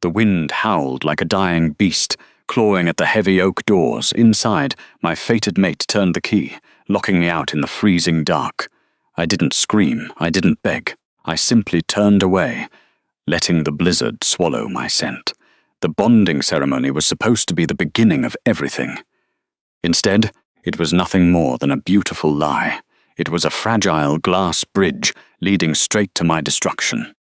The wind howled like a dying beast, clawing at the heavy oak doors. Inside, my fated mate turned the key, locking me out in the freezing dark. I didn't scream, I didn't beg. I simply turned away, letting the blizzard swallow my scent. The bonding ceremony was supposed to be the beginning of everything. Instead, it was nothing more than a beautiful lie. It was a fragile glass bridge leading straight to my destruction.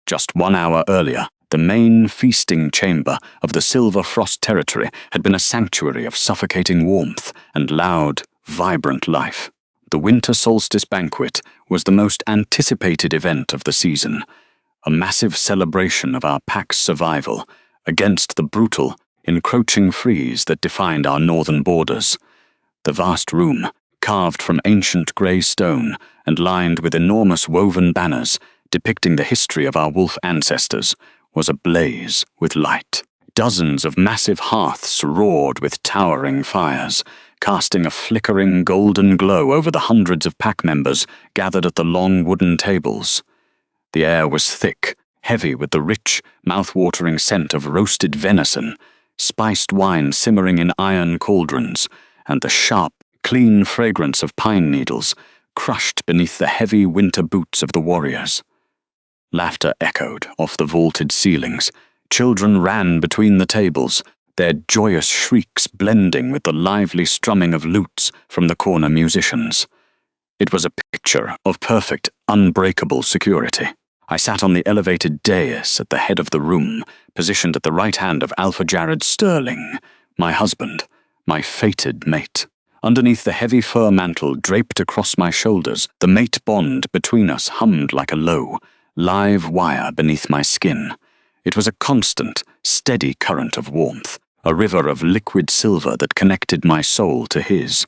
Just 1 hour earlier, the main feasting chamber of the Silver Frost territory had been a sanctuary of suffocating warmth and loud, vibrant life. The winter solstice banquet was the most anticipated event of the season, a massive celebration of our pack's survival against the brutal, encroaching freeze that defined our northern borders. The vast room, carved from ancient grey stone and lined with enormous woven banners depicting the history of our wolf ancestors, was ablaze with light. Dozens of massive hearths roared with towering fires, casting a flickering golden glow over the hundreds of pack members gathered at the long wooden tables. The air was thick, heavy with the rich, mouth-watering scent of roasted venison, spiced wine simmering in iron cauldrons, and the sharp, clean fragrance of pine needles crushed beneath the heavy winter boots of the warriors. Laughter echoed off the vaulted ceilings. Children ran between the tables, their joyous shrieks blending with the lively strumming of lutes from the corner musicians. It was a picture of perfect, unbreakable security. I sat on the elevated dais at the head of the room, positioned at the right hand of Alpha Jared Sterling, my husband, my fated mate. Underneath the heavy fur mantle draped across my shoulders, the mate bond between us hummed like a low, live wire beneath my skin. It was a constant, steady current of warmth, a river of liquid silver that connected my soul to his.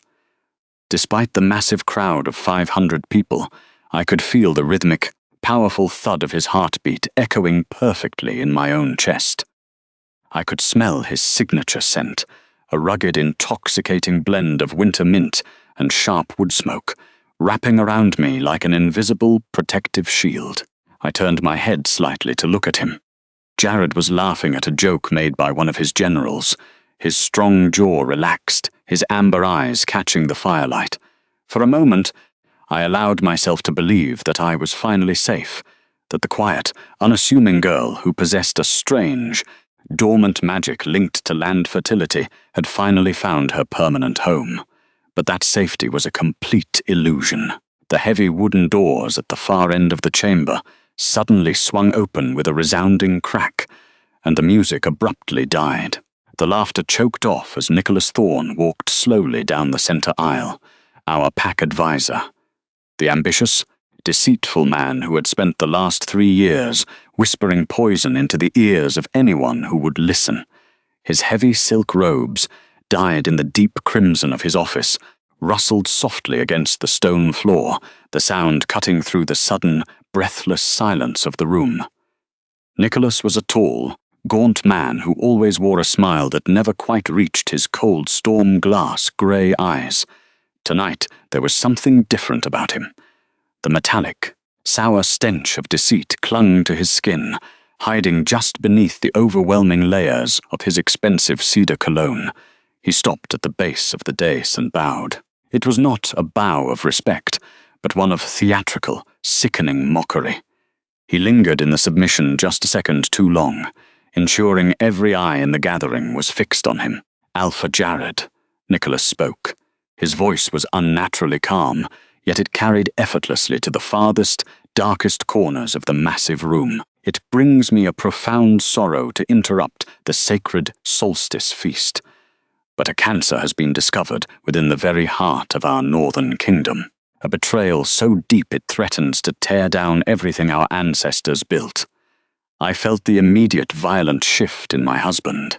Despite the massive crowd of 500 people, I could feel the rhythmic, powerful thud of his heartbeat echoing perfectly in my own chest. I could smell his signature scent, a rugged, intoxicating blend of winter mint and sharp wood smoke, wrapping around me like an invisible, protective shield. I turned my head slightly to look at him. Jared was laughing at a joke made by one of his generals, his strong jaw relaxed, his amber eyes catching the firelight. For a moment, I allowed myself to believe that I was finally safe, that the quiet, unassuming girl who possessed a strange, dormant magic linked to land fertility had finally found her permanent home. But that safety was a complete illusion. The heavy wooden doors at the far end of the chamber suddenly swung open with a resounding crack, and the music abruptly died. The laughter choked off as Nicholas Thorne walked slowly down the center aisle, our pack advisor. The ambitious, deceitful man who had spent the last 3 years whispering poison into the ears of anyone who would listen. His heavy silk robes, dyed in the deep crimson of his office, rustled softly against the stone floor, the sound cutting through the sudden, breathless silence of the room. Nicholas was a tall, gaunt man who always wore a smile that never quite reached his cold storm-glass grey eyes. Tonight, there was something different about him. The metallic, sour stench of deceit clung to his skin, hiding just beneath the overwhelming layers of his expensive cedar cologne. He stopped at the base of the dais and bowed. It was not a bow of respect, but one of theatrical, sickening mockery. He lingered in the submission just a second too long, ensuring every eye in the gathering was fixed on him. Alpha Jared, Nicholas spoke. His voice was unnaturally calm, yet it carried effortlessly to the farthest, darkest corners of the massive room. It brings me a profound sorrow to interrupt the sacred solstice feast, but a cancer has been discovered within the very heart of our northern kingdom. A betrayal so deep it threatens to tear down everything our ancestors built. I felt the immediate violent shift in my husband.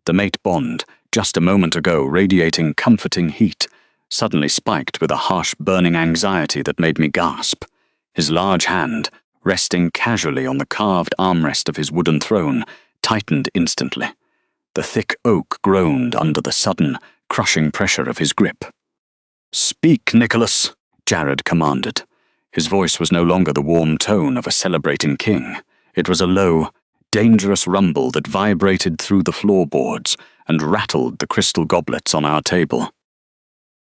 The mate bond, just a moment ago radiating comforting heat, suddenly spiked with a harsh burning anxiety that made me gasp. His large hand, resting casually on the carved armrest of his wooden throne, tightened instantly. The thick oak groaned under the sudden, crushing pressure of his grip. "Speak, Nicholas," Jared commanded. His voice was no longer the warm tone of a celebrating king. It was a low, dangerous rumble that vibrated through the floorboards and rattled the crystal goblets on our table.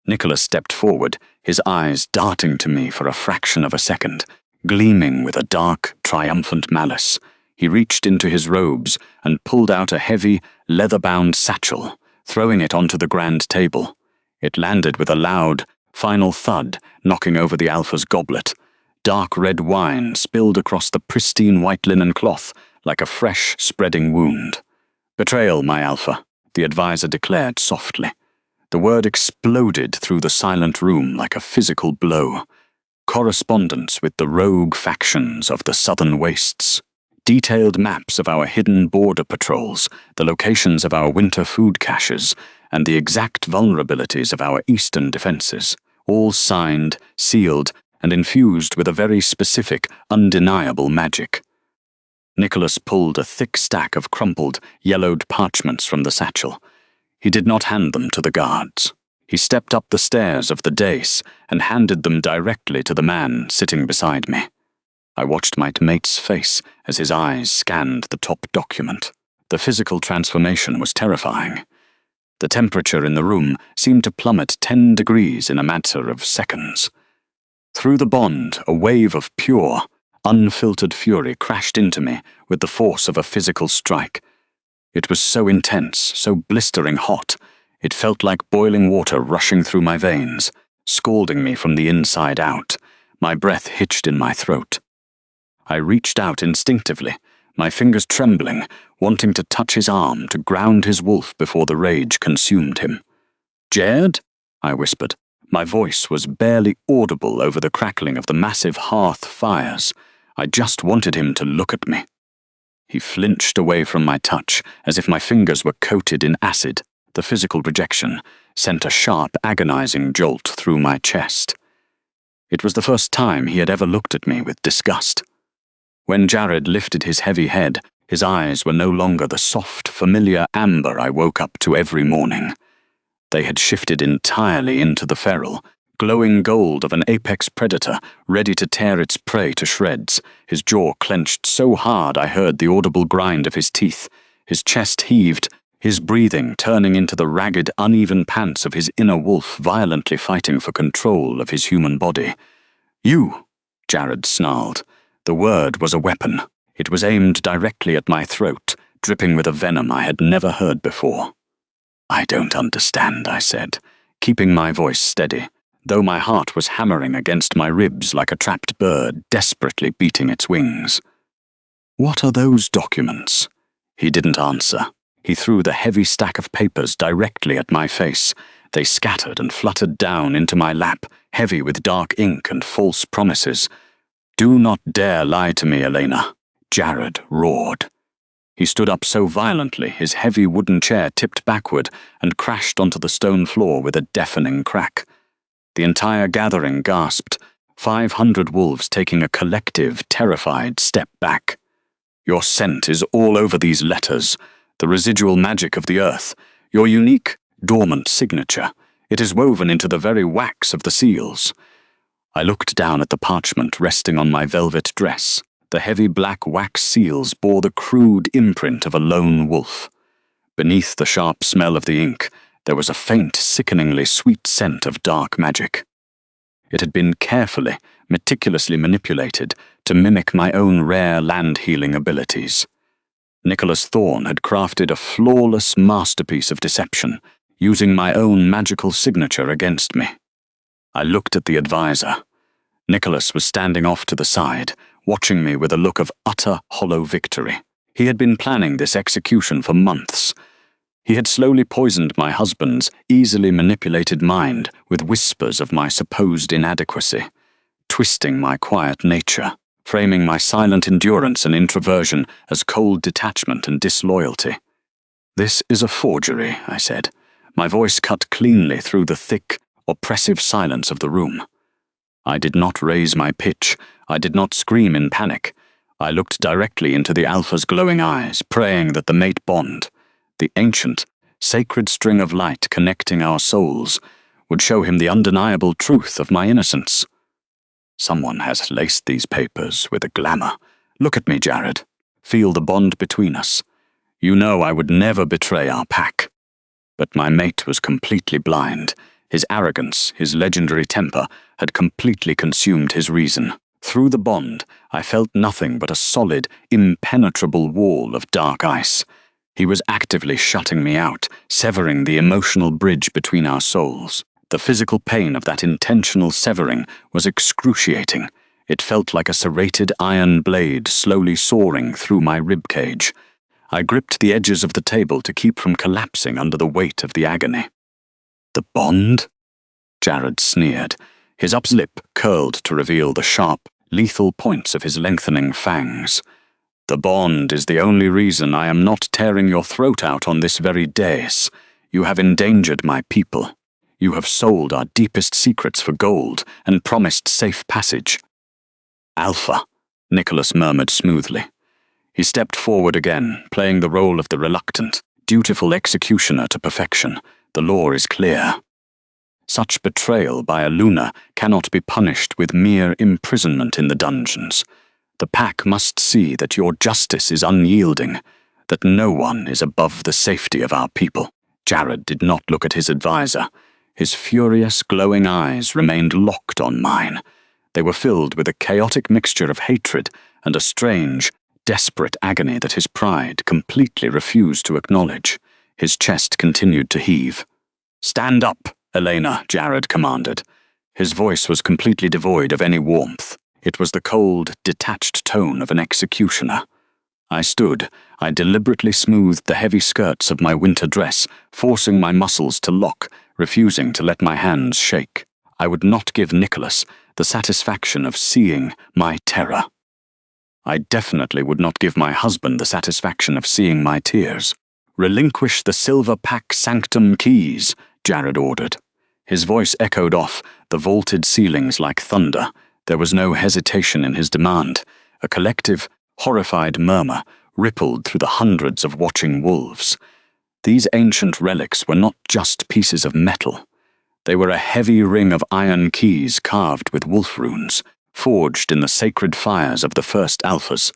Nicholas stepped forward, his eyes darting to me for a fraction of a second, gleaming with a dark, triumphant malice. He reached into his robes and pulled out a heavy, leather-bound satchel, throwing it onto the grand table. It landed with a loud, final thud, knocking over the Alpha's goblet. Dark red wine spilled across the pristine white linen cloth like a fresh, spreading wound. "Betrayal, my Alpha," the advisor declared softly. The word exploded through the silent room like a physical blow. Correspondence with the rogue factions of the southern wastes. Detailed maps of our hidden border patrols, the locations of our winter food caches, and the exact vulnerabilities of our eastern defenses, all signed, sealed, and infused with a very specific, undeniable magic. Nicholas pulled a thick stack of crumpled, yellowed parchments from the satchel. He did not hand them to the guards. He stepped up the stairs of the dais and handed them directly to the man sitting beside me. I watched my mate's face as his eyes scanned the top document. The physical transformation was terrifying. The temperature in the room seemed to plummet 10 degrees in a matter of seconds. Through the bond, a wave of pure, unfiltered fury crashed into me with the force of a physical strike. It was so intense, so blistering hot, it felt like boiling water rushing through my veins, scalding me from the inside out, my breath hitched in my throat. I reached out instinctively, my fingers trembling, wanting to touch his arm to ground his wolf before the rage consumed him. "Jed?" I whispered. My voice was barely audible over the crackling of the massive hearth fires. I just wanted him to look at me. He flinched away from my touch, as if my fingers were coated in acid. The physical rejection sent a sharp, agonizing jolt through my chest. It was the first time he had ever looked at me with disgust. When Jared lifted his heavy head, his eyes were no longer the soft, familiar amber I woke up to every morning. They had shifted entirely into the feral, glowing gold of an apex predator ready to tear its prey to shreds. His jaw clenched so hard I heard the audible grind of his teeth. His chest heaved, his breathing turning into the ragged, uneven pants of his inner wolf violently fighting for control of his human body. "You," Jared snarled. The word was a weapon. It was aimed directly at my throat, dripping with a venom I had never heard before. "I don't understand," I said, keeping my voice steady, though my heart was hammering against my ribs like a trapped bird desperately beating its wings. "What are those documents?" He didn't answer. He threw the heavy stack of papers directly at my face. They scattered and fluttered down into my lap, heavy with dark ink and false promises. "Do not dare lie to me, Elena," Jared roared. He stood up so violently his heavy wooden chair tipped backward and crashed onto the stone floor with a deafening crack. The entire gathering gasped, 500 wolves taking a collective, terrified step back. "Your scent is all over these letters, the residual magic of the earth, your unique, dormant signature. It is woven into the very wax of the seals." I looked down at the parchment resting on my velvet dress. The heavy black wax seals bore the crude imprint of a lone wolf. Beneath the sharp smell of the ink, there was a faint, sickeningly sweet scent of dark magic. It had been carefully, meticulously manipulated to mimic my own rare land-healing abilities. Nicholas Thorne had crafted a flawless masterpiece of deception, using my own magical signature against me. I looked at the advisor. Nicholas was standing off to the side, watching me with a look of utter, hollow victory. He had been planning this execution for months. He had slowly poisoned my husband's easily manipulated mind with whispers of my supposed inadequacy, twisting my quiet nature, framing my silent endurance and introversion as cold detachment and disloyalty. "This is a forgery," I said, my voice cut cleanly through the thick, oppressive silence of the room. I did not raise my pitch. I did not scream in panic. I looked directly into the Alpha's glowing eyes, praying that the mate bond, the ancient, sacred string of light connecting our souls, would show him the undeniable truth of my innocence. "Someone has laced these papers with a glamour. Look at me, Jared. feel the bond between us. You know I would never betray our pack. But my mate was completely blind. His arrogance, his legendary temper, had completely consumed his reason. Through the bond, I felt nothing but a solid, impenetrable wall of dark ice. He was actively shutting me out, severing the emotional bridge between our souls. The physical pain of that intentional severing was excruciating. It felt like a serrated iron blade slowly soaring through my ribcage. I gripped the edges of the table to keep from collapsing under the weight of the agony. "The bond?" Jared sneered. His upper lip curled to reveal the sharp, lethal points of his lengthening fangs. "The bond is the only reason I am not tearing your throat out on this very dais. You have endangered my people. You have sold our deepest secrets for gold and promised safe passage." "Alpha," Nicholas murmured smoothly. He stepped forward again, playing the role of the reluctant, dutiful executioner to perfection. The law is clear. Such betrayal by a Luna cannot be punished with mere imprisonment in the dungeons. The pack must see that your justice is unyielding, that no one is above the safety of our people. Jared did not look at his advisor. His furious, glowing eyes remained locked on mine. They were filled with a chaotic mixture of hatred and a strange, desperate agony that his pride completely refused to acknowledge. His chest continued to heave. "Stand up, Elena," Jared commanded. His voice was completely devoid of any warmth. It was the cold, detached tone of an executioner. I stood. I deliberately smoothed the heavy skirts of my winter dress, forcing my muscles to lock, refusing to let my hands shake. I would not give Nicholas the satisfaction of seeing my terror. I definitely would not give my husband the satisfaction of seeing my tears. "Relinquish the silver pack sanctum keys," Jared ordered. His voice echoed off the vaulted ceilings like thunder. There was no hesitation in his demand. A collective, horrified murmur rippled through the hundreds of watching wolves. These ancient relics were not just pieces of metal. They were a heavy ring of iron keys carved with wolf runes, forged in the sacred fires of the first alphas.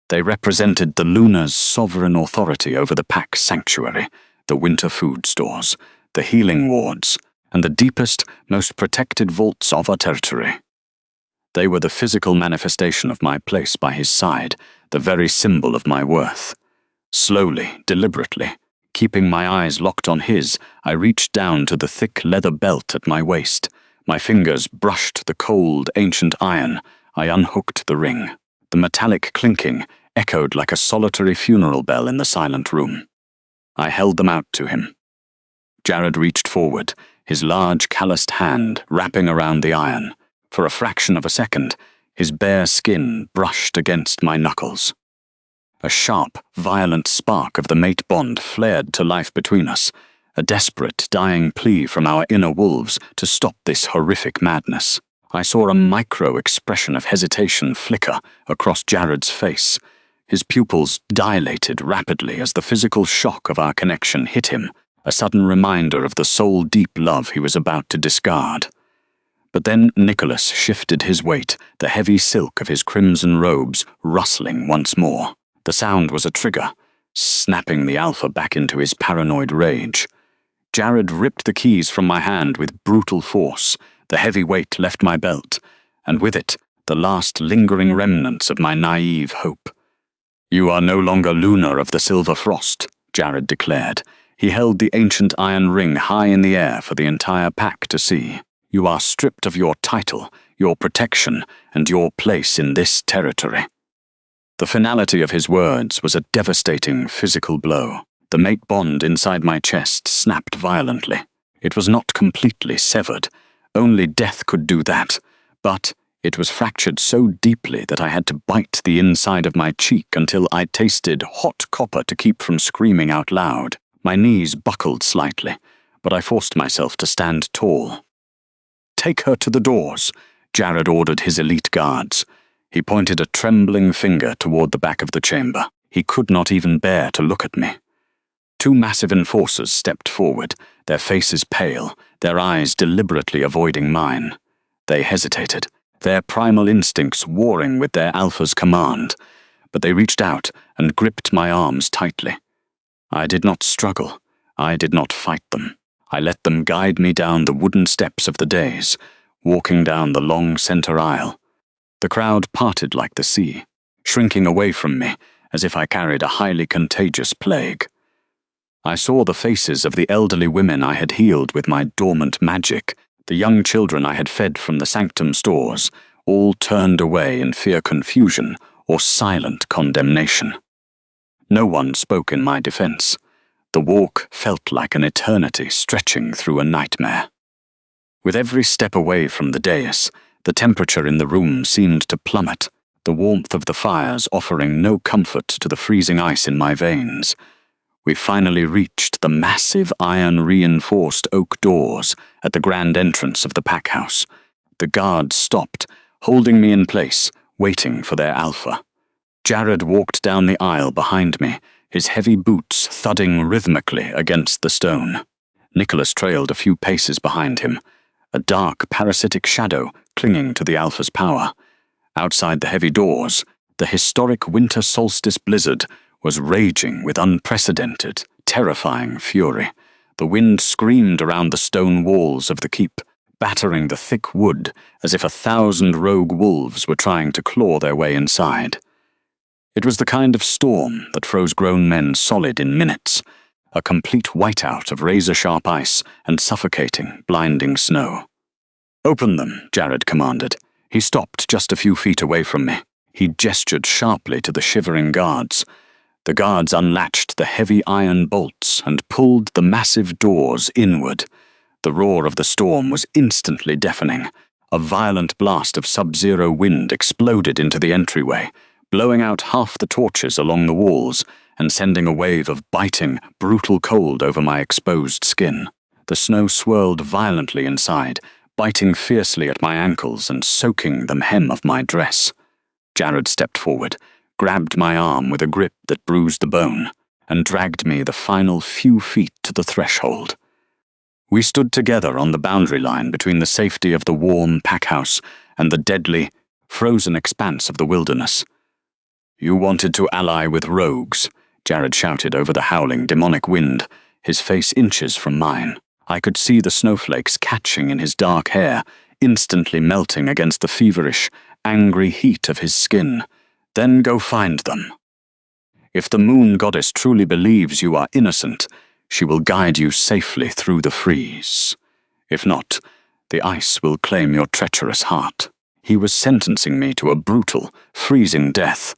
They represented the Luna's sovereign authority over the pack's sanctuary, the winter food stores, the healing wards, and the deepest, most protected vaults of our territory. They were the physical manifestation of my place by his side, the very symbol of my worth. Slowly, deliberately, keeping my eyes locked on his, I reached down to the thick leather belt at my waist. My fingers brushed the cold, ancient iron. I unhooked the ring. The metallic clinking echoed like a solitary funeral bell in the silent room. I held them out to him. Jared reached forward, his large, calloused hand wrapping around the iron. For a fraction of a second, his bare skin brushed against my knuckles. A sharp, violent spark of the mate bond flared to life between us, a desperate, dying plea from our inner wolves to stop this horrific madness. I saw a micro-expression of hesitation flicker across Jared's face. His pupils dilated rapidly as the physical shock of our connection hit him, a sudden reminder of the soul-deep love he was about to discard. But then Nicholas shifted his weight, the heavy silk of his crimson robes rustling once more. The sound was a trigger, snapping the alpha back into his paranoid rage. Jared ripped the keys from my hand with brutal force. The heavy weight left my belt, and with it, the last lingering remnants of my naive hope. "You are no longer Luna of the Silver Frost," Jared declared. He held the ancient iron ring high in the air for the entire pack to see. "You are stripped of your title, your protection, and your place in this territory." The finality of his words was a devastating physical blow. The mate bond inside my chest snapped violently. It was not completely severed. Only death could do that. But it was fractured so deeply that I had to bite the inside of my cheek until I tasted hot copper to keep from screaming out loud. My knees buckled slightly, but I forced myself to stand tall. "Take her to the doors," Jared ordered his elite guards. He pointed a trembling finger toward the back of the chamber. He could not even bear to look at me. Two massive enforcers stepped forward, their faces pale, their eyes deliberately avoiding mine. They hesitated, their primal instincts warring with their alpha's command. but they reached out and gripped my arms tightly. I did not struggle. I did not fight them. I let them guide me down the wooden steps of the days, walking down the long center aisle. The crowd parted like the sea, shrinking away from me as if I carried a highly contagious plague. I saw the faces of the elderly women I had healed with my dormant magic, the young children I had fed from the sanctum stores, all turned away in fear confusion or silent condemnation. No one spoke in my defense. The walk felt like an eternity stretching through a nightmare. With every step away from the dais, the temperature in the room seemed to plummet, the warmth of the fires offering no comfort to the freezing ice in my veins. We finally reached the massive iron-reinforced oak doors at the grand entrance of the pack house. The guards stopped, holding me in place, waiting for their alpha. Jared walked down the aisle behind me, his heavy boots thudding rhythmically against the stone. Nicholas trailed a few paces behind him, a dark, parasitic shadow clinging to the alpha's power. Outside the heavy doors, the historic winter solstice blizzard was raging with unprecedented, terrifying fury. The wind screamed around the stone walls of the keep, battering the thick wood as if 1,000 rogue wolves were trying to claw their way inside. It was the kind of storm that froze grown men solid in minutes, a complete whiteout of razor-sharp ice and suffocating, blinding snow. "Open them," Jared commanded. He stopped just a few feet away from me. He gestured sharply to the shivering guards. The guards unlatched the heavy iron bolts and pulled the massive doors inward. The roar of the storm was instantly deafening. A violent blast of sub-zero wind exploded into the entryway, blowing out half the torches along the walls and sending a wave of biting, brutal cold over my exposed skin. The snow swirled violently inside, biting fiercely at my ankles and soaking the hem of my dress. Jared stepped forward, grabbed my arm with a grip that bruised the bone, and dragged me the final few feet to the threshold. We stood together on the boundary line between the safety of the warm pack house and the deadly, frozen expanse of the wilderness. "You wanted to ally with rogues," Jared shouted over the howling demonic wind, his face inches from mine. I could see the snowflakes catching in his dark hair, instantly melting against the feverish, angry heat of his skin. "Then go find them. If the moon goddess truly believes you are innocent, she will guide you safely through the freeze. If not, the ice will claim your treacherous heart." He was sentencing me to a brutal, freezing death.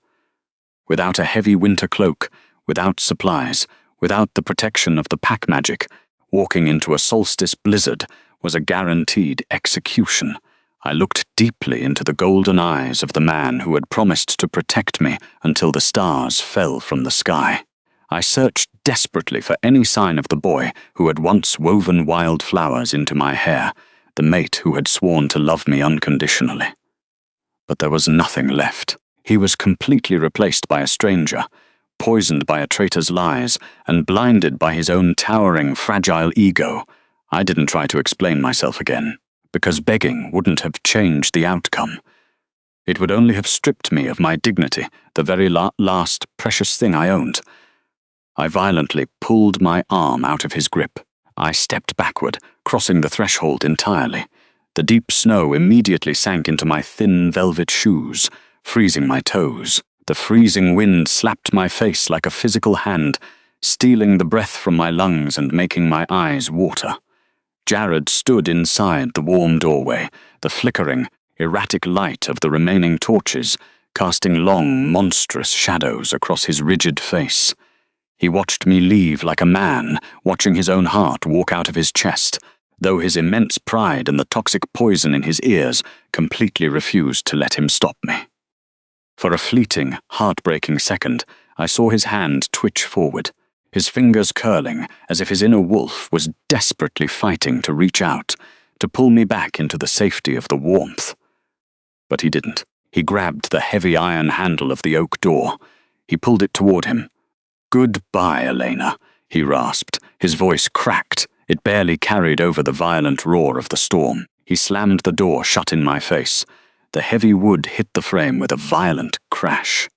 Without a heavy winter cloak, without supplies, without the protection of the pack magic, walking into a solstice blizzard was a guaranteed execution. I looked deeply into the golden eyes of the man who had promised to protect me until the stars fell from the sky. I searched desperately for any sign of the boy who had once woven wild flowers into my hair, the mate who had sworn to love me unconditionally. But there was nothing left. He was completely replaced by a stranger, poisoned by a traitor's lies, and blinded by his own towering, fragile ego. I didn't try to explain myself again, because begging wouldn't have changed the outcome. It would only have stripped me of my dignity, the very last precious thing I owned. I violently pulled my arm out of his grip. I stepped backward, crossing the threshold entirely. The deep snow immediately sank into my thin velvet shoes, freezing my toes. The freezing wind slapped my face like a physical hand, stealing the breath from my lungs and making my eyes water. Jared stood inside the warm doorway, the flickering, erratic light of the remaining torches, casting long, monstrous shadows across his rigid face. He watched me leave like a man, watching his own heart walk out of his chest, though his immense pride and the toxic poison in his ears completely refused to let him stop me. For a fleeting, heartbreaking second, I saw his hand twitch forward, his fingers curling as if his inner wolf was desperately fighting to reach out, to pull me back into the safety of the warmth. But he didn't. He grabbed the heavy iron handle of the oak door. He pulled it toward him. "Goodbye, Elena," he rasped. His voice cracked. It barely carried over the violent roar of the storm. He slammed the door shut in my face. The heavy wood hit the frame with a violent crash.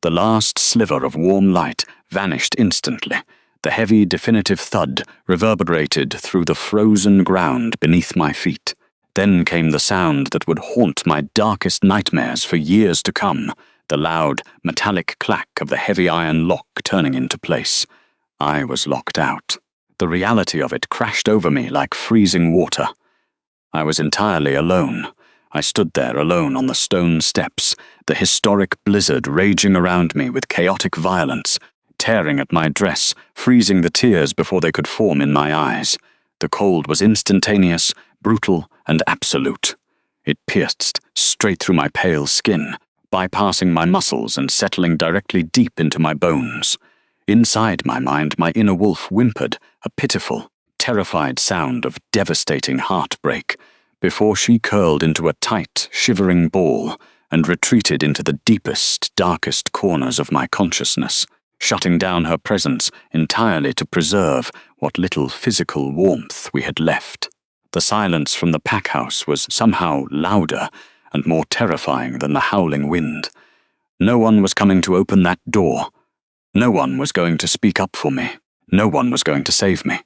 The last sliver of warm light vanished instantly. The heavy, definitive thud reverberated through the frozen ground beneath my feet. Then came the sound that would haunt my darkest nightmares for years to come, the loud, metallic clack of the heavy iron lock turning into place. I was locked out. The reality of it crashed over me like freezing water. I was entirely alone. I stood there alone on the stone steps, the historic blizzard raging around me with chaotic violence, tearing at my dress, freezing the tears before they could form in my eyes. The cold was instantaneous, brutal, and absolute. It pierced straight through my pale skin, bypassing my muscles and settling directly deep into my bones. Inside my mind, my inner wolf whimpered, a pitiful, terrified sound of devastating heartbreak, before she curled into a tight, shivering ball and retreated into the deepest, darkest corners of my consciousness, shutting down her presence entirely to preserve what little physical warmth we had left. The silence from the pack house was somehow louder and more terrifying than the howling wind. No one was coming to open that door. No one was going to speak up for me. No one was going to save me.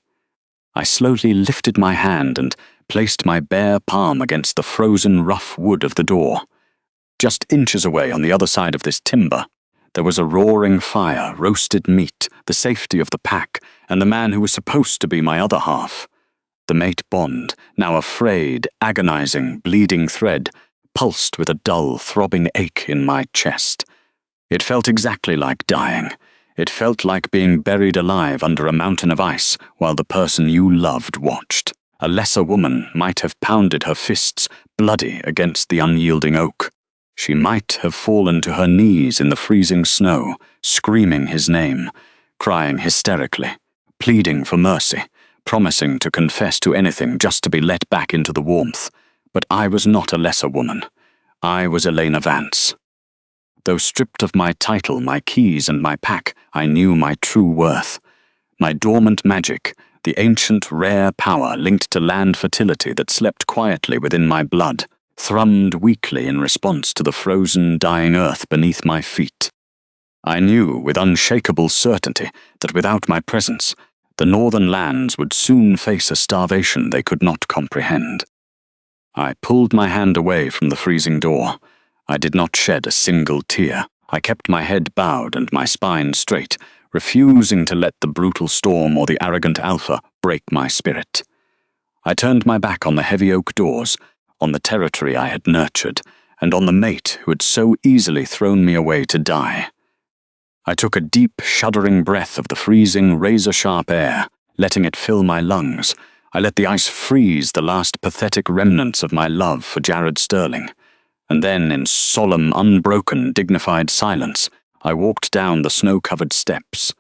I slowly lifted my hand and placed my bare palm against the frozen rough wood of the door. Just inches away on the other side of this timber, there was a roaring fire, roasted meat, the safety of the pack, and the man who was supposed to be my other half. The mate bond, now a frayed, agonizing, bleeding thread, pulsed with a dull, throbbing ache in my chest. It felt exactly like dying. It felt like being buried alive under a mountain of ice while the person you loved watched. A lesser woman might have pounded her fists bloody against the unyielding oak. She might have fallen to her knees in the freezing snow, screaming his name, crying hysterically, pleading for mercy, promising to confess to anything just to be let back into the warmth. But I was not a lesser woman. I was Elena Vance. Though stripped of my title, my keys, and my pack, I knew my true worth. My dormant magic, the ancient rare power linked to land fertility that slept quietly within my blood, thrummed weakly in response to the frozen, dying earth beneath my feet. I knew with unshakable certainty that without my presence, the northern lands would soon face a starvation they could not comprehend. I pulled my hand away from the freezing door. I did not shed a single tear. I kept my head bowed and my spine straight, refusing to let the brutal storm or the arrogant alpha break my spirit. I turned my back on the heavy oak doors, on the territory I had nurtured, and on the mate who had so easily thrown me away to die. I took a deep, shuddering breath of the freezing, razor-sharp air, letting it fill my lungs. I let the ice freeze the last pathetic remnants of my love for Jared Sterling. And then, in solemn, unbroken, dignified silence, I walked down the snow-covered steps.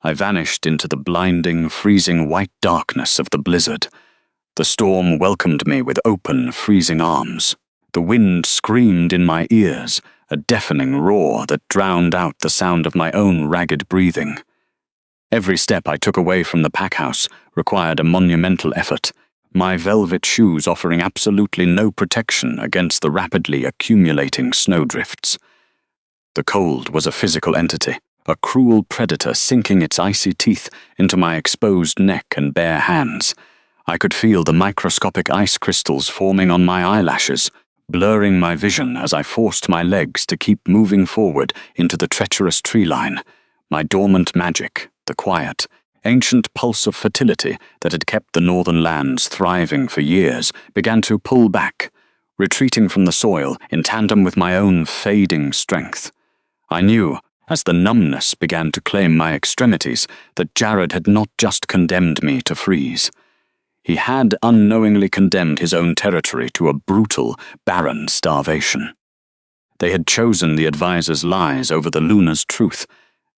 I vanished into the blinding, freezing white darkness of the blizzard. The storm welcomed me with open, freezing arms. The wind screamed in my ears, a deafening roar that drowned out the sound of my own ragged breathing. Every step I took away from the pack house required a monumental effort, my velvet shoes offering absolutely no protection against the rapidly accumulating snowdrifts. The cold was a physical entity, a cruel predator sinking its icy teeth into my exposed neck and bare hands. I could feel the microscopic ice crystals forming on my eyelashes, blurring my vision as I forced my legs to keep moving forward into the treacherous tree line. My dormant magic, the quiet, ancient pulse of fertility that had kept the northern lands thriving for years, began to pull back, retreating from the soil in tandem with my own fading strength. I knew, as the numbness began to claim my extremities, that Jared had not just condemned me to freeze. He had unknowingly condemned his own territory to a brutal, barren starvation. They had chosen the advisor's lies over the Lunar's truth,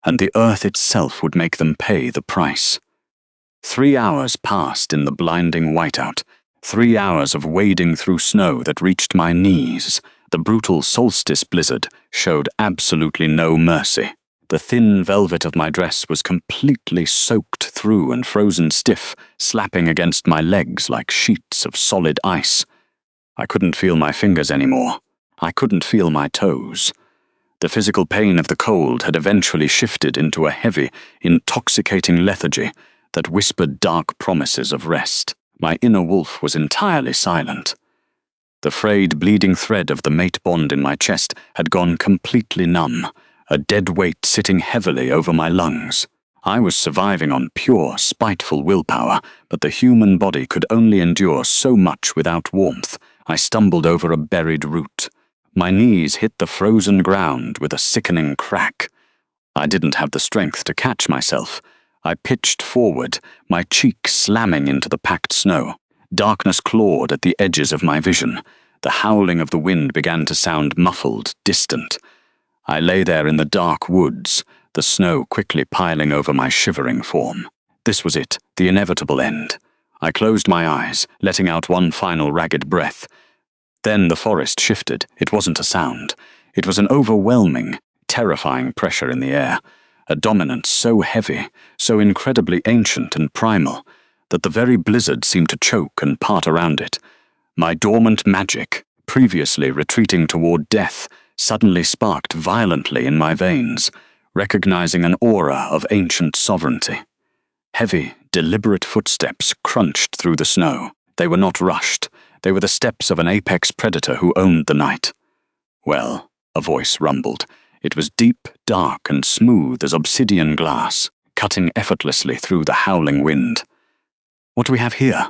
and the earth itself would make them pay the price. 3 hours passed in the blinding whiteout, 3 hours of wading through snow that reached my knees. The brutal solstice blizzard showed absolutely no mercy. The thin velvet of my dress was completely soaked through and frozen stiff, slapping against my legs like sheets of solid ice. I couldn't feel my fingers anymore. I couldn't feel my toes. The physical pain of the cold had eventually shifted into a heavy, intoxicating lethargy that whispered dark promises of rest. My inner wolf was entirely silent. The frayed, bleeding thread of the mate bond in my chest had gone completely numb, a dead weight sitting heavily over my lungs. I was surviving on pure, spiteful willpower, but the human body could only endure so much without warmth. I stumbled over a buried root. My knees hit the frozen ground with a sickening crack. I didn't have the strength to catch myself. I pitched forward, my cheek slamming into the packed snow. Darkness clawed at the edges of my vision. The howling of the wind began to sound muffled, distant. I lay there in the dark woods, the snow quickly piling over my shivering form. This was it, the inevitable end. I closed my eyes, letting out one final ragged breath. Then the forest shifted. It wasn't a sound. It was an overwhelming, terrifying pressure in the air, a dominance so heavy, so incredibly ancient and primal, that the very blizzard seemed to choke and part around it. My dormant magic, previously retreating toward death, suddenly sparked violently in my veins, recognizing an aura of ancient sovereignty. Heavy, deliberate footsteps crunched through the snow. They were not rushed. They were the steps of an apex predator who owned the night. Well, a voice rumbled. It was deep, dark, and smooth as obsidian glass, cutting effortlessly through the howling wind. What do we have here?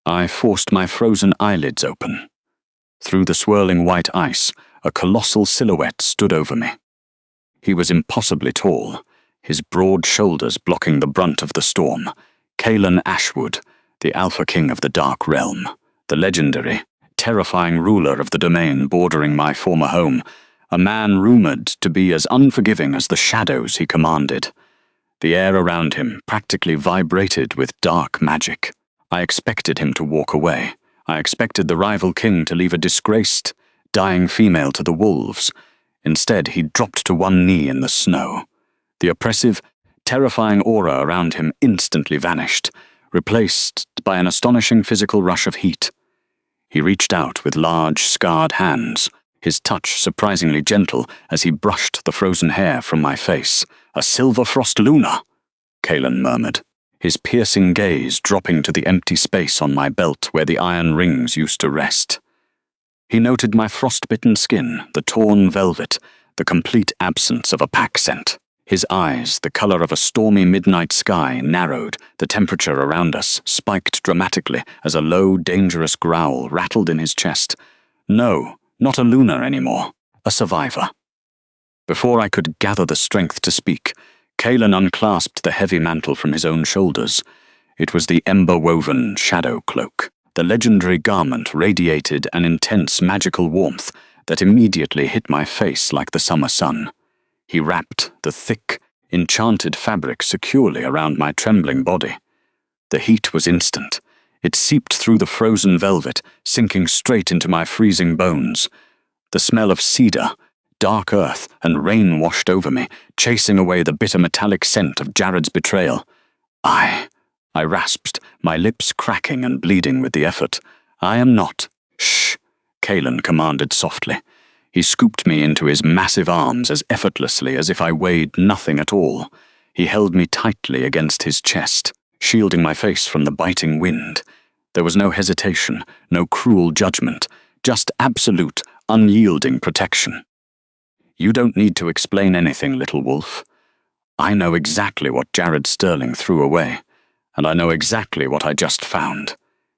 I forced my frozen eyelids open. Through the swirling white ice, a colossal silhouette stood over me. He was impossibly tall, his broad shoulders blocking the brunt of the storm. Kaelen Ashwood, the Alpha King of the Dark Realm, the legendary, terrifying ruler of the domain bordering my former home, a man rumored to be as unforgiving as the shadows he commanded. The air around him practically vibrated with dark magic. I expected him to walk away. I expected the rival king to leave a disgraced, dying female to the wolves. Instead, he dropped to one knee in the snow. The oppressive, terrifying aura around him instantly vanished, replaced by an astonishing physical rush of heat. He reached out with large, scarred hands, his touch surprisingly gentle as he brushed the frozen hair from my face. "A silver frost lunar," Kaelen murmured, his piercing gaze dropping to the empty space on my belt where the iron rings used to rest. He noted my frostbitten skin, the torn velvet, the complete absence of a pack scent. His eyes, the color of a stormy midnight sky, narrowed. The temperature around us spiked dramatically as a low, dangerous growl rattled in his chest. No, not a lunar anymore, a survivor. Before I could gather the strength to speak, Kaelen unclasped the heavy mantle from his own shoulders. It was the ember-woven shadow cloak. The legendary garment radiated an intense magical warmth that immediately hit my face like the summer sun. He wrapped the thick, enchanted fabric securely around my trembling body. The heat was instant. It seeped through the frozen velvet, sinking straight into my freezing bones. The smell of cedar, dark earth, and rain washed over me, chasing away the bitter metallic scent of Jared's betrayal. I rasped, my lips cracking and bleeding with the effort. "I am not." "Shh," Kaelen commanded softly. He scooped me into his massive arms as effortlessly as if I weighed nothing at all. He held me tightly against his chest, shielding my face from the biting wind. There was no hesitation, no cruel judgment, just absolute, unyielding protection. "You don't need to explain anything, little wolf. I know exactly what Jared Sterling threw away, and I know exactly what I just found."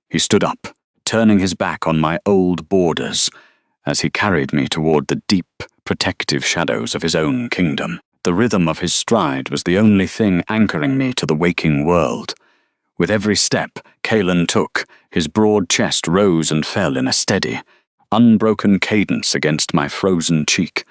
He stood up, turning his back on my old borders, as he carried me toward the deep, protective shadows of his own kingdom. The rhythm of his stride was the only thing anchoring me to the waking world. With every step Kaelen took, his broad chest rose and fell in a steady, unbroken cadence against my frozen cheek.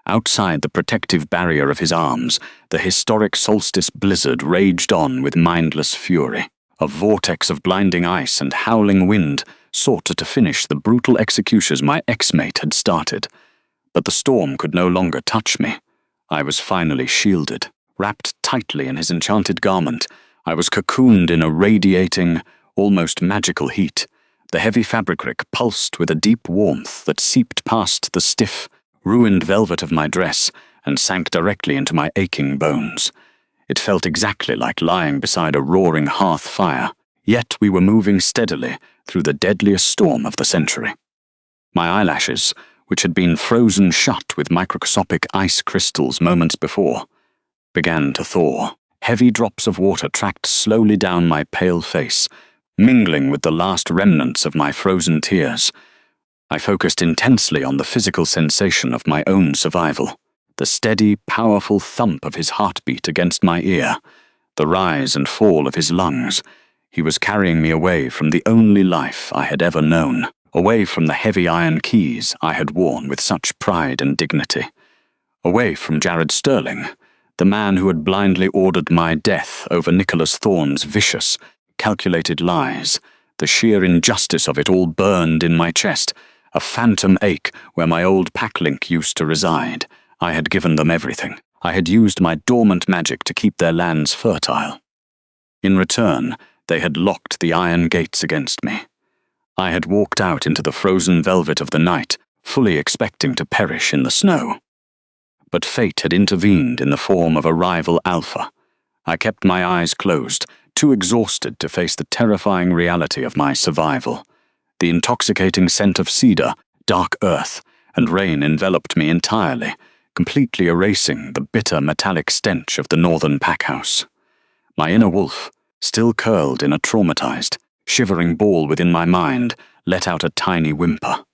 Outside the protective barrier of his arms, the historic solstice blizzard raged on with mindless fury. A vortex of blinding ice and howling wind sought to finish the brutal executions my ex-mate had started. But the storm could no longer touch me. I was finally shielded. Wrapped tightly in his enchanted garment, I was cocooned in a radiating, almost magical heat. The heavy fabric pulsed with a deep warmth that seeped past the stiff, ruined velvet of my dress, and sank directly into my aching bones. It felt exactly like lying beside a roaring hearth fire, yet we were moving steadily through the deadliest storm of the century. My eyelashes, which had been frozen shut with microscopic ice crystals moments before, began to thaw. Heavy drops of water tracked slowly down my pale face, mingling with the last remnants of my frozen tears. I focused intensely on the physical sensation of my own survival, the steady, powerful thump of his heartbeat against my ear, the rise and fall of his lungs. He was carrying me away from the only life I had ever known, away from the heavy iron keys I had worn with such pride and dignity, away from Jared Sterling, the man who had blindly ordered my death over Nicholas Thorne's vicious, calculated lies. The sheer injustice of it all burned in my chest, a phantom ache where my old packlink used to reside. I had given them everything. I had used my dormant magic to keep their lands fertile. In return, they had locked the iron gates against me. I had walked out into the frozen velvet of the night, fully expecting to perish in the snow. But fate had intervened in the form of a rival alpha. I kept my eyes closed, too exhausted to face the terrifying reality of my survival. The intoxicating scent of cedar, dark earth, and rain enveloped me entirely, completely erasing the bitter metallic stench of the northern packhouse. My inner wolf, still curled in a traumatized, shivering ball within my mind, let out a tiny whimper.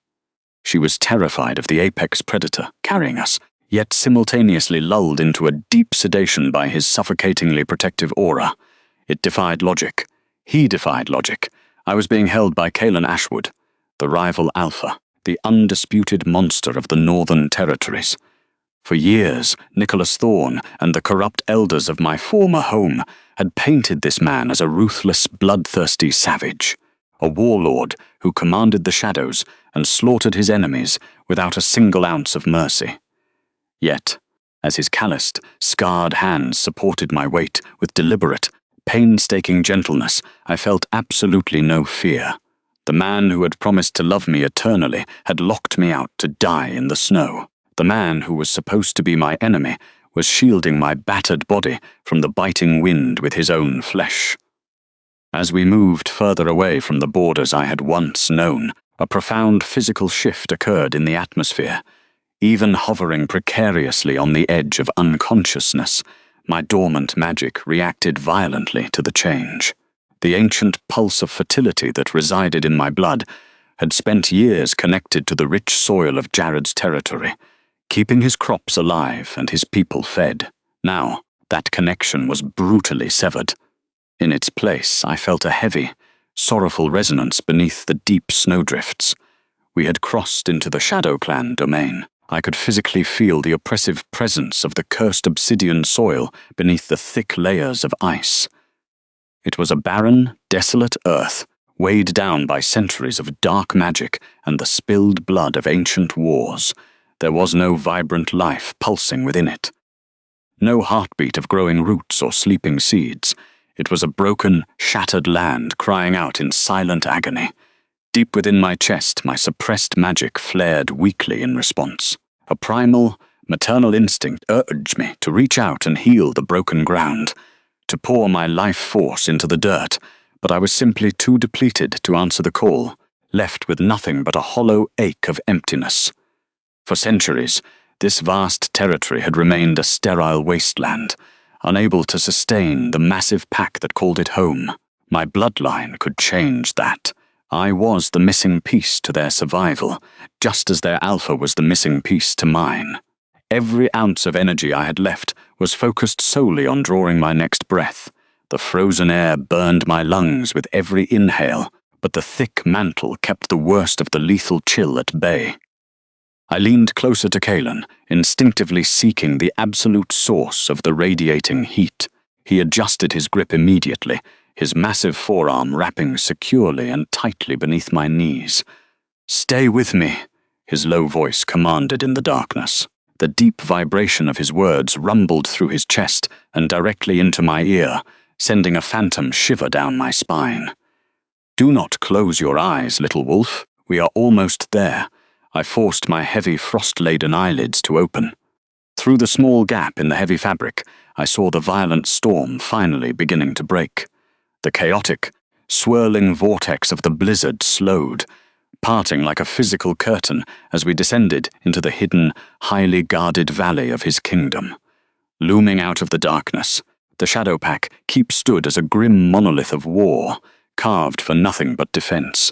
She was terrified of the apex predator carrying us, yet simultaneously lulled into a deep sedation by his suffocatingly protective aura. It defied logic. He defied logic. I was being held by Kaelen Ashwood, the rival alpha, the undisputed monster of the Northern Territories. For years, Nicholas Thorne and the corrupt elders of my former home had painted this man as a ruthless, bloodthirsty savage, a warlord who commanded the shadows and slaughtered his enemies without a single ounce of mercy. Yet, as his calloused, scarred hands supported my weight with deliberate, painstaking gentleness, I felt absolutely no fear. The man who had promised to love me eternally had locked me out to die in the snow. The man who was supposed to be my enemy was shielding my battered body from the biting wind with his own flesh. As we moved further away from the borders I had once known, a profound physical shift occurred in the atmosphere. Even hovering precariously on the edge of unconsciousness, my dormant magic reacted violently to the change. The ancient pulse of fertility that resided in my blood had spent years connected to the rich soil of Jared's territory, keeping his crops alive and his people fed. Now, that connection was brutally severed. In its place, I felt a heavy, sorrowful resonance beneath the deep snowdrifts. We had crossed into the Shadow Clan domain. I could physically feel the oppressive presence of the cursed obsidian soil beneath the thick layers of ice. It was a barren, desolate earth, weighed down by centuries of dark magic and the spilled blood of ancient wars. There was no vibrant life pulsing within it. No heartbeat of growing roots or sleeping seeds. It was a broken, shattered land crying out in silent agony. Deep within my chest, my suppressed magic flared weakly in response. A primal, maternal instinct urged me to reach out and heal the broken ground, to pour my life force into the dirt, but I was simply too depleted to answer the call, left with nothing but a hollow ache of emptiness. For centuries, this vast territory had remained a sterile wasteland, unable to sustain the massive pack that called it home. My bloodline could change that. I was the missing piece to their survival, just as their alpha was the missing piece to mine. Every ounce of energy I had left was focused solely on drawing my next breath. The frozen air burned my lungs with every inhale, but the thick mantle kept the worst of the lethal chill at bay. I leaned closer to Kaelen, instinctively seeking the absolute source of the radiating heat. He adjusted his grip immediately, his massive forearm wrapping securely and tightly beneath my knees. "Stay with me," his low voice commanded in the darkness. The deep vibration of his words rumbled through his chest and directly into my ear, sending a phantom shiver down my spine. "Do not close your eyes, little wolf. We are almost there. I forced my heavy frost-laden eyelids to open. Through the small gap in the heavy fabric, I saw the violent storm finally beginning to break. The chaotic, swirling vortex of the blizzard slowed, parting like a physical curtain as we descended into the hidden, highly guarded valley of his kingdom. Looming out of the darkness, the Shadow Pack Keep stood as a grim monolith of war, carved for nothing but defense.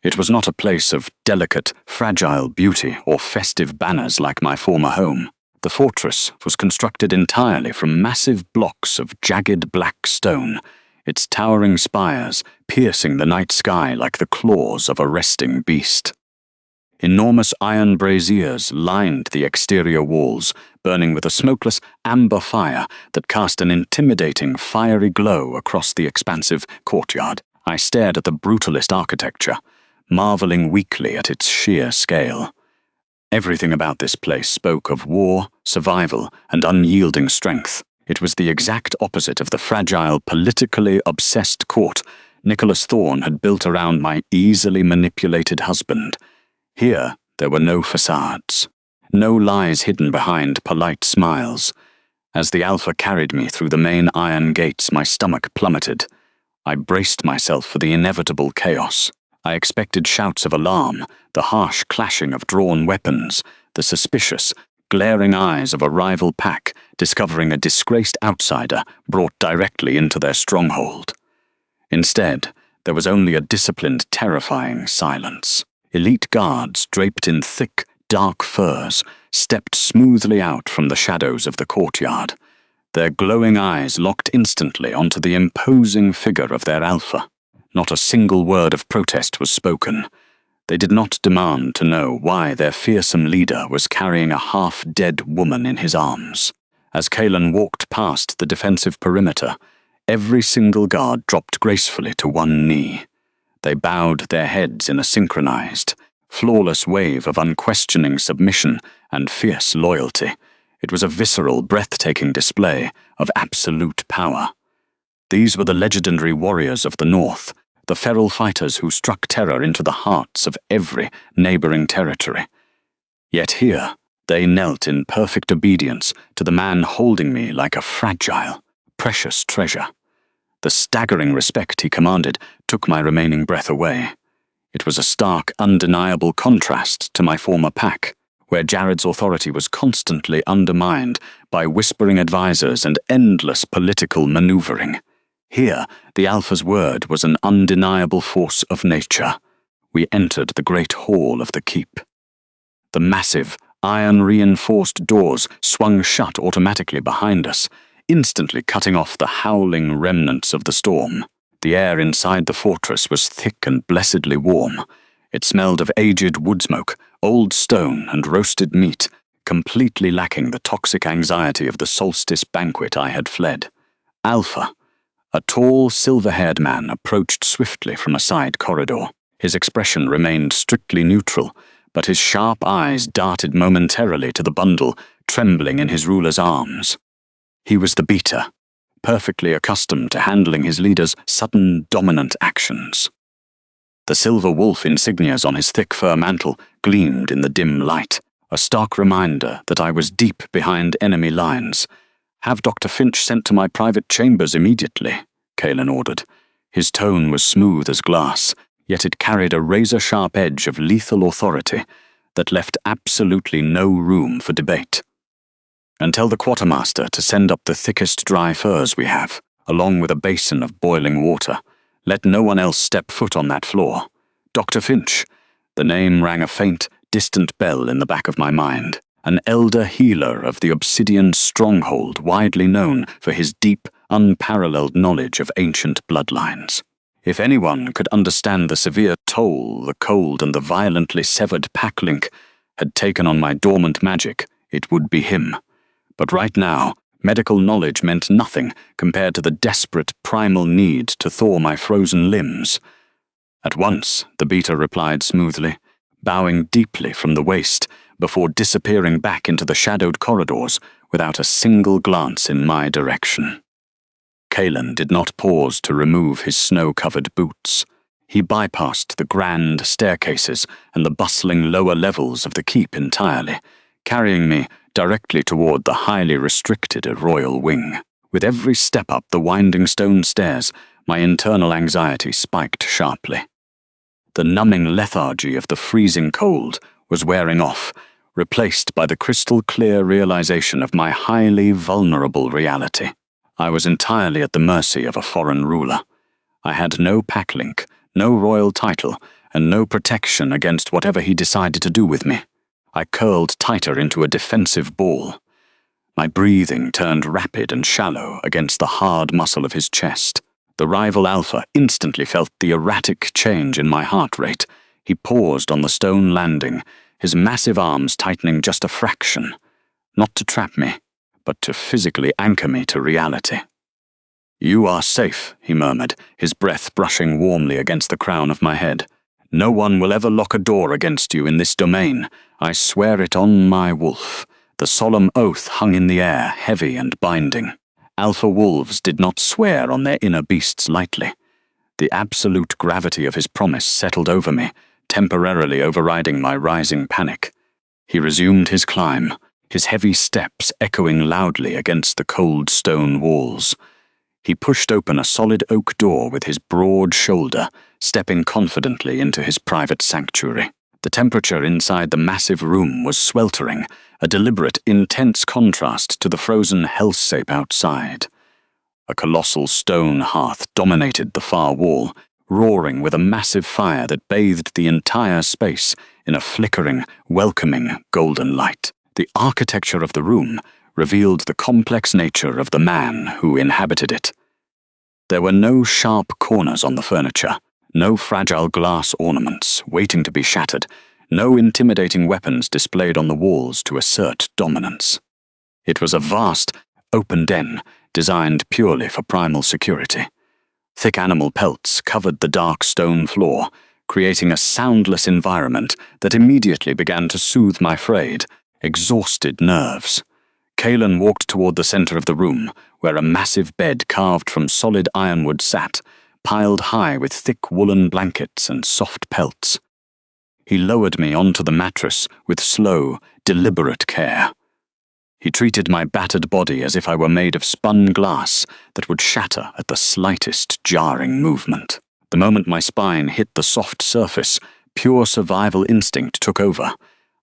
It was not a place of delicate, fragile beauty or festive banners like my former home. The fortress was constructed entirely from massive blocks of jagged black stone, its towering spires piercing the night sky like the claws of a resting beast. Enormous iron braziers lined the exterior walls, burning with a smokeless amber fire that cast an intimidating fiery glow across the expansive courtyard. I stared at the brutalist architecture, marveling weakly at its sheer scale. Everything about this place spoke of war, survival, and unyielding strength. It was the exact opposite of the fragile, politically obsessed court Nicholas Thorne had built around my easily manipulated husband. Here, there were no facades, no lies hidden behind polite smiles. As the Alpha carried me through the main iron gates, my stomach plummeted. I braced myself for the inevitable chaos. I expected shouts of alarm, the harsh clashing of drawn weapons, the suspicious, glaring eyes of a rival pack discovering a disgraced outsider brought directly into their stronghold. Instead, there was only a disciplined, terrifying silence. Elite guards draped in thick, dark furs stepped smoothly out from the shadows of the courtyard, their glowing eyes locked instantly onto the imposing figure of their Alpha. Not a single word of protest was spoken. They did not demand to know why their fearsome leader was carrying a half-dead woman in his arms. As Kaelen walked past the defensive perimeter, every single guard dropped gracefully to one knee. They bowed their heads in a synchronized, flawless wave of unquestioning submission and fierce loyalty. It was a visceral, breathtaking display of absolute power. These were the legendary warriors of the North, the feral fighters who struck terror into the hearts of every neighboring territory. Yet here, they knelt in perfect obedience to the man holding me like a fragile, precious treasure. The staggering respect he commanded took my remaining breath away. It was a stark, undeniable contrast to my former pack, where Jared's authority was constantly undermined by whispering advisors and endless political maneuvering. Here, the Alpha's word was an undeniable force of nature. We entered the great hall of the keep. The massive, iron-reinforced doors swung shut automatically behind us, instantly cutting off the howling remnants of the storm. The air inside the fortress was thick and blessedly warm. It smelled of aged wood smoke, old stone, and roasted meat, completely lacking the toxic anxiety of the solstice banquet I had fled. Alpha, a tall, silver-haired man, approached swiftly from a side corridor. His expression remained strictly neutral, but his sharp eyes darted momentarily to the bundle trembling in his ruler's arms. He was the beater, perfectly accustomed to handling his leader's sudden, dominant actions. The silver wolf insignias on his thick fur mantle gleamed in the dim light, a stark reminder that I was deep behind enemy lines. "Have Dr. Finch sent to my private chambers immediately," Kaelen ordered. His tone was smooth as glass, yet it carried a razor-sharp edge of lethal authority that left absolutely no room for debate. "And tell the quartermaster to send up the thickest dry furs we have, along with a basin of boiling water. Let no one else step foot on that floor. Dr. Finch." The name rang a faint, distant bell in the back of my mind. An elder healer of the Obsidian stronghold, widely known for his deep, unparalleled knowledge of ancient bloodlines. If anyone could understand the severe toll the cold and the violently severed pack link had taken on my dormant magic, it would be him. But right now, medical knowledge meant nothing compared to the desperate primal need to thaw my frozen limbs. "At once," the beater replied smoothly, bowing deeply from the waist before disappearing back into the shadowed corridors without a single glance in my direction. Kaelen did not pause to remove his snow-covered boots. He bypassed the grand staircases and the bustling lower levels of the keep entirely, carrying me directly toward the highly restricted royal wing. With every step up the winding stone stairs, my internal anxiety spiked sharply. The numbing lethargy of the freezing cold was wearing off, replaced by the crystal-clear realization of my highly vulnerable reality. I was entirely at the mercy of a foreign ruler. I had no packlink, no royal title, and no protection against whatever he decided to do with me. I curled tighter into a defensive ball. My breathing turned rapid and shallow against the hard muscle of his chest. The rival Alpha instantly felt the erratic change in my heart rate. He paused on the stone landing, his massive arms tightening just a fraction, not to trap me, but to physically anchor me to reality. "You are safe," he murmured, his breath brushing warmly against the crown of my head. "No one will ever lock a door against you in this domain. I swear it on my wolf." The solemn oath hung in the air, heavy and binding. Alpha wolves did not swear on their inner beasts lightly. The absolute gravity of his promise settled over me, temporarily overriding my rising panic. He resumed his climb, his heavy steps echoing loudly against the cold stone walls. He pushed open a solid oak door with his broad shoulder, stepping confidently into his private sanctuary. The temperature inside the massive room was sweltering, a deliberate, intense contrast to the frozen hellscape outside. A colossal stone hearth dominated the far wall, roaring with a massive fire that bathed the entire space in a flickering, welcoming golden light. The architecture of the room revealed the complex nature of the man who inhabited it. There were no sharp corners on the furniture, no fragile glass ornaments waiting to be shattered, no intimidating weapons displayed on the walls to assert dominance. It was a vast, open den designed purely for primal security. Thick animal pelts covered the dark stone floor, creating a soundless environment that immediately began to soothe my frayed, exhausted nerves. Kaelen walked toward the center of the room, where a massive bed carved from solid ironwood sat, piled high with thick woolen blankets and soft pelts. He lowered me onto the mattress with slow, deliberate care. He treated my battered body as if I were made of spun glass that would shatter at the slightest jarring movement. The moment my spine hit the soft surface, pure survival instinct took over.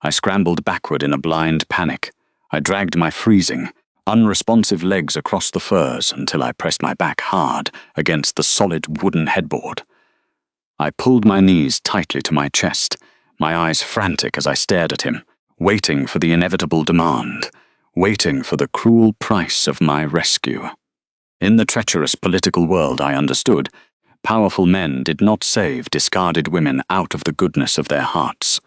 I scrambled backward in a blind panic. I dragged my freezing, unresponsive legs across the furs until I pressed my back hard against the solid wooden headboard. I pulled my knees tightly to my chest, my eyes frantic as I stared at him, waiting for the inevitable demand, waiting for the cruel price of my rescue. In the treacherous political world I understood, powerful men did not save discarded women out of the goodness of their hearts.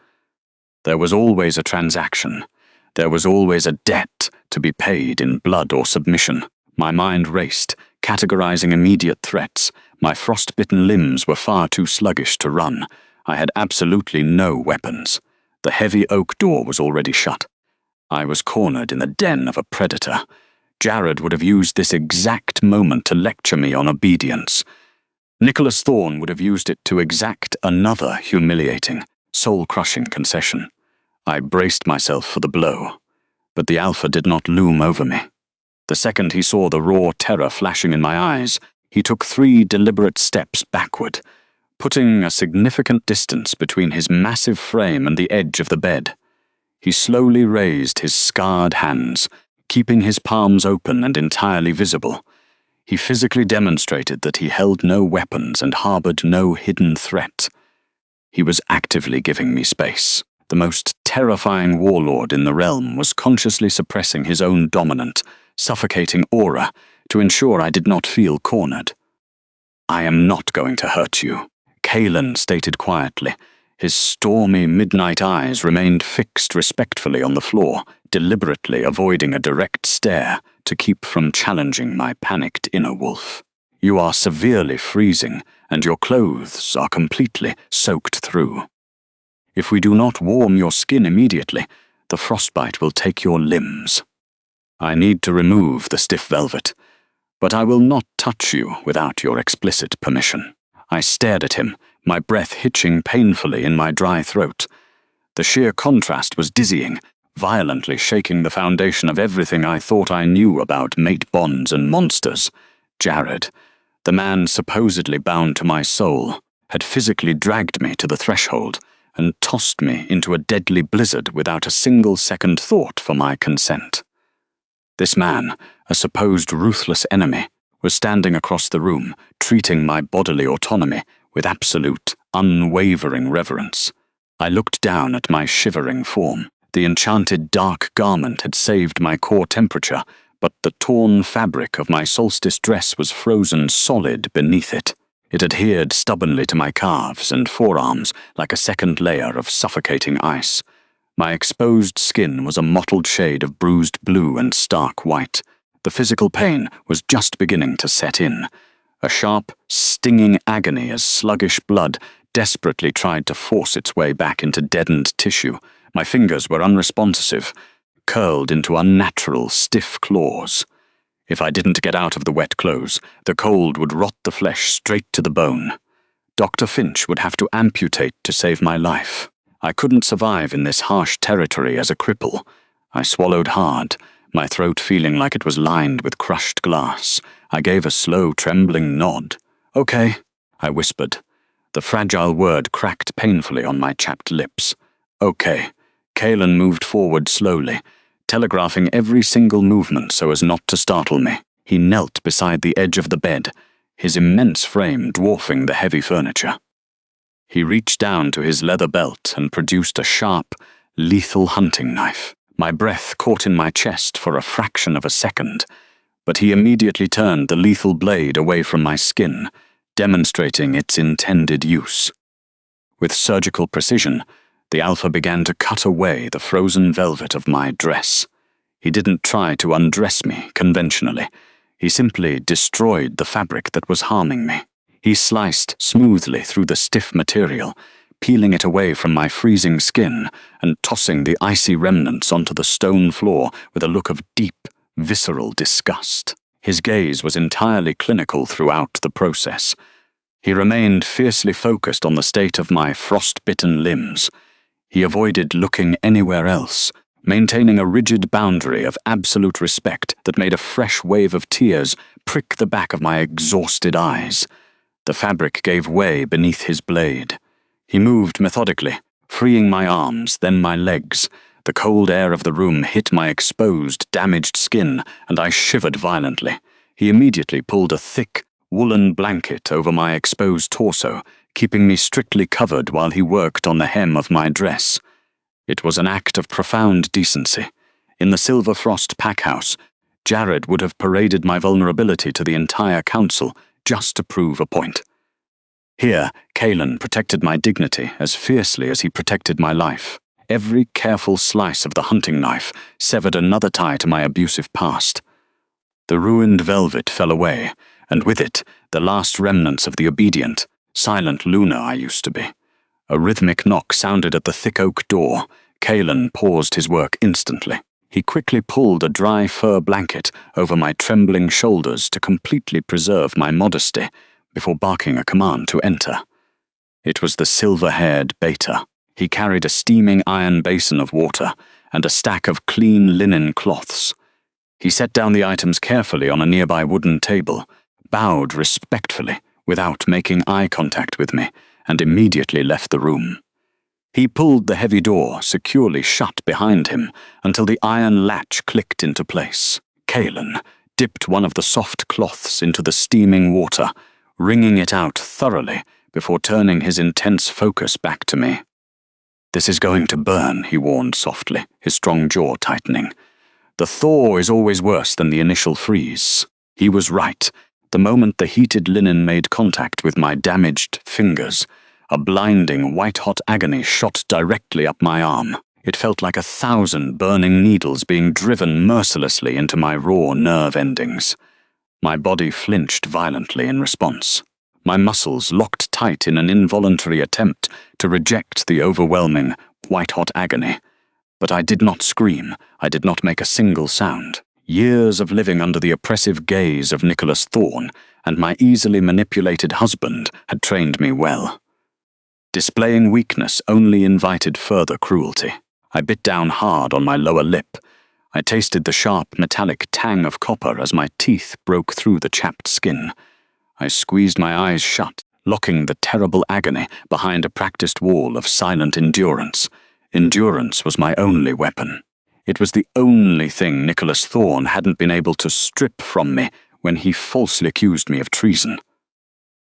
There was always a transaction. There was always a debt to be paid in blood or submission. My mind raced, categorizing immediate threats. My frostbitten limbs were far too sluggish to run. I had absolutely no weapons. The heavy oak door was already shut. I was cornered in the den of a predator. Jared would have used this exact moment to lecture me on obedience. Nicholas Thorne would have used it to exact another humiliating, soul-crushing concession. I braced myself for the blow, but the Alpha did not loom over me. The second he saw the raw terror flashing in my eyes, he took 3 deliberate steps backward, putting a significant distance between his massive frame and the edge of the bed. He slowly raised his scarred hands, keeping his palms open and entirely visible. He physically demonstrated that he held no weapons and harbored no hidden threat. He was actively giving me space. The most terrifying warlord in the realm was consciously suppressing his own dominant, suffocating aura to ensure I did not feel cornered. "I am not going to hurt you," Kaelen stated quietly. His stormy midnight eyes remained fixed respectfully on the floor, deliberately avoiding a direct stare to keep from challenging my panicked inner wolf. "You are severely freezing, and your clothes are completely soaked through. If we do not warm your skin immediately, the frostbite will take your limbs. I need to remove the stiff velvet, but I will not touch you without your explicit permission." I stared at him, my breath hitching painfully in my dry throat. The sheer contrast was dizzying, violently shaking the foundation of everything I thought I knew about mate bonds and monsters. Jared, the man supposedly bound to my soul, had physically dragged me to the threshold and tossed me into a deadly blizzard without a single second thought for my consent. This man, a supposed ruthless enemy, was standing across the room, treating my bodily autonomy with absolute, unwavering reverence. I looked down at my shivering form. The enchanted dark garment had saved my core temperature, but the torn fabric of my solstice dress was frozen solid beneath it. It adhered stubbornly to my calves and forearms like a second layer of suffocating ice. My exposed skin was a mottled shade of bruised blue and stark white. The physical pain was just beginning to set in. A sharp, stinging agony as sluggish blood desperately tried to force its way back into deadened tissue. My fingers were unresponsive, curled into unnatural, stiff claws. If I didn't get out of the wet clothes, the cold would rot the flesh straight to the bone. Dr. Finch would have to amputate to save my life. I couldn't survive in this harsh territory as a cripple. I swallowed hard, my throat feeling like it was lined with crushed glass. I gave a slow, trembling nod. "Okay," I whispered. The fragile word cracked painfully on my chapped lips. "Okay." Kaelen moved forward slowly, telegraphing every single movement so as not to startle me. He knelt beside the edge of the bed, his immense frame dwarfing the heavy furniture. He reached down to his leather belt and produced a sharp, lethal hunting knife. My breath caught in my chest for a fraction of a second, but he immediately turned the lethal blade away from my skin, demonstrating its intended use. With surgical precision, the Alpha began to cut away the frozen velvet of my dress. He didn't try to undress me conventionally. He simply destroyed the fabric that was harming me. He sliced smoothly through the stiff material, peeling it away from my freezing skin and tossing the icy remnants onto the stone floor with a look of deep, visceral disgust. His gaze was entirely clinical throughout the process. He remained fiercely focused on the state of my frost-bitten limbs. He avoided looking anywhere else, maintaining a rigid boundary of absolute respect that made a fresh wave of tears prick the back of my exhausted eyes. The fabric gave way beneath his blade. He moved methodically, freeing my arms, then my legs. The cold air of the room hit my exposed, damaged skin, and I shivered violently. He immediately pulled a thick, woolen blanket over my exposed torso, keeping me strictly covered while he worked on the hem of my dress. It was an act of profound decency. In the Silver Frost packhouse, Jared would have paraded my vulnerability to the entire council just to prove a point. Here, Kaelen protected my dignity as fiercely as he protected my life. Every careful slice of the hunting knife severed another tie to my abusive past. The ruined velvet fell away, and with it, the last remnants of the obedient, silent Luna I used to be. A rhythmic knock sounded at the thick oak door. Kaelen paused his work instantly. He quickly pulled a dry fur blanket over my trembling shoulders to completely preserve my modesty before barking a command to enter. It was the silver-haired Beta. He carried a steaming iron basin of water and a stack of clean linen cloths. He set down the items carefully on a nearby wooden table, bowed respectfully without making eye contact with me, and immediately left the room. He pulled the heavy door securely shut behind him until the iron latch clicked into place. Kaelen dipped one of the soft cloths into the steaming water, wringing it out thoroughly before turning his intense focus back to me. "This is going to burn," he warned softly, his strong jaw tightening. "The thaw is always worse than the initial freeze." He was right. The moment the heated linen made contact with my damaged fingers, a blinding, white-hot agony shot directly up my arm. It felt like 1,000 burning needles being driven mercilessly into my raw nerve endings. My body flinched violently in response. My muscles locked tight in an involuntary attempt to reject the overwhelming, white-hot agony. But I did not scream. I did not make a single sound. Years of living under the oppressive gaze of Nicholas Thorne, and my easily manipulated husband had trained me well. Displaying weakness only invited further cruelty. I bit down hard on my lower lip. I tasted the sharp metallic tang of copper as my teeth broke through the chapped skin. I squeezed my eyes shut, locking the terrible agony behind a practiced wall of silent endurance. Endurance was my only weapon. It was the only thing Nicholas Thorne hadn't been able to strip from me when he falsely accused me of treason.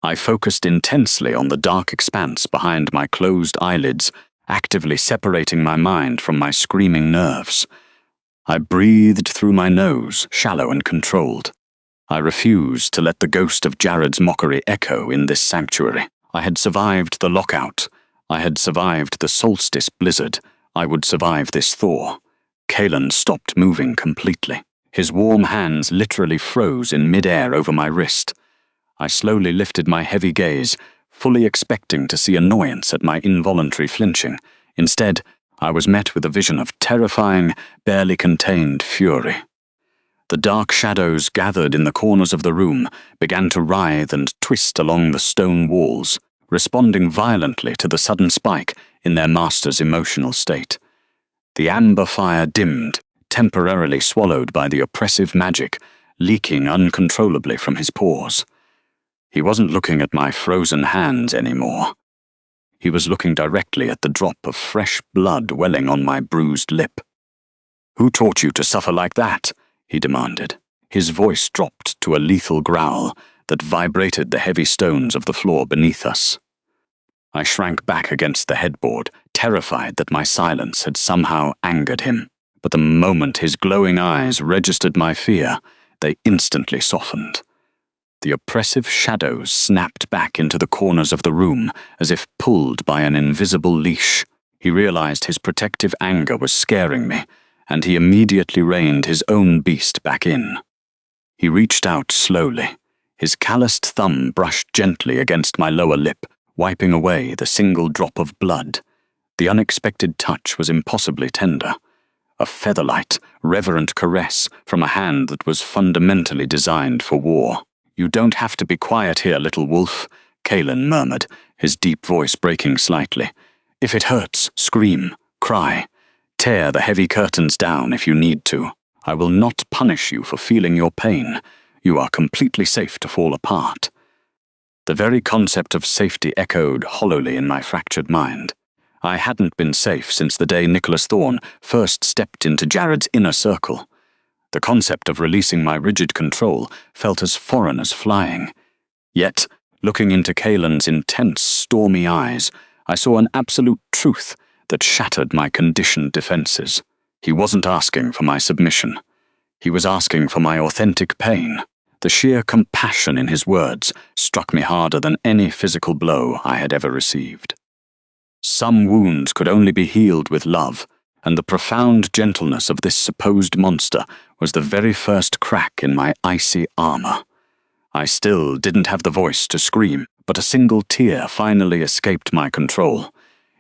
I focused intensely on the dark expanse behind my closed eyelids, actively separating my mind from my screaming nerves. I breathed through my nose, shallow and controlled. I refused to let the ghost of Jared's mockery echo in this sanctuary. I had survived the lockout. I had survived the solstice blizzard. I would survive this thaw. Kaelen stopped moving completely. His warm hands literally froze in midair over my wrist. I slowly lifted my heavy gaze, fully expecting to see annoyance at my involuntary flinching. Instead, I was met with a vision of terrifying, barely contained fury. The dark shadows gathered in the corners of the room began to writhe and twist along the stone walls, responding violently to the sudden spike in their master's emotional state. The amber fire dimmed, temporarily swallowed by the oppressive magic, leaking uncontrollably from his pores. He wasn't looking at my frozen hands anymore. He was looking directly at the drop of fresh blood welling on my bruised lip. "Who taught you to suffer like that?" he demanded. His voice dropped to a lethal growl that vibrated the heavy stones of the floor beneath us. I shrank back against the headboard, terrified that my silence had somehow angered him. But the moment his glowing eyes registered my fear, they instantly softened. The oppressive shadows snapped back into the corners of the room as if pulled by an invisible leash. He realized his protective anger was scaring me, and he immediately reined his own beast back in. He reached out slowly. His calloused thumb brushed gently against my lower lip, wiping away the single drop of blood. The unexpected touch was impossibly tender. A featherlight, reverent caress from a hand that was fundamentally designed for war. "You don't have to be quiet here, little wolf," Kaelen murmured, his deep voice breaking slightly. "If it hurts, scream, cry. Tear the heavy curtains down if you need to. I will not punish you for feeling your pain. You are completely safe to fall apart." The very concept of safety echoed hollowly in my fractured mind. I hadn't been safe since the day Nicholas Thorne first stepped into Jared's inner circle. The concept of releasing my rigid control felt as foreign as flying. Yet, looking into Kaelen's intense, stormy eyes, I saw an absolute truth that shattered my conditioned defenses. He wasn't asking for my submission. He was asking for my authentic pain. The sheer compassion in his words struck me harder than any physical blow I had ever received. Some wounds could only be healed with love, and the profound gentleness of this supposed monster was the very first crack in my icy armor. I still didn't have the voice to scream, but a single tear finally escaped my control.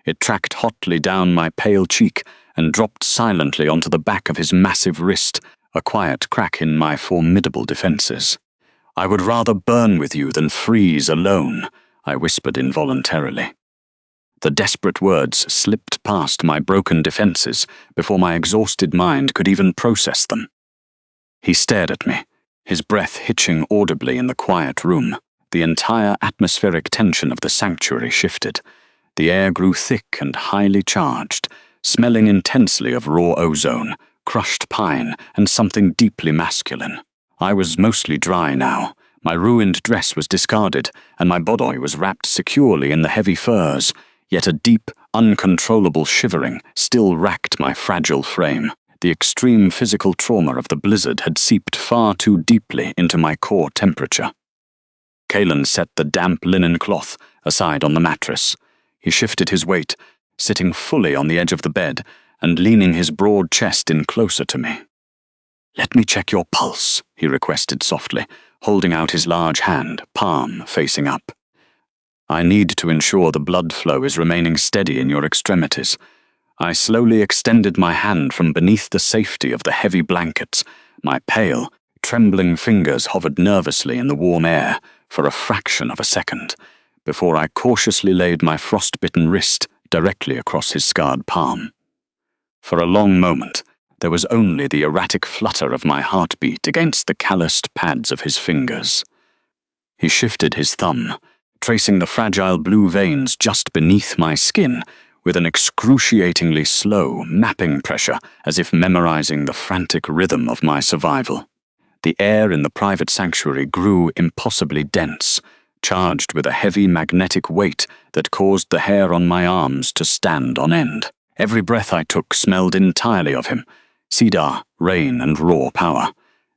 It tracked hotly down my pale cheek and dropped silently onto the back of his massive wrist, a quiet crack in my formidable defenses. "I would rather burn with you than freeze alone," I whispered involuntarily. The desperate words slipped past my broken defenses before my exhausted mind could even process them. He stared at me, his breath hitching audibly in the quiet room. The entire atmospheric tension of the sanctuary shifted. The air grew thick and highly charged, smelling intensely of raw ozone, crushed pine, and something deeply masculine. I was mostly dry now. My ruined dress was discarded, and my body was wrapped securely in the heavy furs, yet a deep, uncontrollable shivering still racked my fragile frame. The extreme physical trauma of the blizzard had seeped far too deeply into my core temperature. Kaelen set the damp linen cloth aside on the mattress. He shifted his weight, sitting fully on the edge of the bed and leaning his broad chest in closer to me. "Let me check your pulse," he requested softly, holding out his large hand, palm facing up. "I need to ensure the blood flow is remaining steady in your extremities." I slowly extended my hand from beneath the safety of the heavy blankets, my pale, trembling fingers hovered nervously in the warm air for a fraction of a second, before I cautiously laid my frostbitten wrist directly across his scarred palm. For a long moment, there was only the erratic flutter of my heartbeat against the calloused pads of his fingers. He shifted his thumb, tracing the fragile blue veins just beneath my skin with an excruciatingly slow, mapping pressure as if memorizing the frantic rhythm of my survival. The air in the private sanctuary grew impossibly dense, charged with a heavy magnetic weight that caused the hair on my arms to stand on end. Every breath I took smelled entirely of him, cedar, rain, and raw power.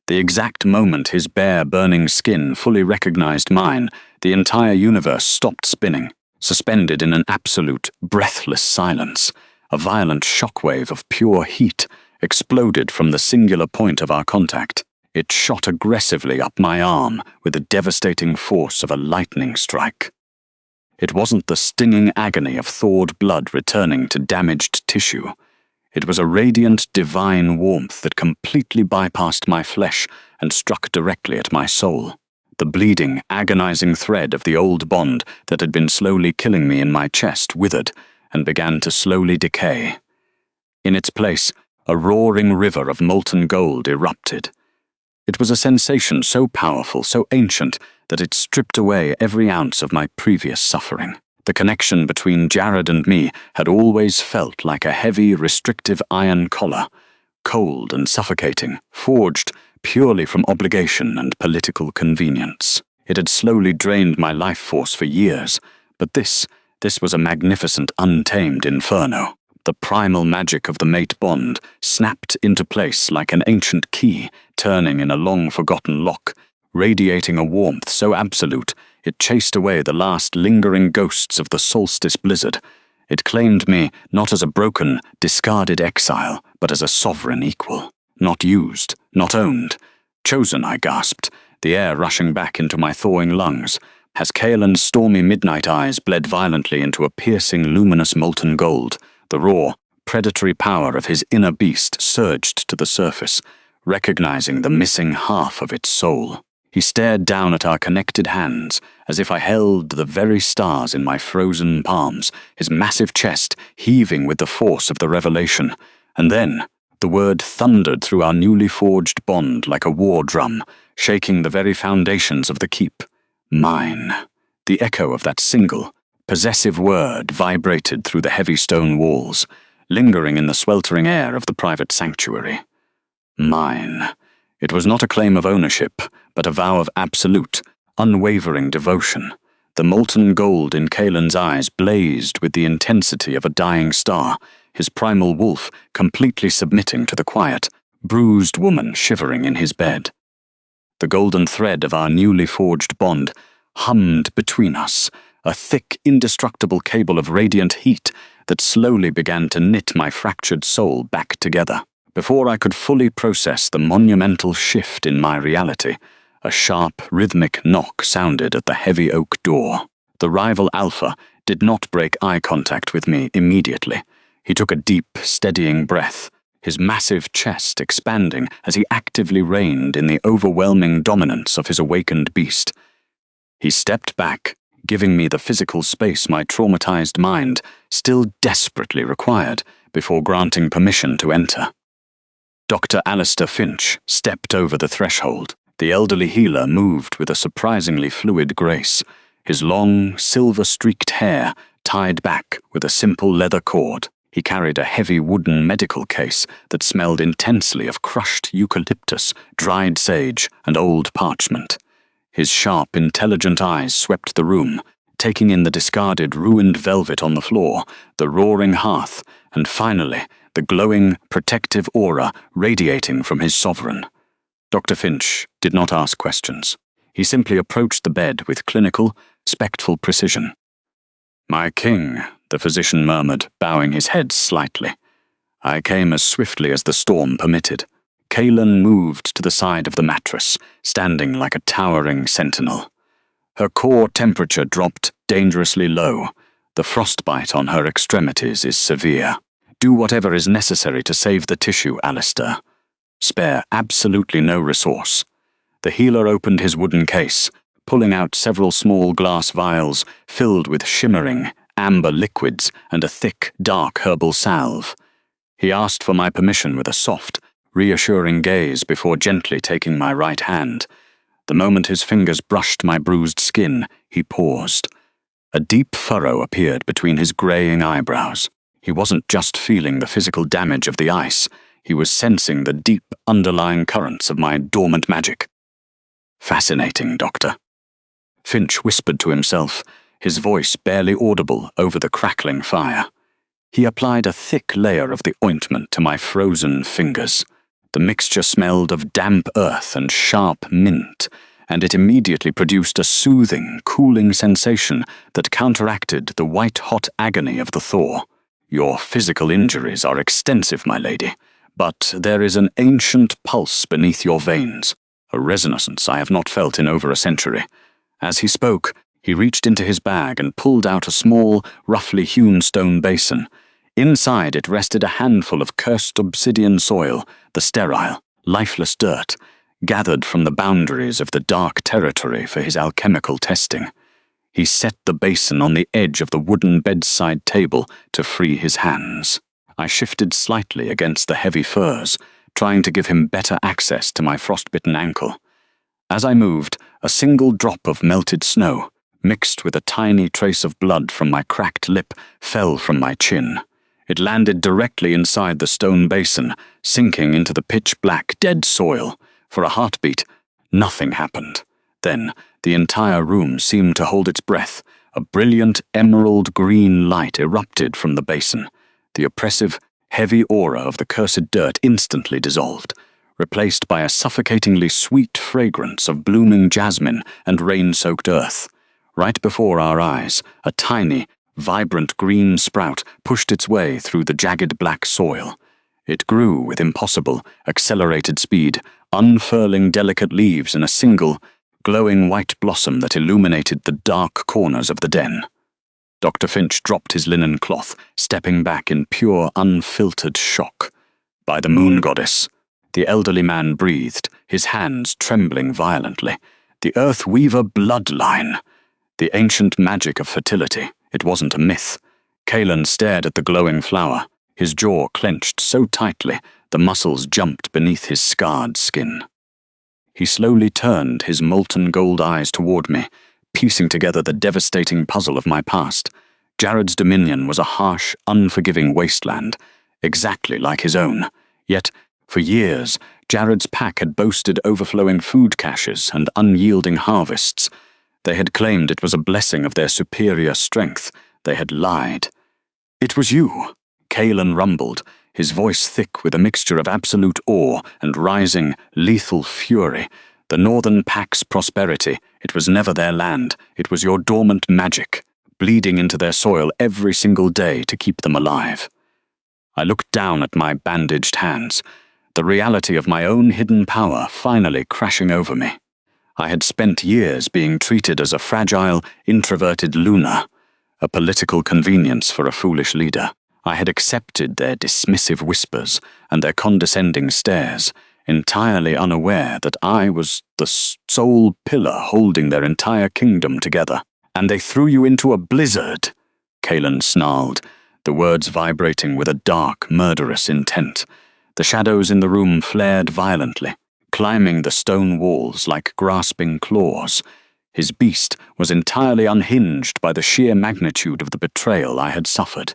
The exact moment his bare, burning skin fully recognized mine, the entire universe stopped spinning, suspended in an absolute, breathless silence. A violent shockwave of pure heat exploded from the singular point of our contact. It shot aggressively up my arm with the devastating force of a lightning strike. It wasn't the stinging agony of thawed blood returning to damaged tissue. It was a radiant, divine warmth that completely bypassed my flesh and struck directly at my soul. The bleeding, agonizing thread of the old bond that had been slowly killing me in my chest withered and began to slowly decay. In its place, a roaring river of molten gold erupted. It was a sensation so powerful, so ancient, that it stripped away every ounce of my previous suffering. The connection between Jared and me had always felt like a heavy, restrictive iron collar, cold and suffocating, forged purely from obligation and political convenience. It had slowly drained my life force for years, but this was a magnificent, untamed inferno. The primal magic of the mate bond snapped into place like an ancient key, turning in a long-forgotten lock, radiating a warmth so absolute it chased away the last lingering ghosts of the solstice blizzard. It claimed me not as a broken, discarded exile, but as a sovereign equal. Not used, not owned. Chosen, I gasped, the air rushing back into my thawing lungs, as Kaelen's stormy midnight eyes bled violently into a piercing, luminous molten gold. The raw, predatory power of his inner beast surged to the surface, recognizing the missing half of its soul. He stared down at our connected hands, as if I held the very stars in my frozen palms, his massive chest heaving with the force of the revelation. And then, the word thundered through our newly forged bond like a war drum, shaking the very foundations of the keep. Mine. The echo of that single, possessive word vibrated through the heavy stone walls, lingering in the sweltering air of the private sanctuary. Mine. It was not a claim of ownership, but a vow of absolute, unwavering devotion. The molten gold in Kaelen's eyes blazed with the intensity of a dying star, his primal wolf completely submitting to the quiet, bruised woman shivering in his bed. The golden thread of our newly forged bond hummed between us, a thick, indestructible cable of radiant heat that slowly began to knit my fractured soul back together. Before I could fully process the monumental shift in my reality, a sharp, rhythmic knock sounded at the heavy oak door. The rival Alpha did not break eye contact with me immediately. He took a deep, steadying breath, his massive chest expanding as he actively reigned in the overwhelming dominance of his awakened beast. He stepped back, giving me the physical space my traumatized mind still desperately required before granting permission to enter. Dr. Alistair Finch stepped over the threshold. The elderly healer moved with a surprisingly fluid grace, his long, silver-streaked hair tied back with a simple leather cord. He carried a heavy wooden medical case that smelled intensely of crushed eucalyptus, dried sage, and old parchment. His sharp, intelligent eyes swept the room, taking in the discarded, ruined velvet on the floor, the roaring hearth, and finally, the glowing, protective aura radiating from his sovereign. Dr. Finch did not ask questions. He simply approached the bed with clinical, spectral precision. "My king," the physician murmured, bowing his head slightly. I came as swiftly as the storm permitted. Kaelen moved to the side of the mattress, standing like a towering sentinel. Her core temperature dropped dangerously low. The frostbite on her extremities is severe. Do whatever is necessary to save the tissue, Alistair. Spare absolutely no resource. The healer opened his wooden case, pulling out several small glass vials filled with shimmering, amber liquids and a thick, dark herbal salve. He asked for my permission with a soft, reassuring gaze before gently taking my right hand. The moment his fingers brushed my bruised skin, he paused. A deep furrow appeared between his greying eyebrows. He wasn't just feeling the physical damage of the ice, he was sensing the deep underlying currents of my dormant magic. Fascinating, Doctor. Finch whispered to himself, his voice barely audible over the crackling fire. He applied a thick layer of the ointment to my frozen fingers. The mixture smelled of damp earth and sharp mint, and it immediately produced a soothing, cooling sensation that counteracted the white-hot agony of the thaw. Your physical injuries are extensive, my lady, but there is an ancient pulse beneath your veins, a resonance I have not felt in over a century. As he spoke, he reached into his bag and pulled out a small, roughly hewn stone basin. Inside it rested a handful of cursed obsidian soil, the sterile, lifeless dirt, gathered from the boundaries of the dark territory for his alchemical testing. He set the basin on the edge of the wooden bedside table to free his hands. I shifted slightly against the heavy furs, trying to give him better access to my frostbitten ankle. As I moved, a single drop of melted snow, mixed with a tiny trace of blood from my cracked lip, fell from my chin. It landed directly inside the stone basin, sinking into the pitch-black, dead soil. For a heartbeat, nothing happened. Then, the entire room seemed to hold its breath. A brilliant emerald green light erupted from the basin. The oppressive, heavy aura of the cursed dirt instantly dissolved, replaced by a suffocatingly sweet fragrance of blooming jasmine and rain-soaked earth. Right before our eyes, a tiny, vibrant green sprout pushed its way through the jagged black soil. It grew with impossible, accelerated speed, unfurling delicate leaves in a single, glowing white blossom that illuminated the dark corners of the den. Dr. Finch dropped his linen cloth, stepping back in pure, unfiltered shock. By the moon goddess, the elderly man breathed, his hands trembling violently. The Earth Weaver bloodline. The ancient magic of fertility. It wasn't a myth. Kaelen stared at the glowing flower, his jaw clenched so tightly the muscles jumped beneath his scarred skin. He slowly turned his molten gold eyes toward me, piecing together the devastating puzzle of my past. Jared's dominion was a harsh, unforgiving wasteland, exactly like his own. Yet, for years, Jared's pack had boasted overflowing food caches and unyielding harvests. They had claimed it was a blessing of their superior strength. They had lied. "It was you," Kaelen rumbled, his voice thick with a mixture of absolute awe and rising, lethal fury. "The Northern Pack's prosperity, it was never their land. It was your dormant magic, bleeding into their soil every single day to keep them alive." I looked down at my bandaged hands, the reality of my own hidden power finally crashing over me. I had spent years being treated as a fragile, introverted loner, a political convenience for a foolish leader. I had accepted their dismissive whispers and their condescending stares, entirely unaware that I was the sole pillar holding their entire kingdom together. "And they threw you into a blizzard," Kaelen snarled, the words vibrating with a dark, murderous intent. The shadows in the room flared violently, climbing the stone walls like grasping claws. His beast was entirely unhinged by the sheer magnitude of the betrayal I had suffered.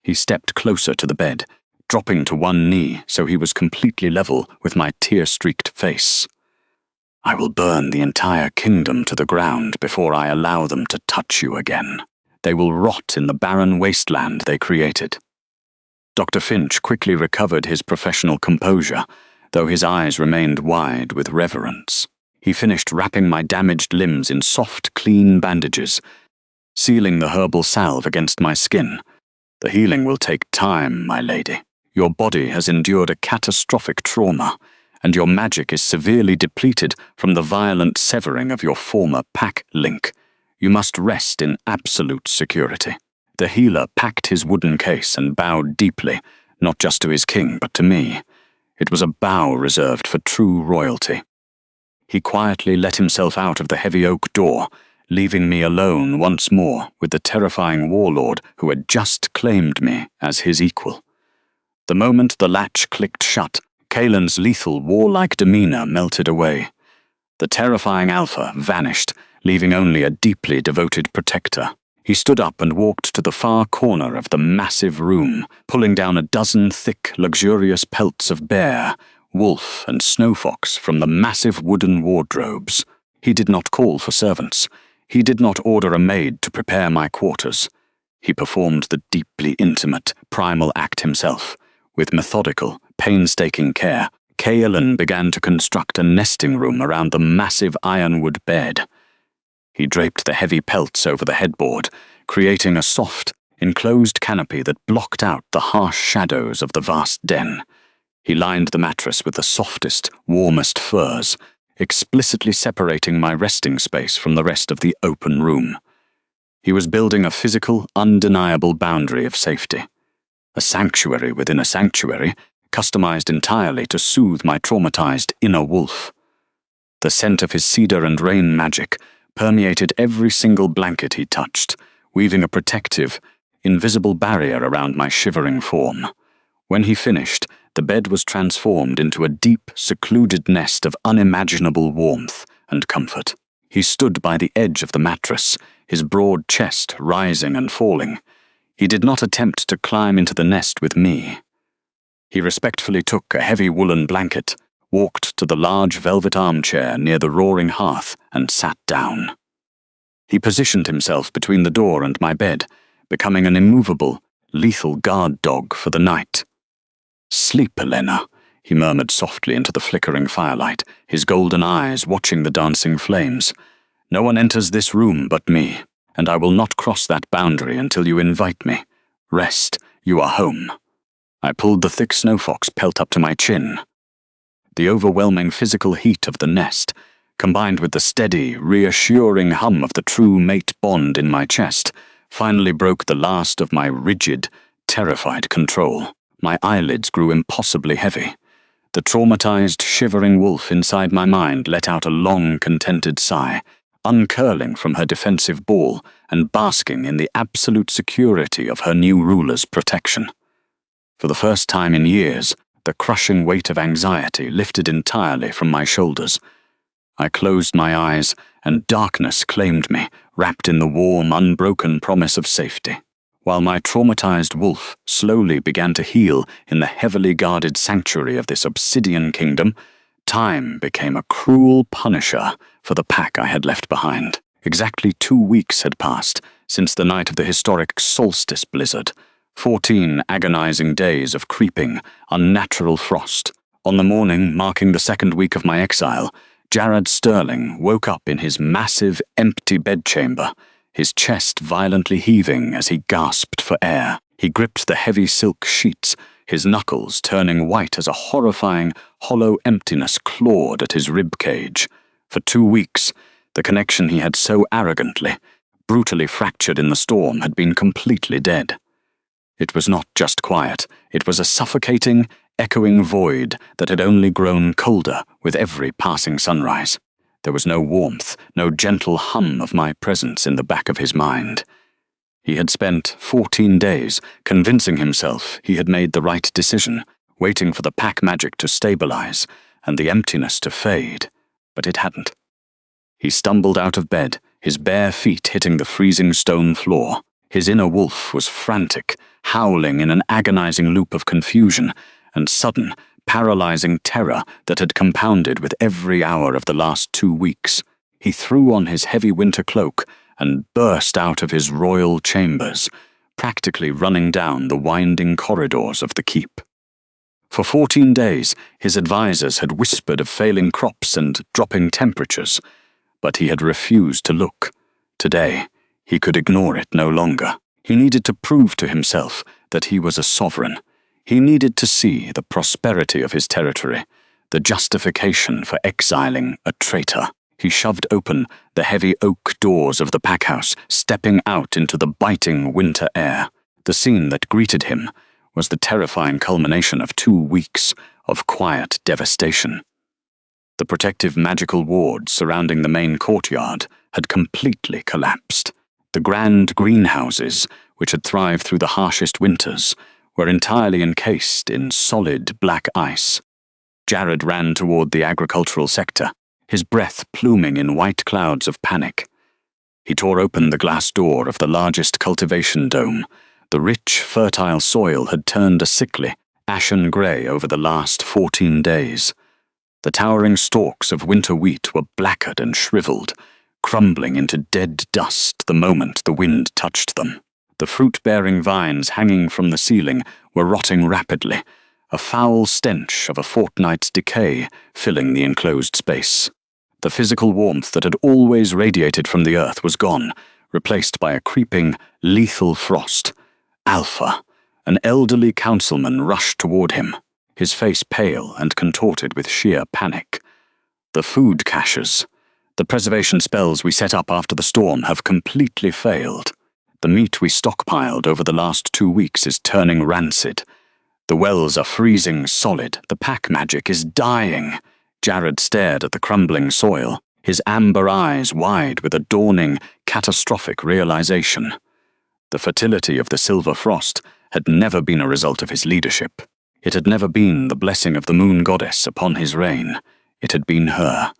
He stepped closer to the bed, dropping to one knee so he was completely level with my tear-streaked face. "I will burn the entire kingdom to the ground before I allow them to touch you again. They will rot in the barren wasteland they created." Dr. Finch quickly recovered his professional composure, though his eyes remained wide with reverence. He finished wrapping my damaged limbs in soft, clean bandages, sealing the herbal salve against my skin. "The healing will take time, my lady. Your body has endured a catastrophic trauma, and your magic is severely depleted from the violent severing of your former pack link. You must rest in absolute security." The healer packed his wooden case and bowed deeply, not just to his king, but to me. It was a bow reserved for true royalty. He quietly let himself out of the heavy oak door, leaving me alone once more with the terrifying warlord who had just claimed me as his equal. The moment the latch clicked shut, Kaelen's lethal, warlike demeanor melted away. The terrifying alpha vanished, leaving only a deeply devoted protector. He stood up and walked to the far corner of the massive room, pulling down a dozen thick, luxurious pelts of bear, wolf, and snow fox from the massive wooden wardrobes. He did not call for servants. He did not order a maid to prepare my quarters. He performed the deeply intimate, primal act himself. With methodical, painstaking care, Kaelen began to construct a nesting room around the massive ironwood bed. He draped the heavy pelts over the headboard, creating a soft, enclosed canopy that blocked out the harsh shadows of the vast den. He lined the mattress with the softest, warmest furs, explicitly separating my resting space from the rest of the open room. He was building a physical, undeniable boundary of safety. A sanctuary within a sanctuary, customized entirely to soothe my traumatized inner wolf. The scent of his cedar and rain magic permeated every single blanket he touched, weaving a protective, invisible barrier around my shivering form. When he finished, the bed was transformed into a deep, secluded nest of unimaginable warmth and comfort. He stood by the edge of the mattress, his broad chest rising and falling. He did not attempt to climb into the nest with me. He respectfully took a heavy woolen blanket, walked to the large velvet armchair near the roaring hearth, and sat down. He positioned himself between the door and my bed, becoming an immovable, lethal guard dog for the night. "Sleep, Elena," he murmured softly into the flickering firelight, his golden eyes watching the dancing flames. "No one enters this room but me, and I will not cross that boundary until you invite me. Rest, you are home." I pulled the thick snowfox pelt up to my chin. The overwhelming physical heat of the nest, combined with the steady, reassuring hum of the true mate bond in my chest, finally broke the last of my rigid, terrified control. My eyelids grew impossibly heavy. The traumatized, shivering wolf inside my mind let out a long, contented sigh, uncurling from her defensive ball and basking in the absolute security of her new ruler's protection. For the first time in years, the crushing weight of anxiety lifted entirely from my shoulders. I closed my eyes, and darkness claimed me, wrapped in the warm, unbroken promise of safety. While my traumatized wolf slowly began to heal in the heavily guarded sanctuary of this obsidian kingdom, time became a cruel punisher for the pack I had left behind. Exactly 2 weeks had passed since the night of the historic solstice blizzard. 14 agonizing days of creeping, unnatural frost. On the morning marking the 2nd week of my exile, Jared Sterling woke up in his massive, empty bedchamber, his chest violently heaving as he gasped for air. He gripped the heavy silk sheets, his knuckles turning white as a horrifying, hollow emptiness clawed at his rib cage. For 2 weeks, the connection he had so arrogantly, brutally fractured in the storm had been completely dead. It was not just quiet, it was a suffocating, echoing void that had only grown colder with every passing sunrise. There was no warmth, no gentle hum of my presence in the back of his mind. He had spent 14 days convincing himself he had made the right decision, waiting for the pack magic to stabilize and the emptiness to fade, but it hadn't. He stumbled out of bed, his bare feet hitting the freezing stone floor. His inner wolf was frantic, howling in an agonizing loop of confusion and sudden, paralyzing terror that had compounded with every hour of the last 2 weeks. He threw on his heavy winter cloak and burst out of his royal chambers, practically running down the winding corridors of the keep. For 14 days, his advisors had whispered of failing crops and dropping temperatures, but he had refused to look. Today, he could ignore it no longer. He needed to prove to himself that he was a sovereign. He needed to see the prosperity of his territory, the justification for exiling a traitor. He shoved open the heavy oak doors of the packhouse, stepping out into the biting winter air. The scene that greeted him was the terrifying culmination of 2 weeks of quiet devastation. The protective magical wards surrounding the main courtyard had completely collapsed. The grand greenhouses, which had thrived through the harshest winters, were entirely encased in solid black ice. Jared ran toward the agricultural sector, his breath pluming in white clouds of panic. He tore open the glass door of the largest cultivation dome. The rich, fertile soil had turned a sickly, ashen grey over the last 14 days. The towering stalks of winter wheat were blackered and shriveled, crumbling into dead dust the moment the wind touched them. The fruit-bearing vines hanging from the ceiling were rotting rapidly, a foul stench of a fortnight's decay filling the enclosed space. The physical warmth that had always radiated from the earth was gone, replaced by a creeping, lethal frost. Alpha, an elderly councilman, rushed toward him, his face pale and contorted with sheer panic. The food caches, the preservation spells we set up after the storm, have completely failed. The meat we stockpiled over the last 2 weeks is turning rancid. The wells are freezing solid. The pack magic is dying. Jared stared at the crumbling soil, his amber eyes wide with a dawning, catastrophic realization. The fertility of the silver frost had never been a result of his leadership. It had never been the blessing of the moon goddess upon his reign. It had been her,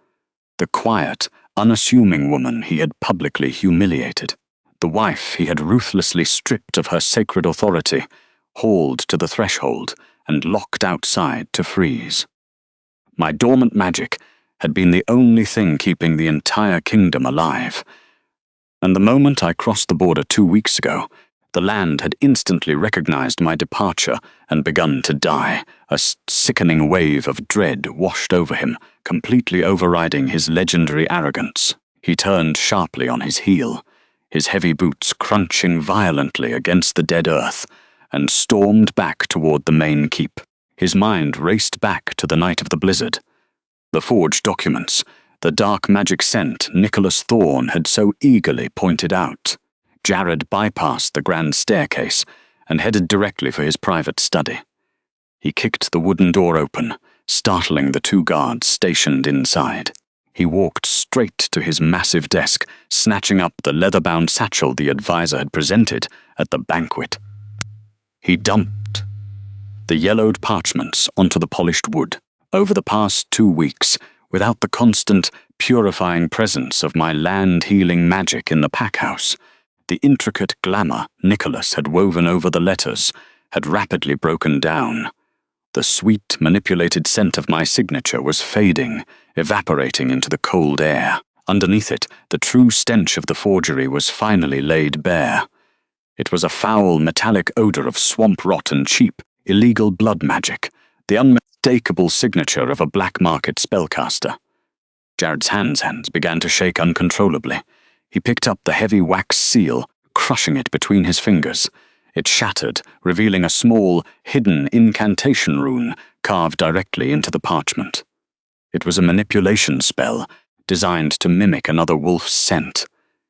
the quiet, unassuming woman he had publicly humiliated, the wife he had ruthlessly stripped of her sacred authority, hauled to the threshold, and locked outside to freeze. My dormant magic had been the only thing keeping the entire kingdom alive. And the moment I crossed the border 2 weeks ago, the land had instantly recognized my departure and begun to die. A sickening wave of dread washed over him, completely overriding his legendary arrogance. He turned sharply on his heel, his heavy boots crunching violently against the dead earth, and stormed back toward the main keep. His mind raced back to the night of the blizzard. The forged documents, the dark magic scent Nicholas Thorne had so eagerly pointed out. Jared bypassed the grand staircase and headed directly for his private study. He kicked the wooden door open, startling the 2 guards stationed inside. He walked straight to his massive desk, snatching up the leather-bound satchel the advisor had presented at the banquet. He dumped the yellowed parchments onto the polished wood. Over the past 2 weeks, without the constant, purifying presence of my land-healing magic in the pack house, the intricate glamour Nicholas had woven over the letters had rapidly broken down. The sweet, manipulated scent of my signature was fading, evaporating into the cold air. Underneath it, the true stench of the forgery was finally laid bare. It was a foul, metallic odor of swamp rot and cheap, illegal blood magic, the unmistakable signature of a black market spellcaster. Jared's hands began to shake uncontrollably. He picked up the heavy wax seal, crushing it between his fingers. It shattered, revealing a small, hidden incantation rune carved directly into the parchment. It was a manipulation spell, designed to mimic another wolf's scent.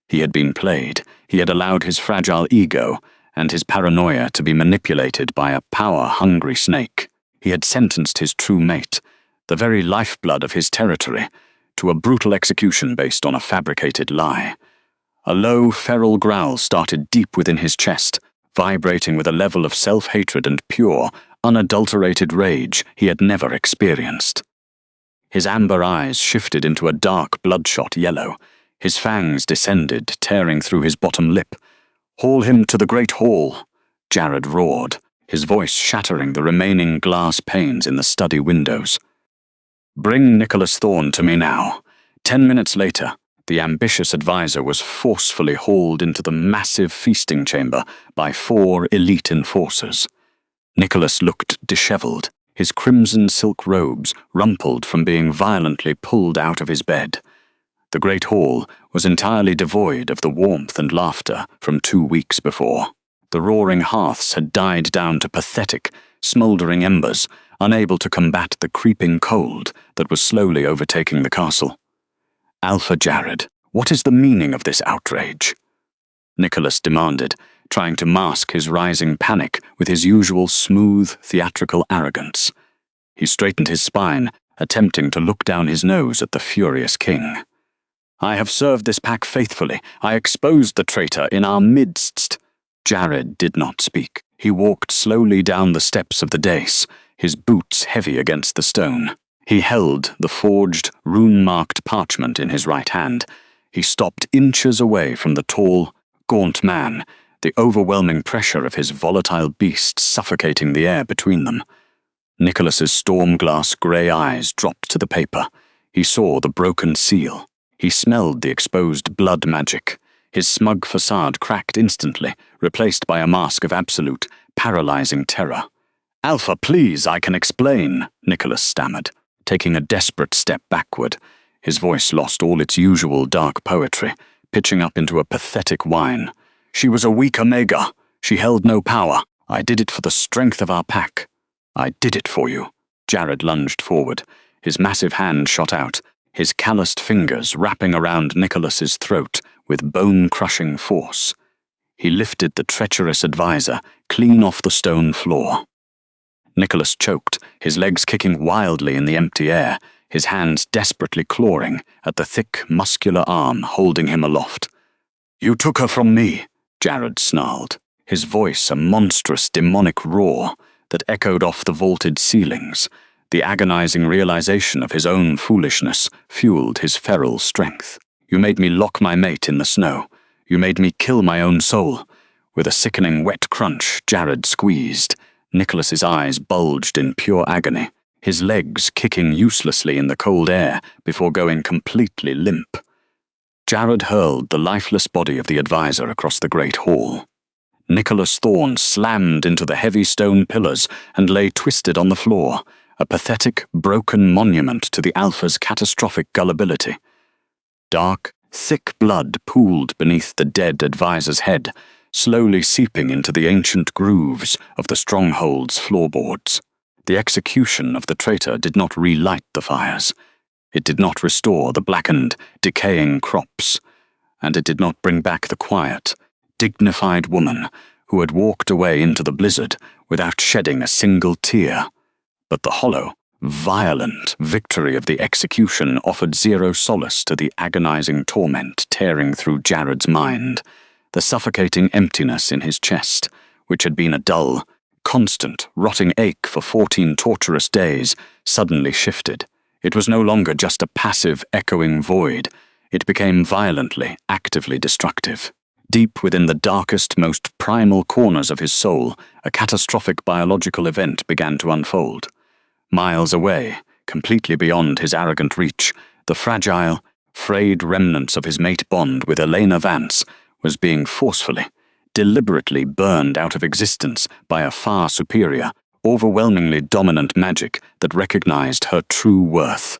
He had been played. He had allowed his fragile ego and his paranoia to be manipulated by a power-hungry snake. He had sentenced his true mate, the very lifeblood of his territory, to a brutal execution based on a fabricated lie. A low, feral growl started deep within his chest, vibrating with a level of self-hatred and pure, unadulterated rage he had never experienced. His amber eyes shifted into a dark, bloodshot yellow. His fangs descended, tearing through his bottom lip. "Haul him to the Great Hall," Jared roared, his voice shattering the remaining glass panes in the study windows. "Bring Nicholas Thorne to me now." 10 minutes later, the ambitious advisor was forcefully hauled into the massive feasting chamber by 4 elite enforcers. Nicholas looked disheveled, his crimson silk robes rumpled from being violently pulled out of his bed. The great hall was entirely devoid of the warmth and laughter from 2 weeks before. The roaring hearths had died down to pathetic, smouldering embers, unable to combat the creeping cold that was slowly overtaking the castle. "Alpha Jared, what is the meaning of this outrage?" Nicholas demanded, trying to mask his rising panic with his usual smooth, theatrical arrogance. He straightened his spine attempting to look down his nose at the furious king. "I have served this pack faithfully. I exposed the traitor in our midst." Jared did not speak. He walked slowly down the steps of the dais, his boots heavy against the stone. He held the forged, rune-marked parchment in his right hand. He stopped inches away from the tall, gaunt man, the overwhelming pressure of his volatile beast suffocating the air between them. Nicholas's storm-glass grey eyes dropped to the paper. He saw the broken seal. He smelled the exposed blood magic. His smug facade cracked instantly, replaced by a mask of absolute, paralyzing terror. "Alpha, please, I can explain," Nicholas stammered, taking a desperate step backward. His voice lost all its usual dark poetry, pitching up into a pathetic whine. "She was a weak Omega. She held no power. I did it for the strength of our pack. I did it for you." Jared lunged forward. His massive hand shot out, his calloused fingers wrapping around Nicholas's throat with bone-crushing force. He lifted the treacherous advisor clean off the stone floor. Nicholas choked, his legs kicking wildly in the empty air, his hands desperately clawing at the thick, muscular arm holding him aloft. "You took her from me," Jared snarled, his voice a monstrous demonic roar that echoed off the vaulted ceilings. The agonizing realization of his own foolishness fueled his feral strength. "You made me lock my mate in the snow. You made me kill my own soul." With a sickening wet crunch, Jared squeezed. Nicholas's eyes bulged in pure agony, his legs kicking uselessly in the cold air before going completely limp. Jared hurled the lifeless body of the advisor across the great hall. Nicholas Thorne slammed into the heavy stone pillars and lay twisted on the floor, a pathetic, broken monument to the Alpha's catastrophic gullibility. Dark, thick blood pooled beneath the dead advisor's head, slowly seeping into the ancient grooves of the stronghold's floorboards. The execution of the traitor did not relight the fires. It did not restore the blackened, decaying crops, and it did not bring back the quiet, dignified woman who had walked away into the blizzard without shedding a single tear. But the hollow, violent victory of the execution offered zero solace to the agonizing torment tearing through Jared's mind. The suffocating emptiness in his chest, which had been a dull, constant, rotting ache for 14 torturous days, suddenly shifted. It was no longer just a passive, echoing void. It became violently, actively destructive. Deep within the darkest, most primal corners of his soul, a catastrophic biological event began to unfold. Miles away, completely beyond his arrogant reach, the fragile, frayed remnants of his mate bond with Elena Vance was being forcefully, deliberately burned out of existence by a far superior, overwhelmingly dominant magic that recognized her true worth.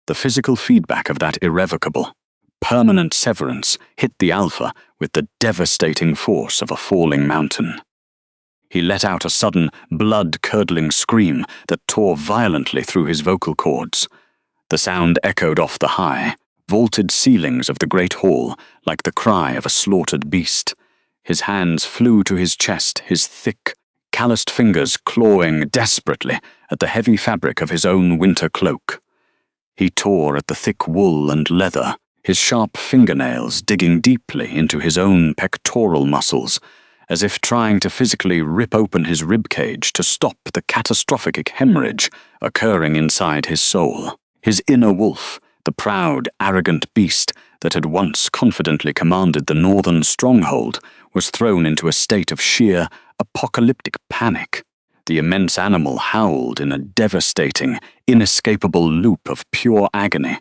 The physical feedback of that irrevocable, permanent severance hit the Alpha with the devastating force of a falling mountain. He let out a sudden, blood-curdling scream that tore violently through his vocal cords. The sound echoed off the high, vaulted ceilings of the great hall like the cry of a slaughtered beast. His hands flew to his chest, his thick, calloused fingers clawing desperately at the heavy fabric of his own winter cloak. He tore at the thick wool and leather, his sharp fingernails digging deeply into his own pectoral muscles, as if trying to physically rip open his ribcage to stop the catastrophic hemorrhage occurring inside his soul. His inner wolf, the proud, arrogant beast that had once confidently commanded the northern stronghold, was thrown into a state of sheer, apocalyptic panic. The immense animal howled in a devastating, inescapable loop of pure agony,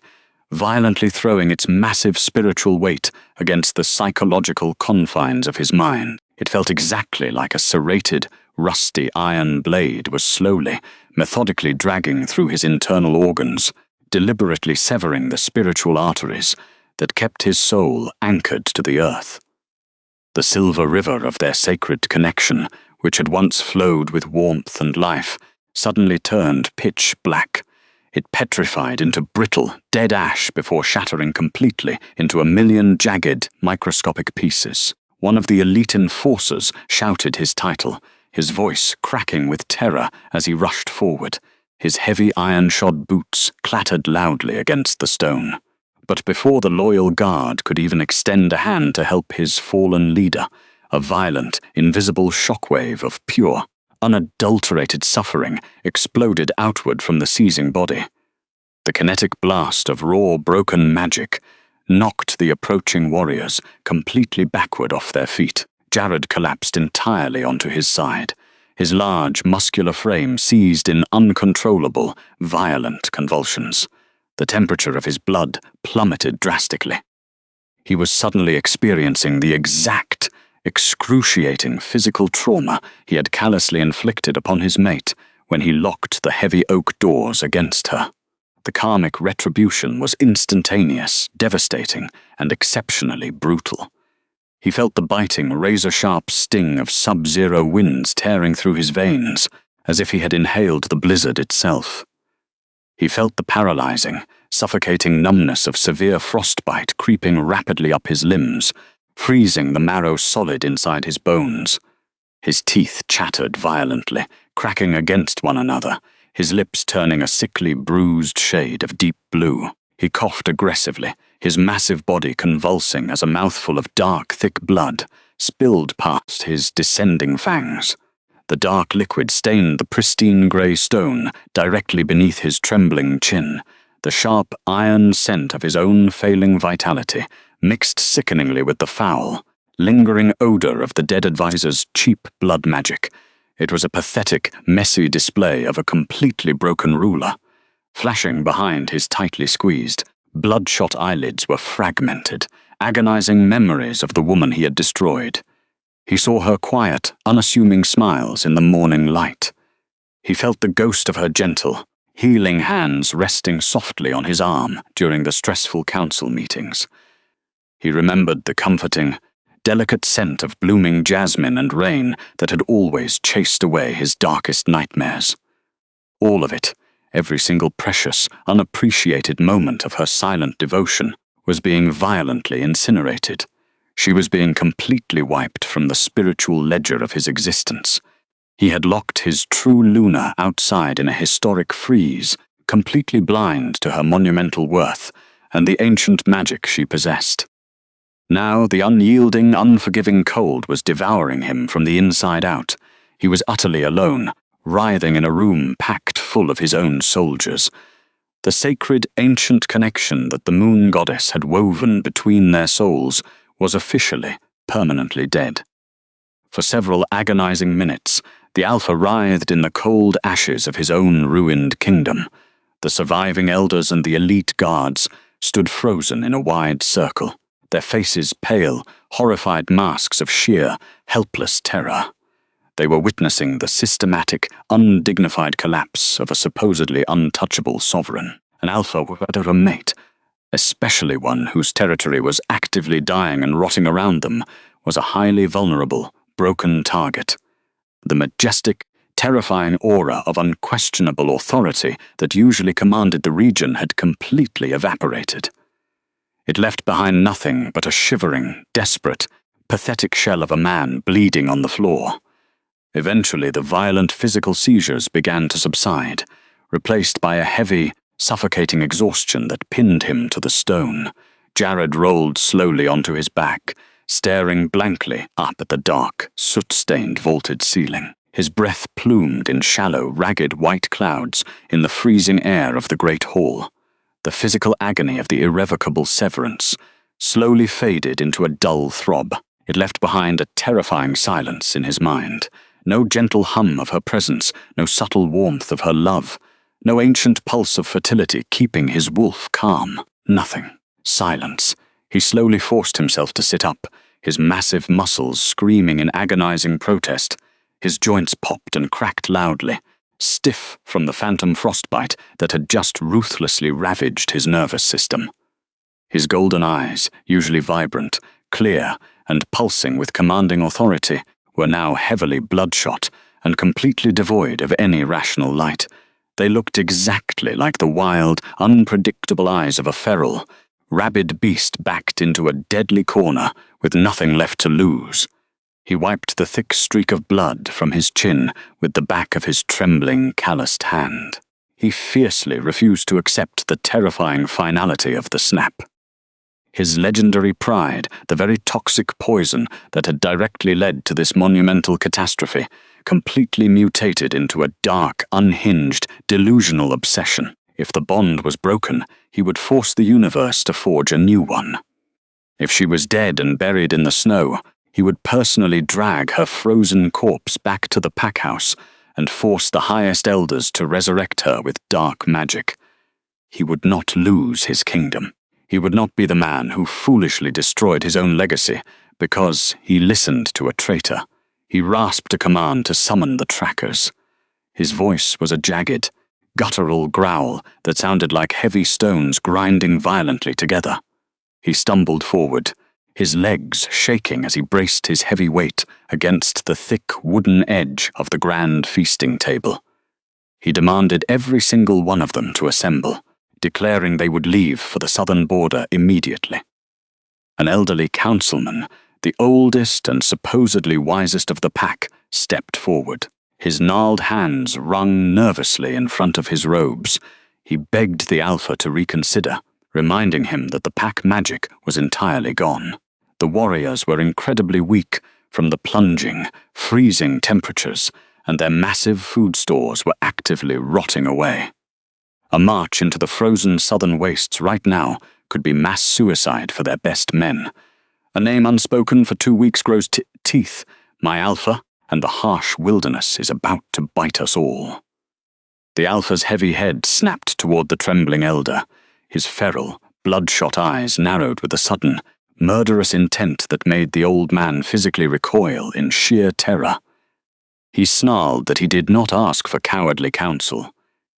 violently throwing its massive spiritual weight against the psychological confines of his mind. It felt exactly like a serrated, rusty iron blade was slowly, methodically dragging through his internal organs, deliberately severing the spiritual arteries that kept his soul anchored to the earth. The silver river of their sacred connection, which had once flowed with warmth and life, suddenly turned pitch black. It petrified into brittle, dead ash before shattering completely into a million jagged, microscopic pieces. One of the elite enforcers shouted his title, his voice cracking with terror as he rushed forward. His heavy iron-shod boots clattered loudly against the stone. But before the loyal guard could even extend a hand to help his fallen leader, a violent, invisible shockwave of pure, unadulterated suffering exploded outward from the seizing body. The kinetic blast of raw, broken magic knocked the approaching warriors completely backward off their feet. Jared collapsed entirely onto his side, his large, muscular frame seized in uncontrollable, violent convulsions. The temperature of his blood plummeted drastically. He was suddenly experiencing the exact, excruciating physical trauma he had callously inflicted upon his mate when he locked the heavy oak doors against her. The karmic retribution was instantaneous, devastating, and exceptionally brutal. He felt the biting, razor-sharp sting of sub-zero winds tearing through his veins, as if he had inhaled the blizzard itself. He felt the paralyzing, suffocating numbness of severe frostbite creeping rapidly up his limbs, freezing the marrow solid inside his bones. His teeth chattered violently, cracking against one another, his lips turning a sickly, bruised shade of deep blue. He coughed aggressively, his massive body convulsing as a mouthful of dark, thick blood spilled past his descending fangs. The dark liquid stained the pristine grey stone directly beneath his trembling chin. The sharp iron scent of his own failing vitality mixed sickeningly with the foul, lingering odor of the dead advisor's cheap blood magic. It was a pathetic, messy display of a completely broken ruler. Flashing behind his tightly squeezed, bloodshot eyelids were fragmented, agonizing memories of the woman he had destroyed. He saw her quiet, unassuming smiles in the morning light. He felt the ghost of her gentle, healing hands resting softly on his arm during the stressful council meetings. He remembered the comforting, delicate scent of blooming jasmine and rain that had always chased away his darkest nightmares. All of it, every single precious, unappreciated moment of her silent devotion, was being violently incinerated. She was being completely wiped from the spiritual ledger of his existence. He had locked his true Luna outside in a historic freeze, completely blind to her monumental worth and the ancient magic she possessed. Now the unyielding, unforgiving cold was devouring him from the inside out. He was utterly alone, writhing in a room packed full of his own soldiers. The sacred, ancient connection that the moon goddess had woven between their souls was officially, permanently dead. For several agonizing minutes, the Alpha writhed in the cold ashes of his own ruined kingdom. The surviving elders and the elite guards stood frozen in a wide circle, their faces pale, horrified masks of sheer, helpless terror. They were witnessing the systematic, undignified collapse of a supposedly untouchable sovereign. An Alpha without a mate, especially one whose territory was actively dying and rotting around them, was a highly vulnerable, broken target. The majestic, terrifying aura of unquestionable authority that usually commanded the region had completely evaporated. It left behind nothing but a shivering, desperate, pathetic shell of a man bleeding on the floor. Eventually, the violent physical seizures began to subside, replaced by a heavy, suffocating exhaustion that pinned him to the stone. Jared rolled slowly onto his back, staring blankly up at the dark, soot-stained vaulted ceiling. His breath plumed in shallow, ragged white clouds in the freezing air of the great hall. The physical agony of the irrevocable severance slowly faded into a dull throb. It left behind a terrifying silence in his mind. No gentle hum of her presence, no subtle warmth of her love, no ancient pulse of fertility keeping his wolf calm. Nothing. Silence. He slowly forced himself to sit up, his massive muscles screaming in agonizing protest. His joints popped and cracked loudly, stiff from the phantom frostbite that had just ruthlessly ravaged his nervous system. His golden eyes, usually vibrant, clear, and pulsing with commanding authority, were now heavily bloodshot and completely devoid of any rational light. They looked exactly like the wild, unpredictable eyes of a feral, rabid beast backed into a deadly corner with nothing left to lose. He wiped the thick streak of blood from his chin with the back of his trembling, calloused hand. He fiercely refused to accept the terrifying finality of the snap. His legendary pride, the very toxic poison that had directly led to this monumental catastrophe, completely mutated into a dark, unhinged, delusional obsession. If the bond was broken, he would force the universe to forge a new one. If she was dead and buried in the snow, he would personally drag her frozen corpse back to the pack house and force the highest elders to resurrect her with dark magic. He would not lose his kingdom. He would not be the man who foolishly destroyed his own legacy because he listened to a traitor. He rasped a command to summon the trackers. His voice was a jagged, guttural growl that sounded like heavy stones grinding violently together. He stumbled forward, his legs shaking as he braced his heavy weight against the thick wooden edge of the grand feasting table. He demanded every single one of them to assemble, declaring they would leave for the southern border immediately. An elderly councilman, the oldest and supposedly wisest of the pack, stepped forward. His gnarled hands wrung nervously in front of his robes. He begged the Alpha to reconsider, reminding him that the pack magic was entirely gone. The warriors were incredibly weak from the plunging, freezing temperatures, and their massive food stores were actively rotting away. A march into the frozen southern wastes right now could be mass suicide for their best men. A name unspoken for 2 weeks grows teeth. My Alpha and the harsh wilderness is about to bite us all. The Alpha's heavy head snapped toward the trembling elder, his feral, bloodshot eyes narrowed with a sudden, murderous intent that made the old man physically recoil in sheer terror. He snarled that he did not ask for cowardly counsel.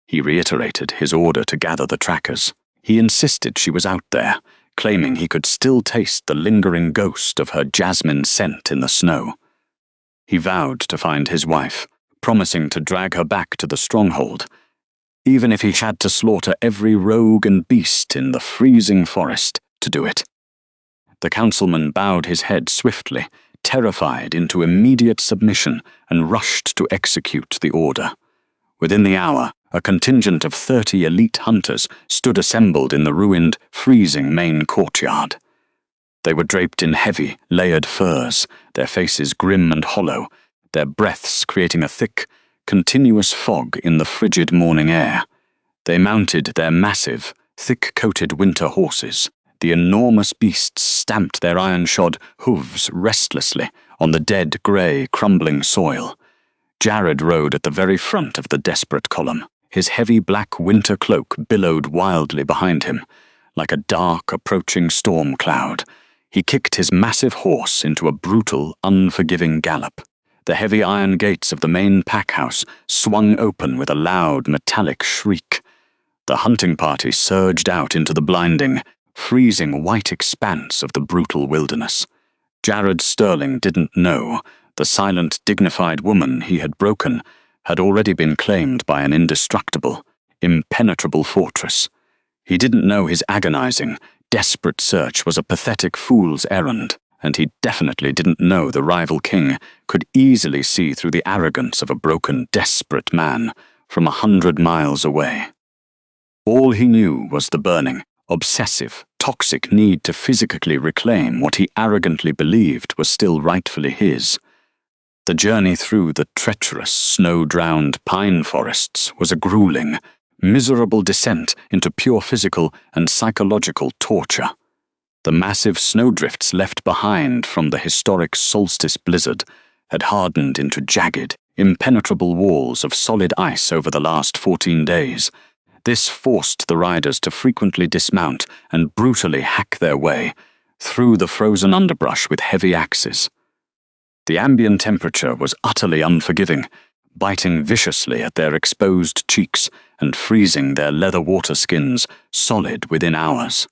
He reiterated his order to gather the trackers. He insisted she was out there, claiming he could still taste the lingering ghost of her jasmine scent in the snow. He vowed to find his wife, promising to drag her back to the stronghold, even if he had to slaughter every rogue and beast in the freezing forest to do it. The councilman bowed his head swiftly, terrified into immediate submission, and rushed to execute the order. Within the hour, a contingent of 30 elite hunters stood assembled in the ruined, freezing main courtyard. They were draped in heavy, layered furs, their faces grim and hollow, their breaths creating a thick, continuous fog in the frigid morning air. They mounted their massive, thick-coated winter horses. The enormous beasts stamped their iron-shod hooves restlessly on the dead, grey, crumbling soil. Jared rode at the very front of the desperate column. His heavy black winter cloak billowed wildly behind him, like a dark, approaching storm cloud. He kicked his massive horse into a brutal, unforgiving gallop. The heavy iron gates of the main pack house swung open with a loud, metallic shriek. The hunting party surged out into the blinding, freezing white expanse of the brutal wilderness. Jared Sterling didn't know the silent, dignified woman he had broken had already been claimed by an indestructible, impenetrable fortress. He didn't know his agonizing, desperate search was a pathetic fool's errand, and he definitely didn't know the rival king could easily see through the arrogance of a broken, desperate man from 100 miles away. All he knew was the burning, obsessive, toxic need to physically reclaim what he arrogantly believed was still rightfully his. The journey through the treacherous, snow-drowned pine forests was a grueling, miserable descent into pure physical and psychological torture. The massive snowdrifts left behind from the historic solstice blizzard had hardened into jagged, impenetrable walls of solid ice over the last 14 days. This forced the riders to frequently dismount and brutally hack their way through the frozen underbrush with heavy axes. The ambient temperature was utterly unforgiving, biting viciously at their exposed cheeks and freezing their leather water skins solid within hours.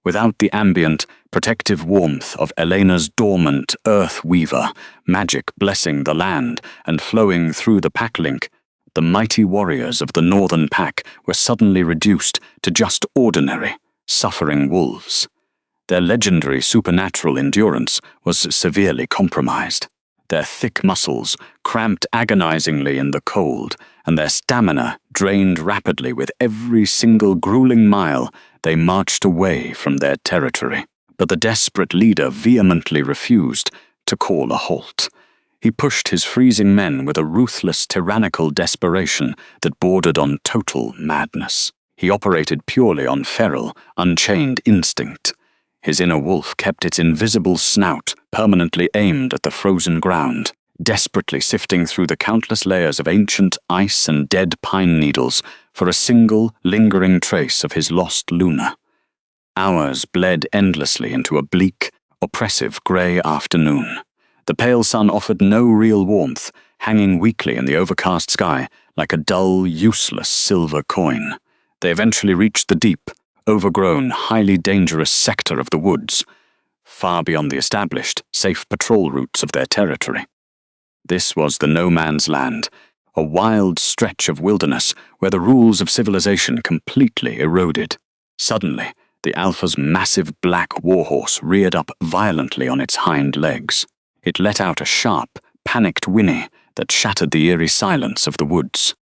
Without the ambient, protective warmth of Elena's dormant earth weaver, magic blessing the land and flowing through the pack link, the mighty warriors of the northern pack were suddenly reduced to just ordinary, suffering wolves. Their legendary supernatural endurance was severely compromised. their thick muscles cramped agonizingly in the cold, and their stamina drained rapidly with every single grueling mile they marched away from their territory. But the desperate leader vehemently refused to call a halt. He pushed his freezing men with a ruthless, tyrannical desperation that bordered on total madness. He operated purely on feral, unchained instinct. His inner wolf kept its invisible snout permanently aimed at the frozen ground, desperately sifting through the countless layers of ancient ice and dead pine needles for a single, lingering trace of his lost Luna. Hours bled endlessly into a bleak, oppressive grey afternoon. The pale sun offered no real warmth, hanging weakly in the overcast sky like a dull, useless silver coin. They eventually reached the deep, overgrown, highly dangerous sector of the woods, far beyond the established, safe patrol routes of their territory. This was the no-man's land, a wild stretch of wilderness where the rules of civilization completely eroded. Suddenly, the Alpha's massive black warhorse reared up violently on its hind legs. It let out a sharp, panicked whinny that shattered the eerie silence of the woods.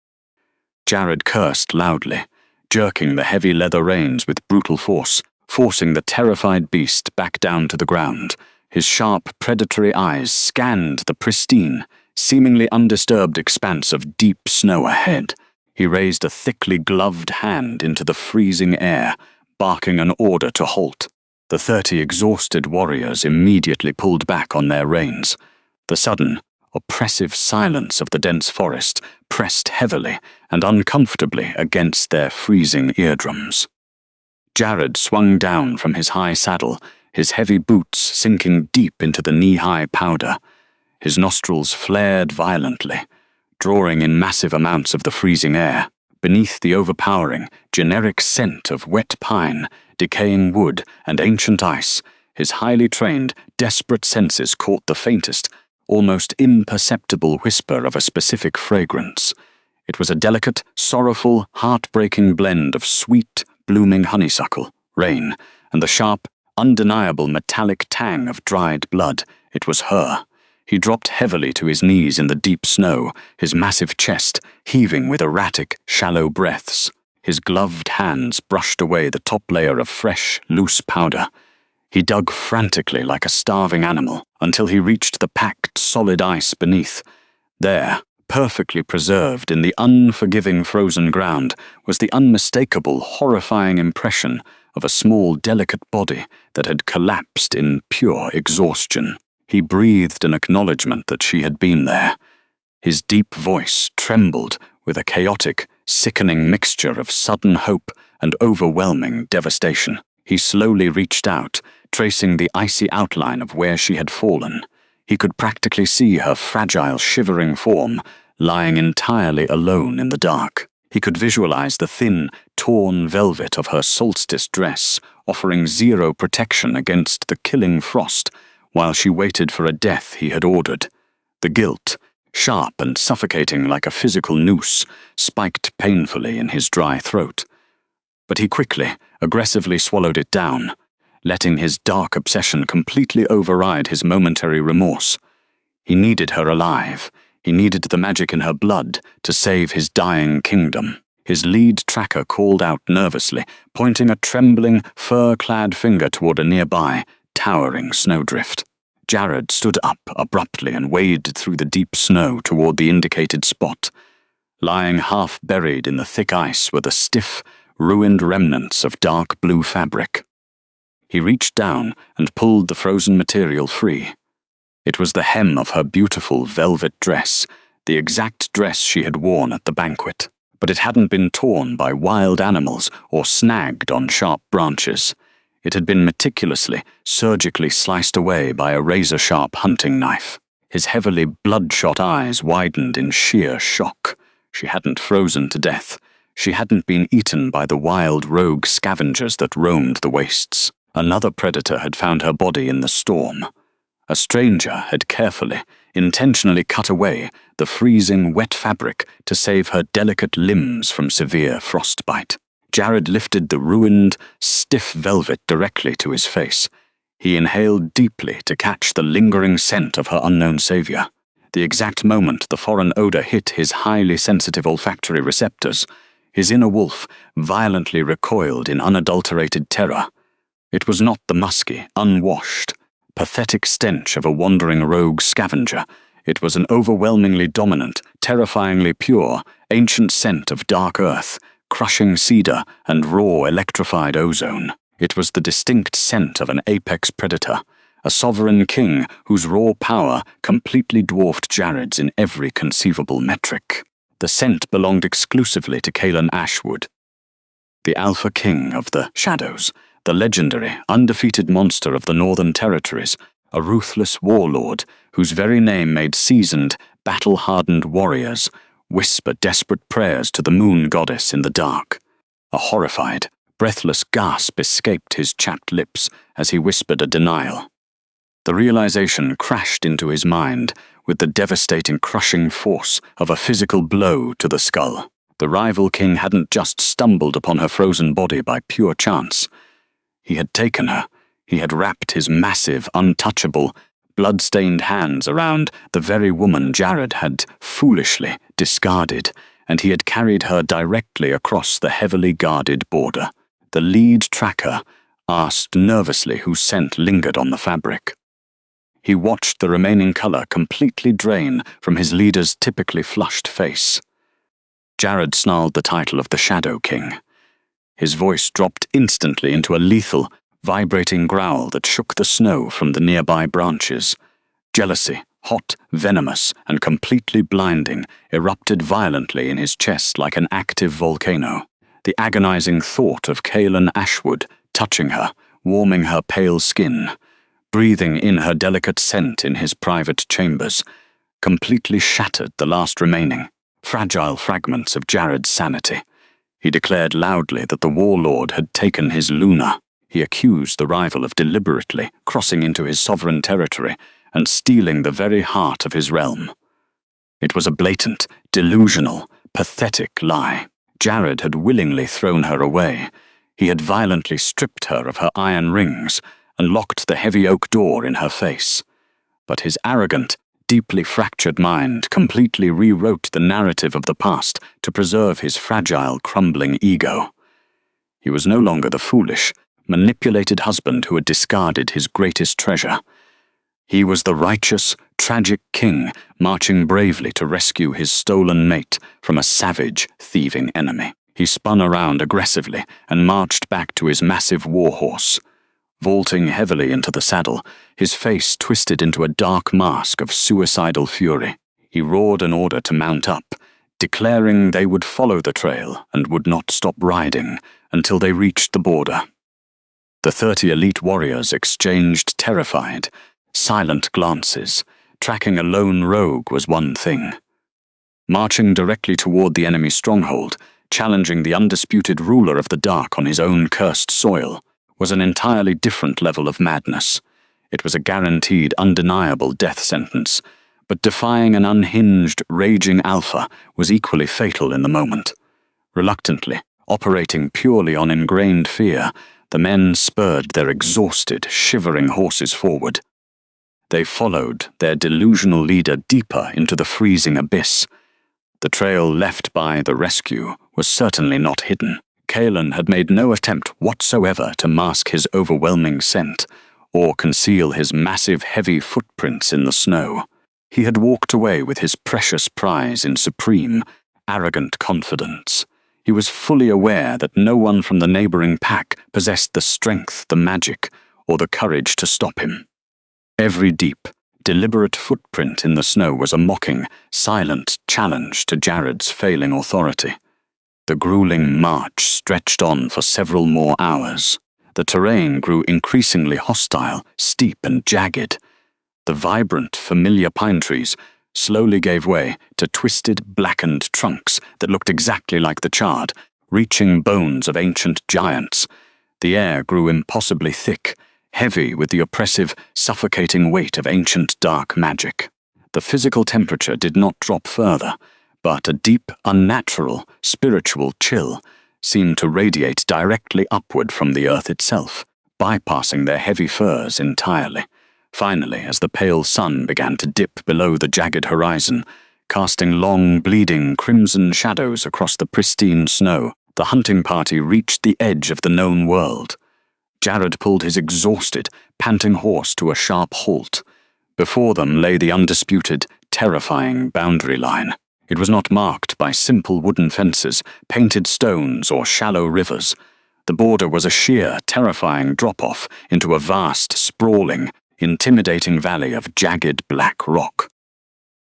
Jared cursed loudly, jerking the heavy leather reins with brutal force, forcing the terrified beast back down to the ground. His sharp, predatory eyes scanned the pristine, seemingly undisturbed expanse of deep snow ahead. He raised a thickly gloved hand into the freezing air, barking an order to halt. The 30 exhausted warriors immediately pulled back on their reins. The sudden, oppressive silence of the dense forest pressed heavily and uncomfortably against their freezing eardrums. Jared swung down from his high saddle, his heavy boots sinking deep into the knee-high powder. His nostrils flared violently, drawing in massive amounts of the freezing air. Beneath the overpowering, generic scent of wet pine, decaying wood, and ancient ice, his highly trained, desperate senses caught the faintest, almost imperceptible whisper of a specific fragrance. It was a delicate, sorrowful, heartbreaking blend of sweet, blooming honeysuckle, rain, and the sharp, undeniable metallic tang of dried blood. It was her. He dropped heavily to his knees in the deep snow, his massive chest heaving with erratic, shallow breaths. His gloved hands brushed away the top layer of fresh, loose powder. He dug frantically like a starving animal until he reached the packed, solid ice beneath. There, perfectly preserved in the unforgiving frozen ground, was the unmistakable, horrifying impression of a small, delicate body that had collapsed in pure exhaustion. He breathed an acknowledgement that she had been there. His deep voice trembled with a chaotic, sickening mixture of sudden hope and overwhelming devastation. He slowly reached out, tracing the icy outline of where she had fallen. He could practically see her fragile, shivering form lying entirely alone in the dark. He could visualize the thin, torn velvet of her solstice dress, offering zero protection against the killing frost, while she waited for a death he had ordered. The guilt, sharp and suffocating like a physical noose, spiked painfully in his dry throat. But he quickly, aggressively swallowed it down, letting his dark obsession completely override his momentary remorse. He needed her alive. He needed the magic in her blood to save his dying kingdom. His lead tracker called out nervously, pointing a trembling, fur-clad finger toward a nearby, towering snowdrift. Jared stood up abruptly and waded through the deep snow toward the indicated spot. Lying half buried in the thick ice were the stiff, ruined remnants of dark blue fabric. He reached down and pulled the frozen material free. It was the hem of her beautiful velvet dress, the exact dress she had worn at the banquet. But it hadn't been torn by wild animals or snagged on sharp branches. It had been meticulously, surgically sliced away by a razor-sharp hunting knife. His heavily bloodshot eyes widened in sheer shock. She hadn't frozen to death. She hadn't been eaten by the wild rogue scavengers that roamed the wastes. Another predator had found her body in the storm. A stranger had carefully, intentionally cut away the freezing, wet fabric to save her delicate limbs from severe frostbite. Jared lifted the ruined, stiff velvet directly to his face. He inhaled deeply to catch the lingering scent of her unknown savior. The exact moment the foreign odor hit his highly sensitive olfactory receptors, his inner wolf violently recoiled in unadulterated terror. It was not the musky, unwashed, pathetic stench of a wandering rogue scavenger. It was an overwhelmingly dominant, terrifyingly pure, ancient scent of dark earth, crushing cedar, and raw electrified ozone. It was the distinct scent of an apex predator, a sovereign king whose raw power completely dwarfed Jared's in every conceivable metric. The scent belonged exclusively to Kaelen Ashwood, the Alpha King of the Shadows, the legendary, undefeated monster of the Northern Territories, a ruthless warlord whose very name made seasoned, battle-hardened warriors whisper desperate prayers to the moon goddess in the dark. A horrified, breathless gasp escaped his chapped lips as he whispered a denial. The realization crashed into his mind with the devastating, crushing force of a physical blow to the skull. The rival king hadn't just stumbled upon her frozen body by pure chance. He had taken her. He had wrapped his massive, untouchable, blood-stained hands around the very woman Jared had foolishly discarded, and he had carried her directly across the heavily guarded border. The lead tracker asked nervously whose scent lingered on the fabric. He watched the remaining color completely drain from his leader's typically flushed face. Jared snarled the title of the Shadow King. His voice dropped instantly into a lethal, vibrating growl that shook the snow from the nearby branches. Jealousy, hot, venomous, and completely blinding, erupted violently in his chest like an active volcano. The agonizing thought of Kaelen Ashwood touching her, warming her pale skin, breathing in her delicate scent in his private chambers, completely shattered the last remaining, fragile fragments of Jared's sanity. He declared loudly that the warlord had taken his Luna. He accused the rival of deliberately crossing into his sovereign territory and stealing the very heart of his realm. It was a blatant, delusional, pathetic lie. Jared had willingly thrown her away. He had violently stripped her of her iron rings and locked the heavy oak door in her face. But his arrogant, deeply fractured mind completely rewrote the narrative of the past to preserve his fragile, crumbling ego. He was no longer the foolish, manipulated husband who had discarded his greatest treasure. He was the righteous, tragic king marching bravely to rescue his stolen mate from a savage, thieving enemy. He spun around aggressively and marched back to his massive warhorse. Vaulting heavily into the saddle, his face twisted into a dark mask of suicidal fury. He roared an order to mount up, declaring they would follow the trail and would not stop riding until they reached the border. The 30 elite warriors exchanged terrified, silent glances. Tracking a lone rogue was one thing. Marching directly toward the enemy stronghold, challenging the undisputed ruler of the dark on his own cursed soil, was an entirely different level of madness. It was a guaranteed, undeniable death sentence, but defying an unhinged, raging alpha was equally fatal in the moment. Reluctantly, operating purely on ingrained fear, the men spurred their exhausted, shivering horses forward. They followed their delusional leader deeper into the freezing abyss. The trail left by the rescue was certainly not hidden. Kaelen had made no attempt whatsoever to mask his overwhelming scent or conceal his massive, heavy footprints in the snow. He had walked away with his precious prize in supreme, arrogant confidence. He was fully aware that no one from the neighboring pack possessed the strength, the magic, or the courage to stop him. Every deep, deliberate footprint in the snow was a mocking, silent challenge to Jared's failing authority. The grueling march stretched on for several more hours. The terrain grew increasingly hostile, steep and jagged. The vibrant, familiar pine trees slowly gave way to twisted, blackened trunks that looked exactly like the charred, reaching bones of ancient giants. The air grew impossibly thick, heavy with the oppressive, suffocating weight of ancient dark magic. The physical temperature did not drop further, but a deep, unnatural, spiritual chill seemed to radiate directly upward from the earth itself, bypassing their heavy furs entirely. Finally, as the pale sun began to dip below the jagged horizon, casting long, bleeding crimson shadows across the pristine snow, the hunting party reached the edge of the known world. Jared pulled his exhausted, panting horse to a sharp halt. Before them lay the undisputed, terrifying boundary line. It was not marked by simple wooden fences, painted stones, or shallow rivers. The border was a sheer, terrifying drop-off into a vast, sprawling, intimidating valley of jagged black rock.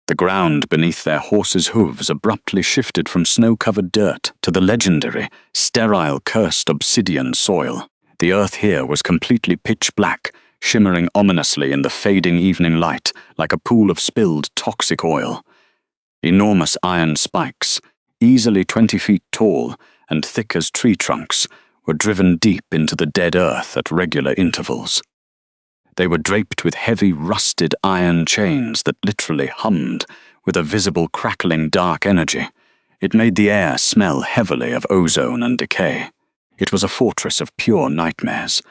The ground beneath their horses' hooves abruptly shifted from snow-covered dirt to the legendary, sterile, cursed obsidian soil. The earth here was completely pitch black, shimmering ominously in the fading evening light like a pool of spilled toxic oil. Enormous iron spikes, easily 20 feet tall and thick as tree trunks, were driven deep into the dead earth at regular intervals. They were draped with heavy, rusted iron chains that literally hummed with a visible crackling dark energy. It made the air smell heavily of ozone and decay. It was a fortress of pure nightmares,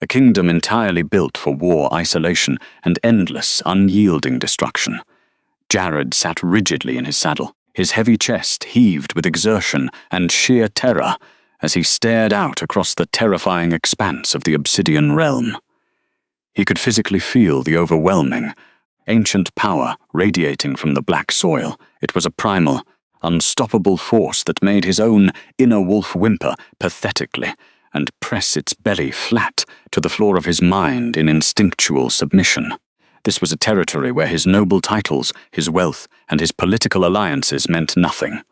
a kingdom entirely built for war, isolation, and endless, unyielding destruction. Jared sat rigidly in his saddle, his heavy chest heaved with exertion and sheer terror as he stared out across the terrifying expanse of the obsidian realm. He could physically feel the overwhelming, ancient power radiating from the black soil. It was a primal, unstoppable force that made his own inner wolf whimper pathetically and press its belly flat to the floor of his mind in instinctual submission. This was a territory where his noble titles, his wealth, and his political alliances meant nothing.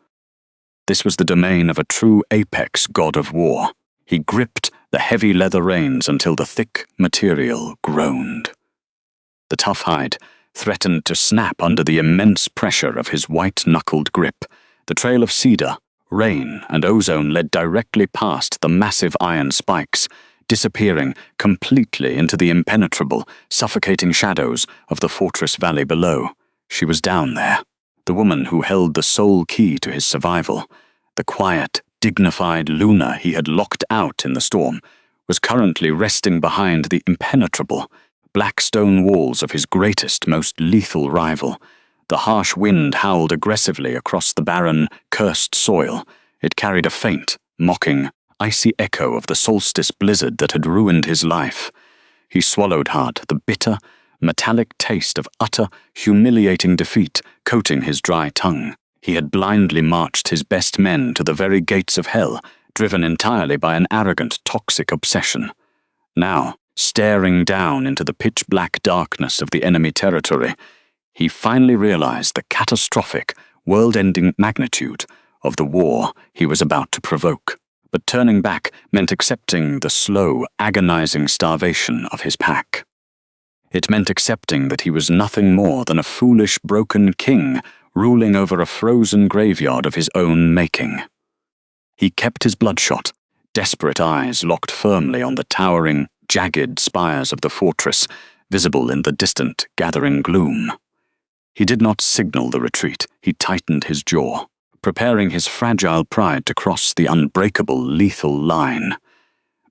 This was the domain of a true apex god of war. He gripped the heavy leather reins until the thick material groaned. The tough hide threatened to snap under the immense pressure of his white-knuckled grip. The trail of cedar, rain, and ozone led directly past the massive iron spikes, disappearing completely into the impenetrable, suffocating shadows of the fortress valley below. She was down there, the woman who held the sole key to his survival. The quiet, dignified Luna he had locked out in the storm was currently resting behind the impenetrable, black stone walls of his greatest, most lethal rival. The harsh wind howled aggressively across the barren, cursed soil. It carried a faint, mocking, icy echo of the solstice blizzard that had ruined his life. He swallowed hard, the bitter, metallic taste of utter, humiliating defeat coating his dry tongue. He had blindly marched his best men to the very gates of hell, driven entirely by an arrogant, toxic obsession. Now, staring down into the pitch-black darkness of the enemy territory, he finally realized the catastrophic, world-ending magnitude of the war he was about to provoke. But turning back meant accepting the slow, agonizing starvation of his pack. It meant accepting that he was nothing more than a foolish, broken king ruling over a frozen graveyard of his own making. He kept his bloodshot, desperate eyes locked firmly on the towering, jagged spires of the fortress, visible in the distant, gathering gloom. He did not signal the retreat. He tightened his jaw, preparing his fragile pride to cross the unbreakable, lethal line.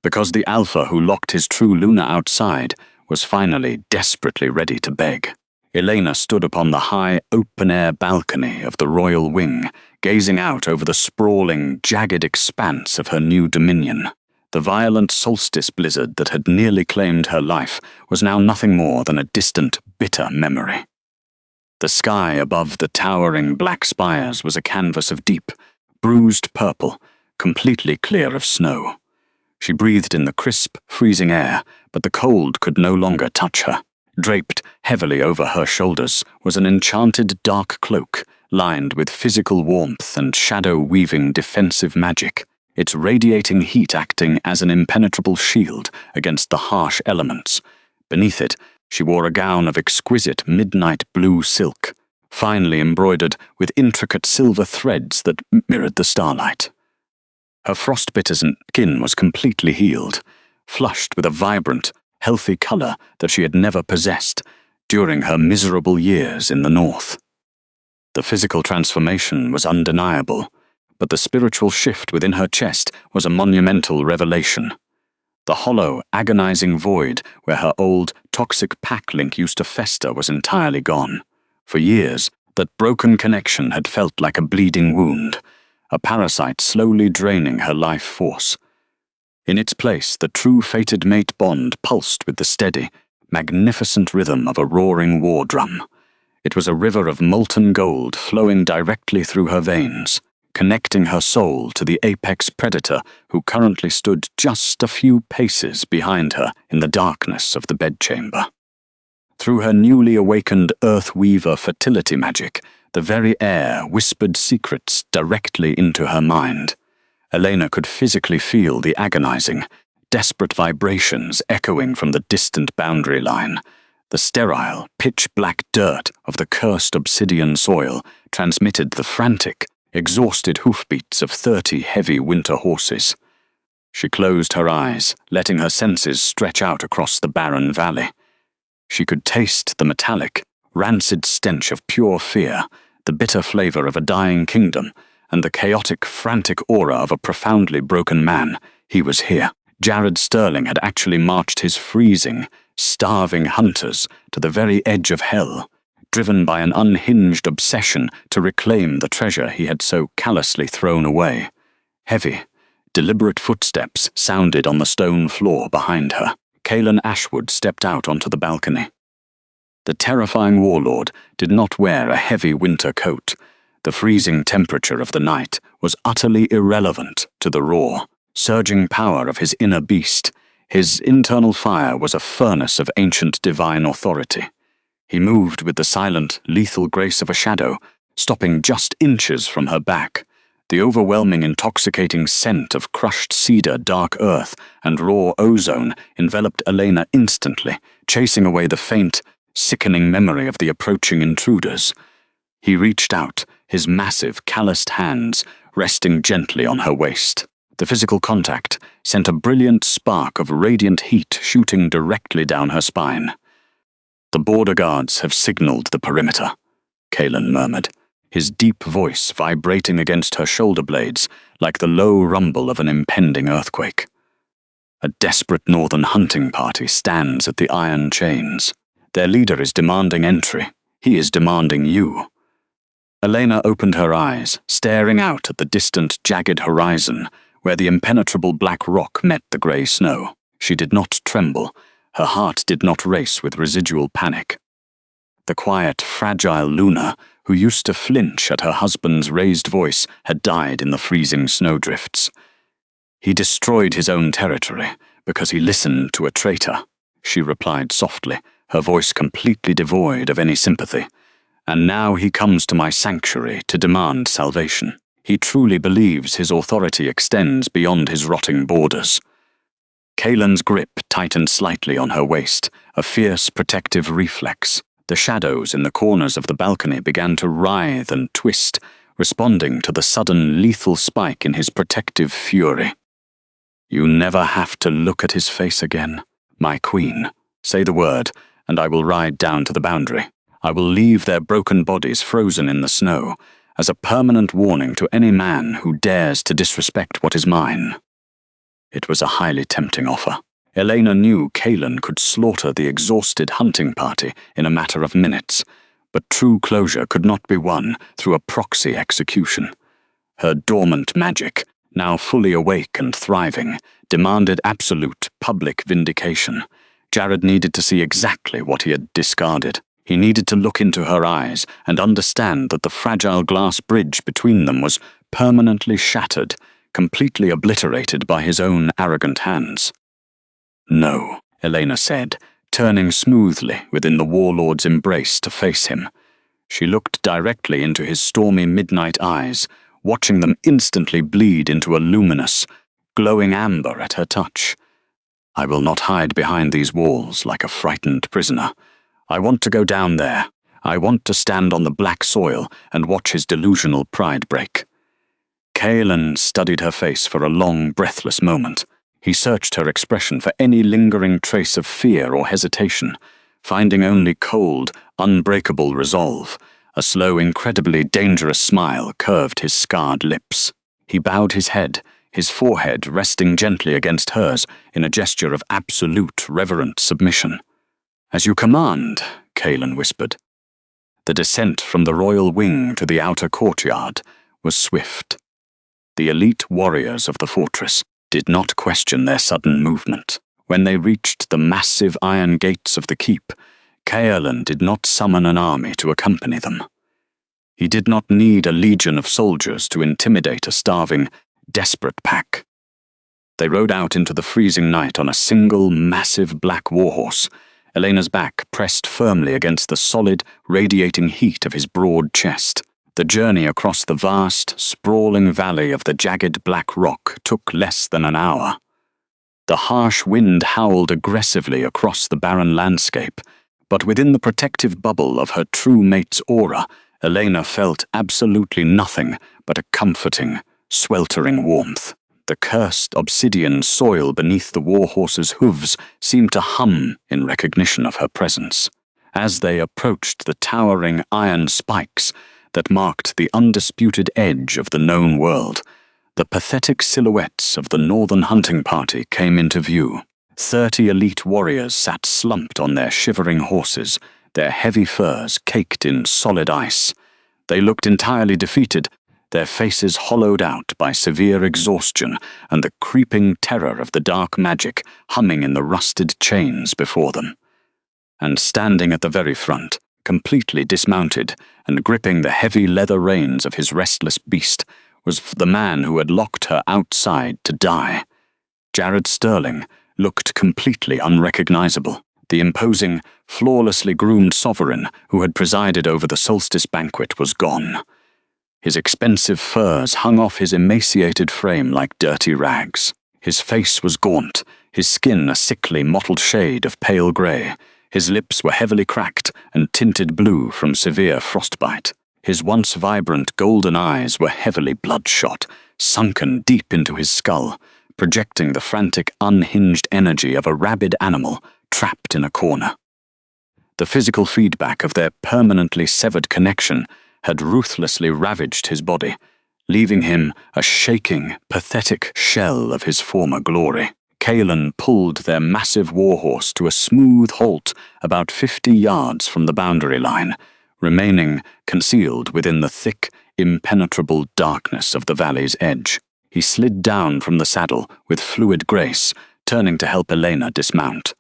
Because the alpha who locked his true Luna outside was finally desperately ready to beg. Elena stood upon the high, open-air balcony of the royal wing, gazing out over the sprawling, jagged expanse of her new dominion. The violent solstice blizzard that had nearly claimed her life was now nothing more than a distant, bitter memory. The sky above the towering black spires was a canvas of deep, bruised purple, completely clear of snow. She breathed in the crisp, freezing air, but the cold could no longer touch her. Draped heavily over her shoulders was an enchanted dark cloak, lined with physical warmth and shadow-weaving defensive magic, its radiating heat acting as an impenetrable shield against the harsh elements. Beneath it, she wore a gown of exquisite midnight blue silk, finely embroidered with intricate silver threads that mirrored the starlight. Her frostbitten skin was completely healed, flushed with a vibrant, healthy color that she had never possessed during her miserable years in the north. The physical transformation was undeniable, but the spiritual shift within her chest was a monumental revelation. The hollow, agonizing void where her old, toxic pack link used to fester was entirely gone. For years, that broken connection had felt like a bleeding wound, a parasite slowly draining her life force. In its place, the true fated mate bond pulsed with the steady, magnificent rhythm of a roaring war drum. It was a river of molten gold flowing directly through her veins, connecting her soul to the apex predator who currently stood just a few paces behind her in the darkness of the bedchamber. Through her newly awakened Earth-Weaver fertility magic, the very air whispered secrets directly into her mind. Elena could physically feel the agonizing, desperate vibrations echoing from the distant boundary line. The sterile, pitch-black dirt of the cursed obsidian soil transmitted the frantic, exhausted hoofbeats of 30 heavy winter horses. She closed her eyes, letting her senses stretch out across the barren valley. She could taste the metallic, rancid stench of pure fear, the bitter flavor of a dying kingdom, and the chaotic, frantic aura of a profoundly broken man. He was here. Jared Sterling had actually marched his freezing, starving hunters to the very edge of hell, driven by an unhinged obsession to reclaim the treasure he had so callously thrown away. Heavy, deliberate footsteps sounded on the stone floor behind her. Kaelen Ashwood stepped out onto the balcony. The terrifying warlord did not wear a heavy winter coat. The freezing temperature of the night was utterly irrelevant to the raw, surging power of his inner beast. His internal fire was a furnace of ancient divine authority. He moved with the silent, lethal grace of a shadow, stopping just inches from her back. The overwhelming, intoxicating scent of crushed cedar, dark earth, and raw ozone enveloped Elena instantly, chasing away the faint, sickening memory of the approaching intruders. He reached out, his massive, calloused hands resting gently on her waist. The physical contact sent a brilliant spark of radiant heat shooting directly down her spine. "The border guards have signaled the perimeter," Kaelen murmured, his deep voice vibrating against her shoulder blades like the low rumble of an impending earthquake. "A desperate northern hunting party stands at the iron chains. Their leader is demanding entry. He is demanding you." Elena opened her eyes, staring out at the distant, jagged horizon, where the impenetrable black rock met the grey snow. She did not tremble. Her heart did not race with residual panic. The quiet, fragile Luna, who used to flinch at her husband's raised voice, had died in the freezing snowdrifts. "He destroyed his own territory because he listened to a traitor," she replied softly, her voice completely devoid of any sympathy. "And now he comes to my sanctuary to demand salvation. He truly believes his authority extends beyond his rotting borders." Kaelen's grip tightened slightly on her waist, a fierce protective reflex. The shadows in the corners of the balcony began to writhe and twist, responding to the sudden lethal spike in his protective fury. "You never have to look at his face again, my queen. Say the word, and I will ride down to the boundary. I will leave their broken bodies frozen in the snow, as a permanent warning to any man who dares to disrespect what is mine." It was a highly tempting offer. Elena knew Kaelen could slaughter the exhausted hunting party in a matter of minutes, but true closure could not be won through a proxy execution. Her dormant magic, now fully awake and thriving, demanded absolute public vindication. Jared needed to see exactly what he had discarded. He needed to look into her eyes and understand that the fragile glass bridge between them was permanently shattered, completely obliterated by his own arrogant hands. "No," Elena said, turning smoothly within the warlord's embrace to face him. She looked directly into his stormy midnight eyes, watching them instantly bleed into a luminous, glowing amber at her touch. "I will not hide behind these walls like a frightened prisoner. I want to go down there. I want to stand on the black soil and watch his delusional pride break." Kaelen studied her face for a long, breathless moment. He searched her expression for any lingering trace of fear or hesitation, finding only cold, unbreakable resolve. A slow, incredibly dangerous smile curved his scarred lips. He bowed his head, his forehead resting gently against hers in a gesture of absolute reverent submission. "As you command," Kaelen whispered. The descent from the royal wing to the outer courtyard was swift. The elite warriors of the fortress did not question their sudden movement. When they reached the massive iron gates of the keep, Kaelen did not summon an army to accompany them. He did not need a legion of soldiers to intimidate a starving, desperate pack. They rode out into the freezing night on a single, massive black warhorse, Elena's back pressed firmly against the solid, radiating heat of his broad chest. The journey across the vast, sprawling valley of the jagged black rock took less than an hour. The harsh wind howled aggressively across the barren landscape, but within the protective bubble of her true mate's aura, Elena felt absolutely nothing but a comforting, sweltering warmth. The cursed obsidian soil beneath the warhorse's hooves seemed to hum in recognition of her presence. As they approached the towering iron spikes that marked the undisputed edge of the known world, the pathetic silhouettes of the northern hunting party came into view. 30 elite warriors sat slumped on their shivering horses, their heavy furs caked in solid ice. They looked entirely defeated, their faces hollowed out by severe exhaustion and the creeping terror of the dark magic humming in the rusted chains before them. And standing at the very front, completely dismounted and gripping the heavy leather reins of his restless beast, was the man who had locked her outside to die. Jared Sterling looked completely unrecognizable. The imposing, flawlessly groomed sovereign who had presided over the solstice banquet was gone. His expensive furs hung off his emaciated frame like dirty rags. His face was gaunt, his skin a sickly mottled shade of pale grey. His lips were heavily cracked and tinted blue from severe frostbite. His once vibrant golden eyes were heavily bloodshot, sunken deep into his skull, projecting the frantic, unhinged energy of a rabid animal trapped in a corner. The physical feedback of their permanently severed connection had ruthlessly ravaged his body, leaving him a shaking, pathetic shell of his former glory. Kaelen pulled their massive warhorse to a smooth halt about 50 yards from the boundary line, remaining concealed within the thick, impenetrable darkness of the valley's edge. He slid down from the saddle with fluid grace, turning to help Elena dismount.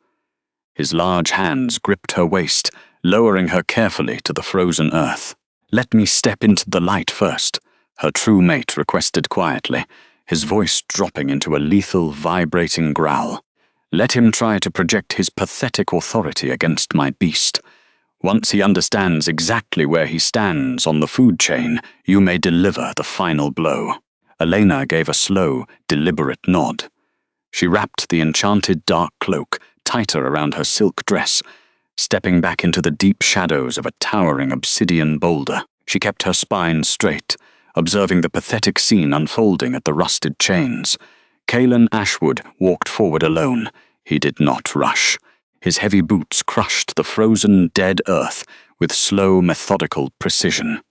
His large hands gripped her waist, lowering her carefully to the frozen earth. "Let me step into the light first," her true mate requested quietly, his voice dropping into a lethal, vibrating growl. "Let him try to project his pathetic authority against my beast. Once he understands exactly where he stands on the food chain, you may deliver the final blow." Elena gave a slow, deliberate nod. She wrapped the enchanted dark cloak tighter around her silk dress, stepping back into the deep shadows of a towering obsidian boulder. She kept her spine straight, observing the pathetic scene unfolding at the rusted chains. Kaelen Ashwood walked forward alone. He did not rush. His heavy boots crushed the frozen, dead earth with slow, methodical precision.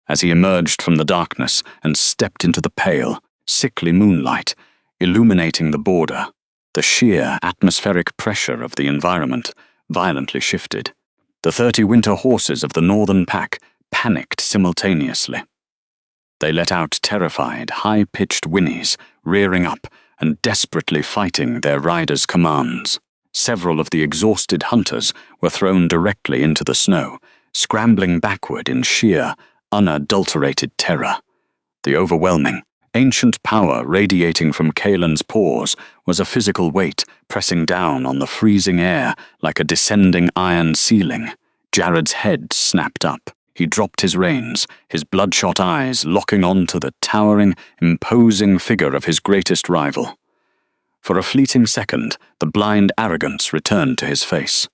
As he emerged from the darkness and stepped into the pale, sickly moonlight, illuminating the border, the sheer atmospheric pressure of the environment violently shifted. The 30 winter horses of the northern pack panicked simultaneously. They let out terrified, high-pitched whinnies, rearing up and desperately fighting their riders' commands. Several of the exhausted hunters were thrown directly into the snow, scrambling backward in sheer, unadulterated terror. The overwhelming, ancient power radiating from Kaelen's pores was a physical weight pressing down on the freezing air like a descending iron ceiling. Jared's head snapped up. He dropped his reins, his bloodshot eyes locking onto the towering, imposing figure of his greatest rival. For a fleeting second, the blind arrogance returned to his face.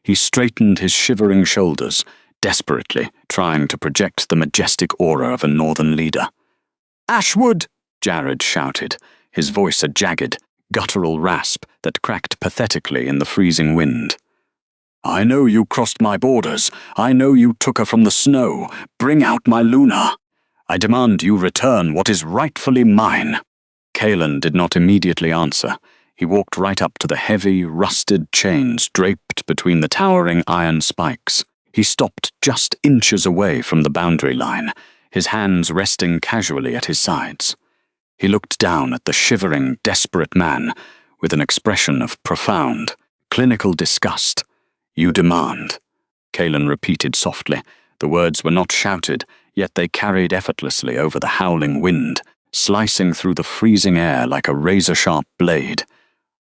He straightened his shivering shoulders, desperately trying to project the majestic aura of a northern leader. "Ashwood!" Jared shouted, his voice a jagged, guttural rasp that cracked pathetically in the freezing wind. "I know you crossed my borders. I know you took her from the snow. Bring out my Luna. I demand you return what is rightfully mine." Kaelen did not immediately answer. He walked right up to the heavy, rusted chains draped between the towering iron spikes. He stopped just inches away from the boundary line, his hands resting casually at his sides. He looked down at the shivering, desperate man with an expression of profound, clinical disgust. "You demand," Kaelen repeated softly. The words were not shouted, yet they carried effortlessly over the howling wind, slicing through the freezing air like a razor-sharp blade.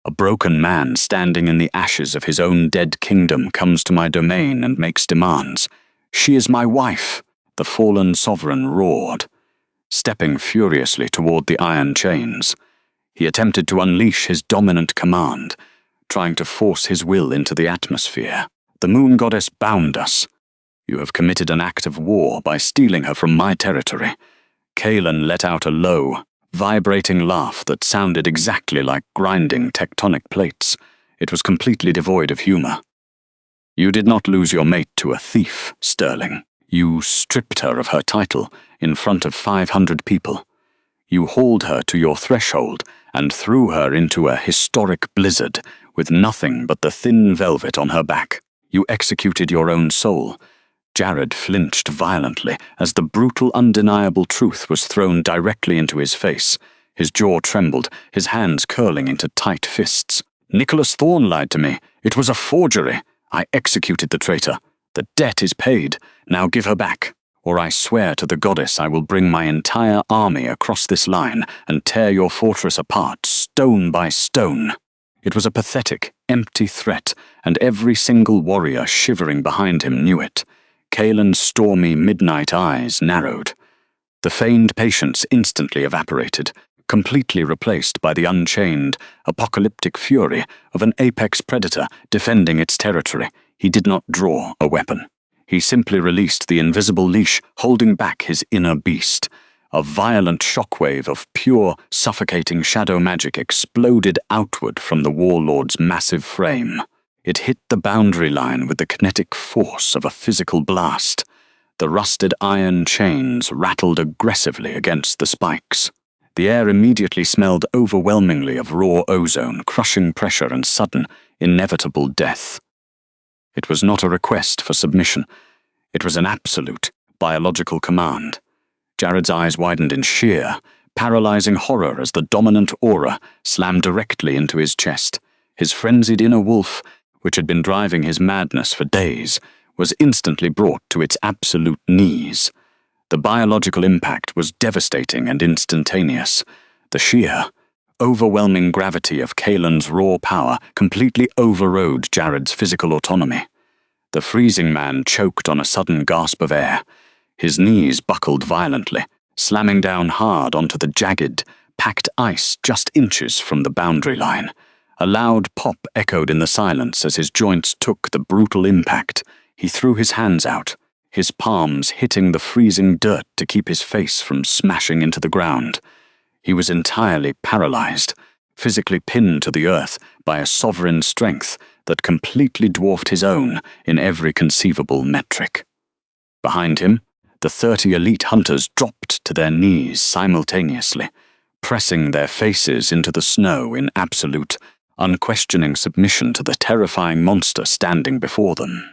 "A broken man standing in the ashes of his own dead kingdom comes to my domain and makes demands. She is my wife," the fallen sovereign roared. Stepping furiously toward the iron chains, he attempted to unleash his dominant command, trying to force his will into the atmosphere. "The moon goddess bound us. You have committed an act of war by stealing her from my territory." Kaelen let out a low, vibrating laugh that sounded exactly like grinding tectonic plates. It was completely devoid of humor. "You did not lose your mate to a thief, Sterling. You stripped her of her title in front of 500 people. You hauled her to your threshold and threw her into a historic blizzard with nothing but the thin velvet on her back. You executed your own soul." Jared flinched violently as the brutal, undeniable truth was thrown directly into his face. His jaw trembled, his hands curling into tight fists. "Nicholas Thorne lied to me. It was a forgery. I executed the traitor. The debt is paid. Now give her back, or I swear to the goddess I will bring my entire army across this line and tear your fortress apart, stone by stone." It was a pathetic, empty threat, and every single warrior shivering behind him knew it. Kaelen's stormy midnight eyes narrowed. The feigned patience instantly evaporated, completely replaced by the unchained, apocalyptic fury of an apex predator defending its territory. He did not draw a weapon. He simply released the invisible leash, holding back his inner beast. A violent shockwave of pure, suffocating shadow magic exploded outward from the warlord's massive frame. It hit the boundary line with the kinetic force of a physical blast. The rusted iron chains rattled aggressively against the spikes. The air immediately smelled overwhelmingly of raw ozone, crushing pressure, and sudden, inevitable death. It was not a request for submission. It was an absolute, biological command. Jared's eyes widened in sheer, paralyzing horror as the dominant aura slammed directly into his chest. His frenzied inner wolf, which had been driving his madness for days, was instantly brought to its absolute knees. The biological impact was devastating and instantaneous. The sheer, overwhelming gravity of Kaelen's raw power completely overrode Jared's physical autonomy. The freezing man choked on a sudden gasp of air. His knees buckled violently, slamming down hard onto the jagged, packed ice just inches from the boundary line. A loud pop echoed in the silence as his joints took the brutal impact. He threw his hands out, his palms hitting the freezing dirt to keep his face from smashing into the ground. He was entirely paralyzed, physically pinned to the earth by a sovereign strength that completely dwarfed his own in every conceivable metric. Behind him, the 30 elite hunters dropped to their knees simultaneously, pressing their faces into the snow in absolute, unquestioning submission to the terrifying monster standing before them.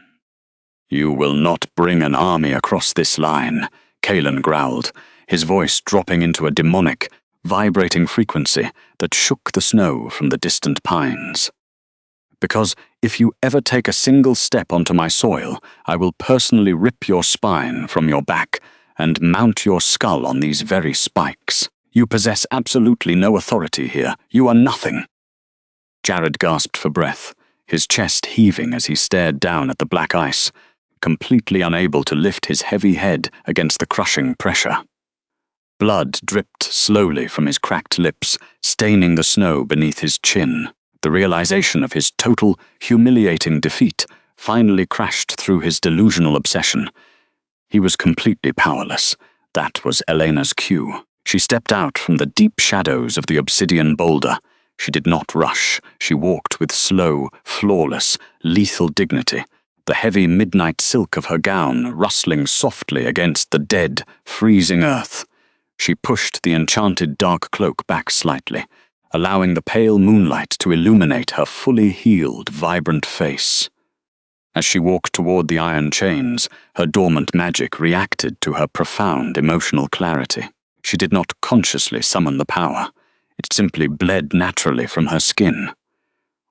"You will not bring an army across this line," Kaelen growled, his voice dropping into a demonic, vibrating frequency that shook the snow from the distant pines. "Because if you ever take a single step onto my soil, I will personally rip your spine from your back and mount your skull on these very spikes. You possess absolutely no authority here. You are nothing." Jared gasped for breath, his chest heaving as he stared down at the black ice, completely unable to lift his heavy head against the crushing pressure. Blood dripped slowly from his cracked lips, staining the snow beneath his chin. The realization of his total, humiliating defeat finally crashed through his delusional obsession. He was completely powerless. That was Elena's cue. She stepped out from the deep shadows of the obsidian boulder. She did not rush. She walked with slow, flawless, lethal dignity, the heavy midnight silk of her gown rustling softly against the dead, freezing earth. She pushed the enchanted dark cloak back slightly, allowing the pale moonlight to illuminate her fully healed, vibrant face. As she walked toward the iron chains, her dormant magic reacted to her profound emotional clarity. She did not consciously summon the power. It simply bled naturally from her skin.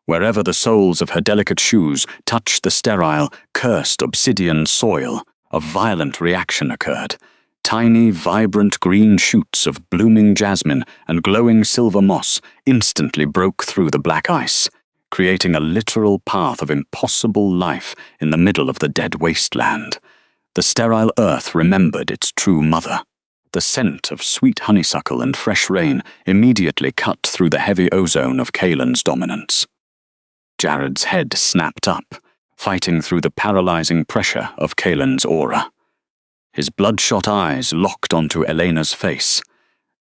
Wherever the soles of her delicate shoes touched the sterile, cursed obsidian soil, a violent reaction occurred. Tiny, vibrant green shoots of blooming jasmine and glowing silver moss instantly broke through the black ice, creating a literal path of impossible life in the middle of the dead wasteland. The sterile earth remembered its true mother. The scent of sweet honeysuckle and fresh rain immediately cut through the heavy ozone of Kaelen's dominance. Jared's head snapped up, fighting through the paralyzing pressure of Kaelen's aura. His bloodshot eyes locked onto Elena's face.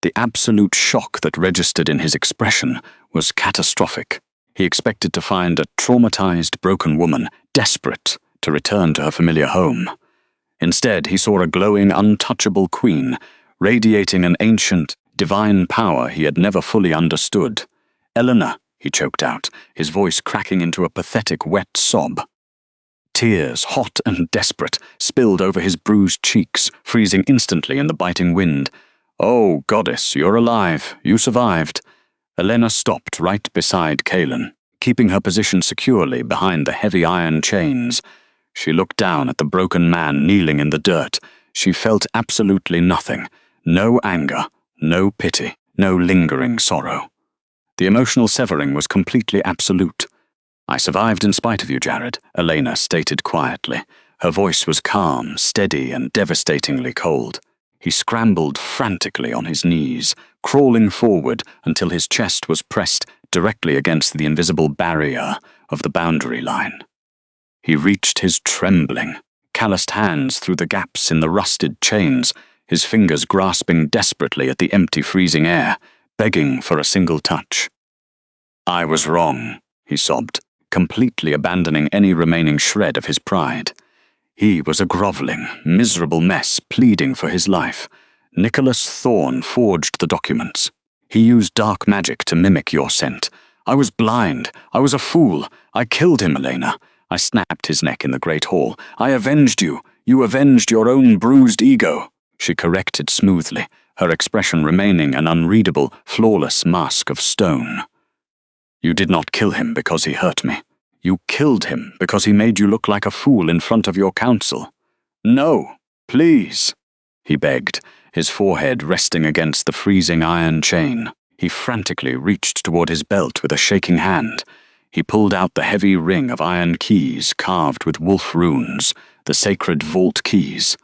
The absolute shock that registered in his expression was catastrophic. He expected to find a traumatized, broken woman desperate to return to her familiar home. Instead, he saw a glowing, untouchable queen, radiating an ancient, divine power he had never fully understood. "Elena," he choked out, his voice cracking into a pathetic, wet sob. Tears, hot and desperate, spilled over his bruised cheeks, freezing instantly in the biting wind. "Oh, goddess, you're alive. You survived." Elena stopped right beside Kaelen, keeping her position securely behind the heavy iron chains. She looked down at the broken man kneeling in the dirt. She felt absolutely nothing. No anger, no pity, no lingering sorrow. The emotional severing was completely absolute. "I survived in spite of you, Jared," Elena stated quietly. Her voice was calm, steady, and devastatingly cold. He scrambled frantically on his knees, crawling forward until his chest was pressed directly against the invisible barrier of the boundary line. He reached his trembling, calloused hands through the gaps in the rusted chains, his fingers grasping desperately at the empty freezing air, begging for a single touch. "I was wrong," he sobbed, completely abandoning any remaining shred of his pride. He was a groveling, miserable mess pleading for his life. Nicholas Thorne forged the documents. He used dark magic to mimic your scent. I was blind. I was a fool. I killed him, Elena. I snapped his neck in the great hall. I avenged you. You avenged your own bruised ego, she corrected smoothly, her expression remaining an unreadable, flawless mask of stone. You did not kill him because he hurt me. You killed him because he made you look like a fool in front of your council. No, please, he begged, his forehead resting against the freezing iron chain. He frantically reached toward his belt with a shaking hand. He pulled out the heavy ring of iron keys carved with wolf runes, the sacred vault keys,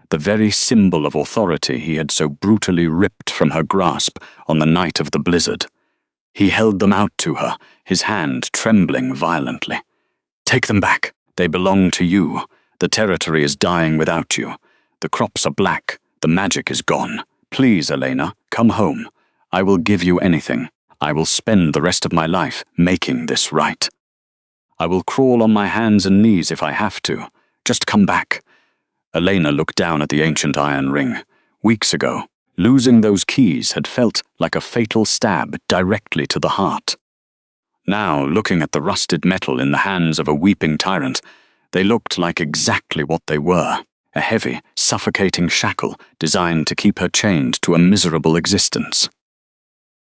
the very symbol of authority he had so brutally ripped from her grasp on the night of the blizzard. He held them out to her, his hand trembling violently. Take them back. They belong to you. The territory is dying without you. The crops are black. The magic is gone. Please, Elena, come home. I will give you anything. I will spend the rest of my life making this right. I will crawl on my hands and knees if I have to. Just come back. Elena looked down at the ancient iron ring. Weeks ago, losing those keys had felt like a fatal stab directly to the heart. Now, looking at the rusted metal in the hands of a weeping tyrant, they looked like exactly what they were, a heavy, suffocating shackle designed to keep her chained to a miserable existence.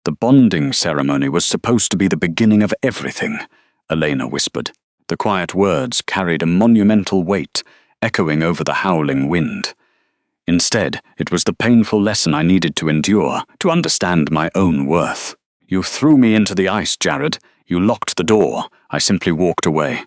The bonding ceremony was supposed to be the beginning of everything, Elena whispered. The quiet words carried a monumental weight, echoing over the howling wind. Instead, it was the painful lesson I needed to endure to understand my own worth. You threw me into the ice, Jared. You locked the door. I simply walked away.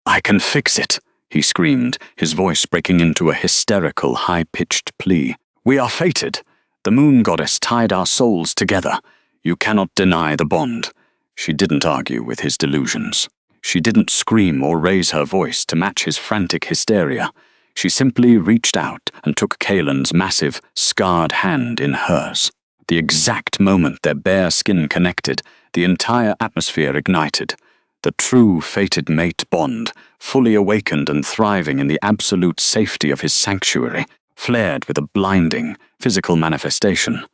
I can fix it, he screamed, his voice breaking into a hysterical, high-pitched plea. We are fated. The moon goddess tied our souls together. You cannot deny the bond. She didn't argue with his delusions. She didn't scream or raise her voice to match his frantic hysteria. She simply reached out and took Kaelen's massive, scarred hand in hers. The exact moment their bare skin connected, the entire atmosphere ignited. The true fated mate bond, fully awakened and thriving in the absolute safety of his sanctuary, flared with a blinding, physical manifestation.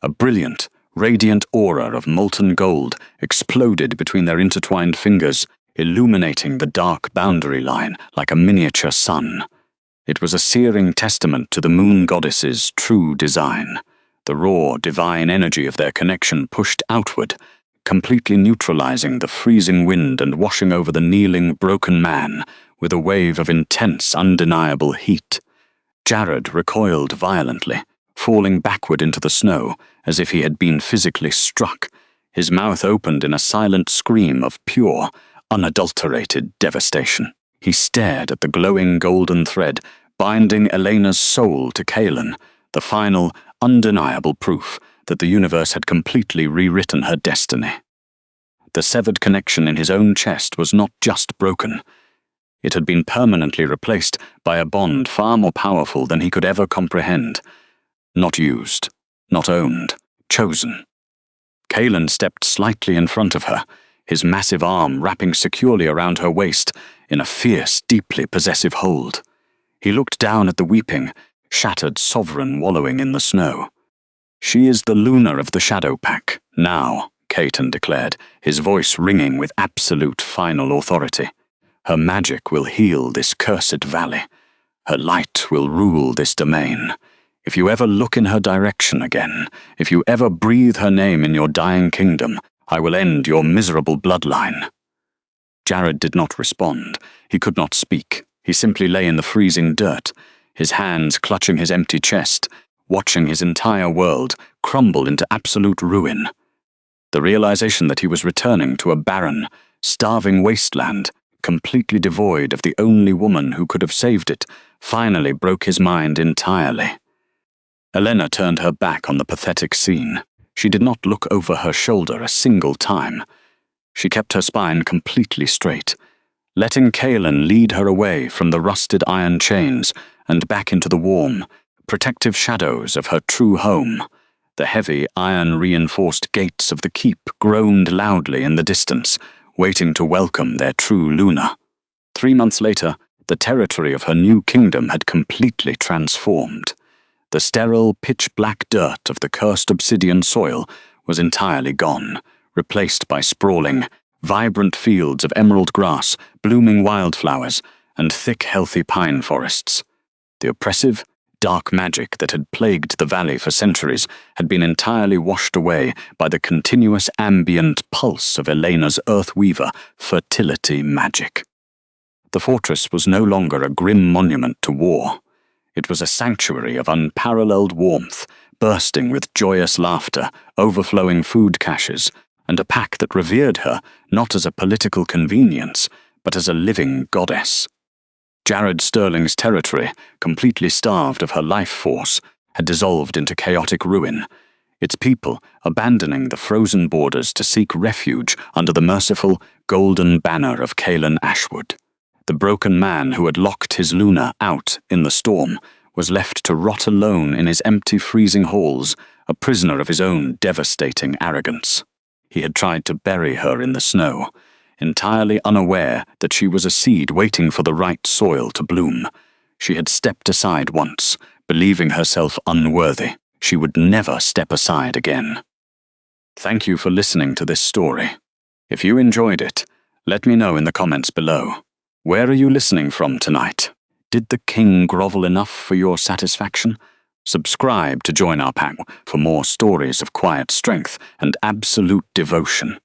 A brilliant, radiant aura of molten gold exploded between their intertwined fingers, illuminating the dark boundary line like a miniature sun. It was a searing testament to the moon goddess's true design. The raw, divine energy of their connection pushed outward, completely neutralizing the freezing wind and washing over the kneeling, broken man with a wave of intense, undeniable heat. Jared recoiled violently, falling backward into the snow as if he had been physically struck. His mouth opened in a silent scream of pure, unadulterated devastation. He stared at the glowing golden thread binding Elena's soul to Kaelen, the final, undeniable proof that the universe had completely rewritten her destiny. The severed connection in his own chest was not just broken. It had been permanently replaced by a bond far more powerful than he could ever comprehend. Not used, not owned, chosen. Kaelen stepped slightly in front of her, his massive arm wrapping securely around her waist in a fierce, deeply possessive hold. He looked down at the weeping, shattered sovereign wallowing in the snow. "She is the Luna of the Shadow Pack, now," Kaelen declared, his voice ringing with absolute final authority. "Her magic will heal this cursed valley. Her light will rule this domain. If you ever look in her direction again, if you ever breathe her name in your dying kingdom, I will end your miserable bloodline." Jared did not respond. He could not speak. He simply lay in the freezing dirt, his hands clutching his empty chest, watching his entire world crumble into absolute ruin. The realization that he was returning to a barren, starving wasteland, completely devoid of the only woman who could have saved it, finally broke his mind entirely. Elena turned her back on the pathetic scene. She did not look over her shoulder a single time. She kept her spine completely straight, letting Kaelen lead her away from the rusted iron chains and back into the warm, protective shadows of her true home. The heavy, iron-reinforced gates of the keep groaned loudly in the distance, waiting to welcome their true Luna. 3 months later, the territory of her new kingdom had completely transformed. The sterile, pitch-black dirt of the cursed obsidian soil was entirely gone, replaced by sprawling, vibrant fields of emerald grass, blooming wildflowers, and thick, healthy pine forests. The oppressive, dark magic that had plagued the valley for centuries had been entirely washed away by the continuous ambient pulse of Elena's Earthweaver fertility magic. The fortress was no longer a grim monument to war. It was a sanctuary of unparalleled warmth, bursting with joyous laughter, overflowing food caches, and a pack that revered her not as a political convenience, but as a living goddess. Jared Sterling's territory, completely starved of her life force, had dissolved into chaotic ruin, its people abandoning the frozen borders to seek refuge under the merciful, golden banner of Kaelen Ashwood. The broken man who had locked his Luna out in the storm was left to rot alone in his empty, freezing halls, a prisoner of his own devastating arrogance. He had tried to bury her in the snow, entirely unaware that she was a seed waiting for the right soil to bloom. She had stepped aside once, believing herself unworthy. She would never step aside again. Thank you for listening to this story. If you enjoyed it, let me know in the comments below. Where are you listening from tonight? Did the king grovel enough for your satisfaction? Subscribe to join our pack for more stories of quiet strength and absolute devotion.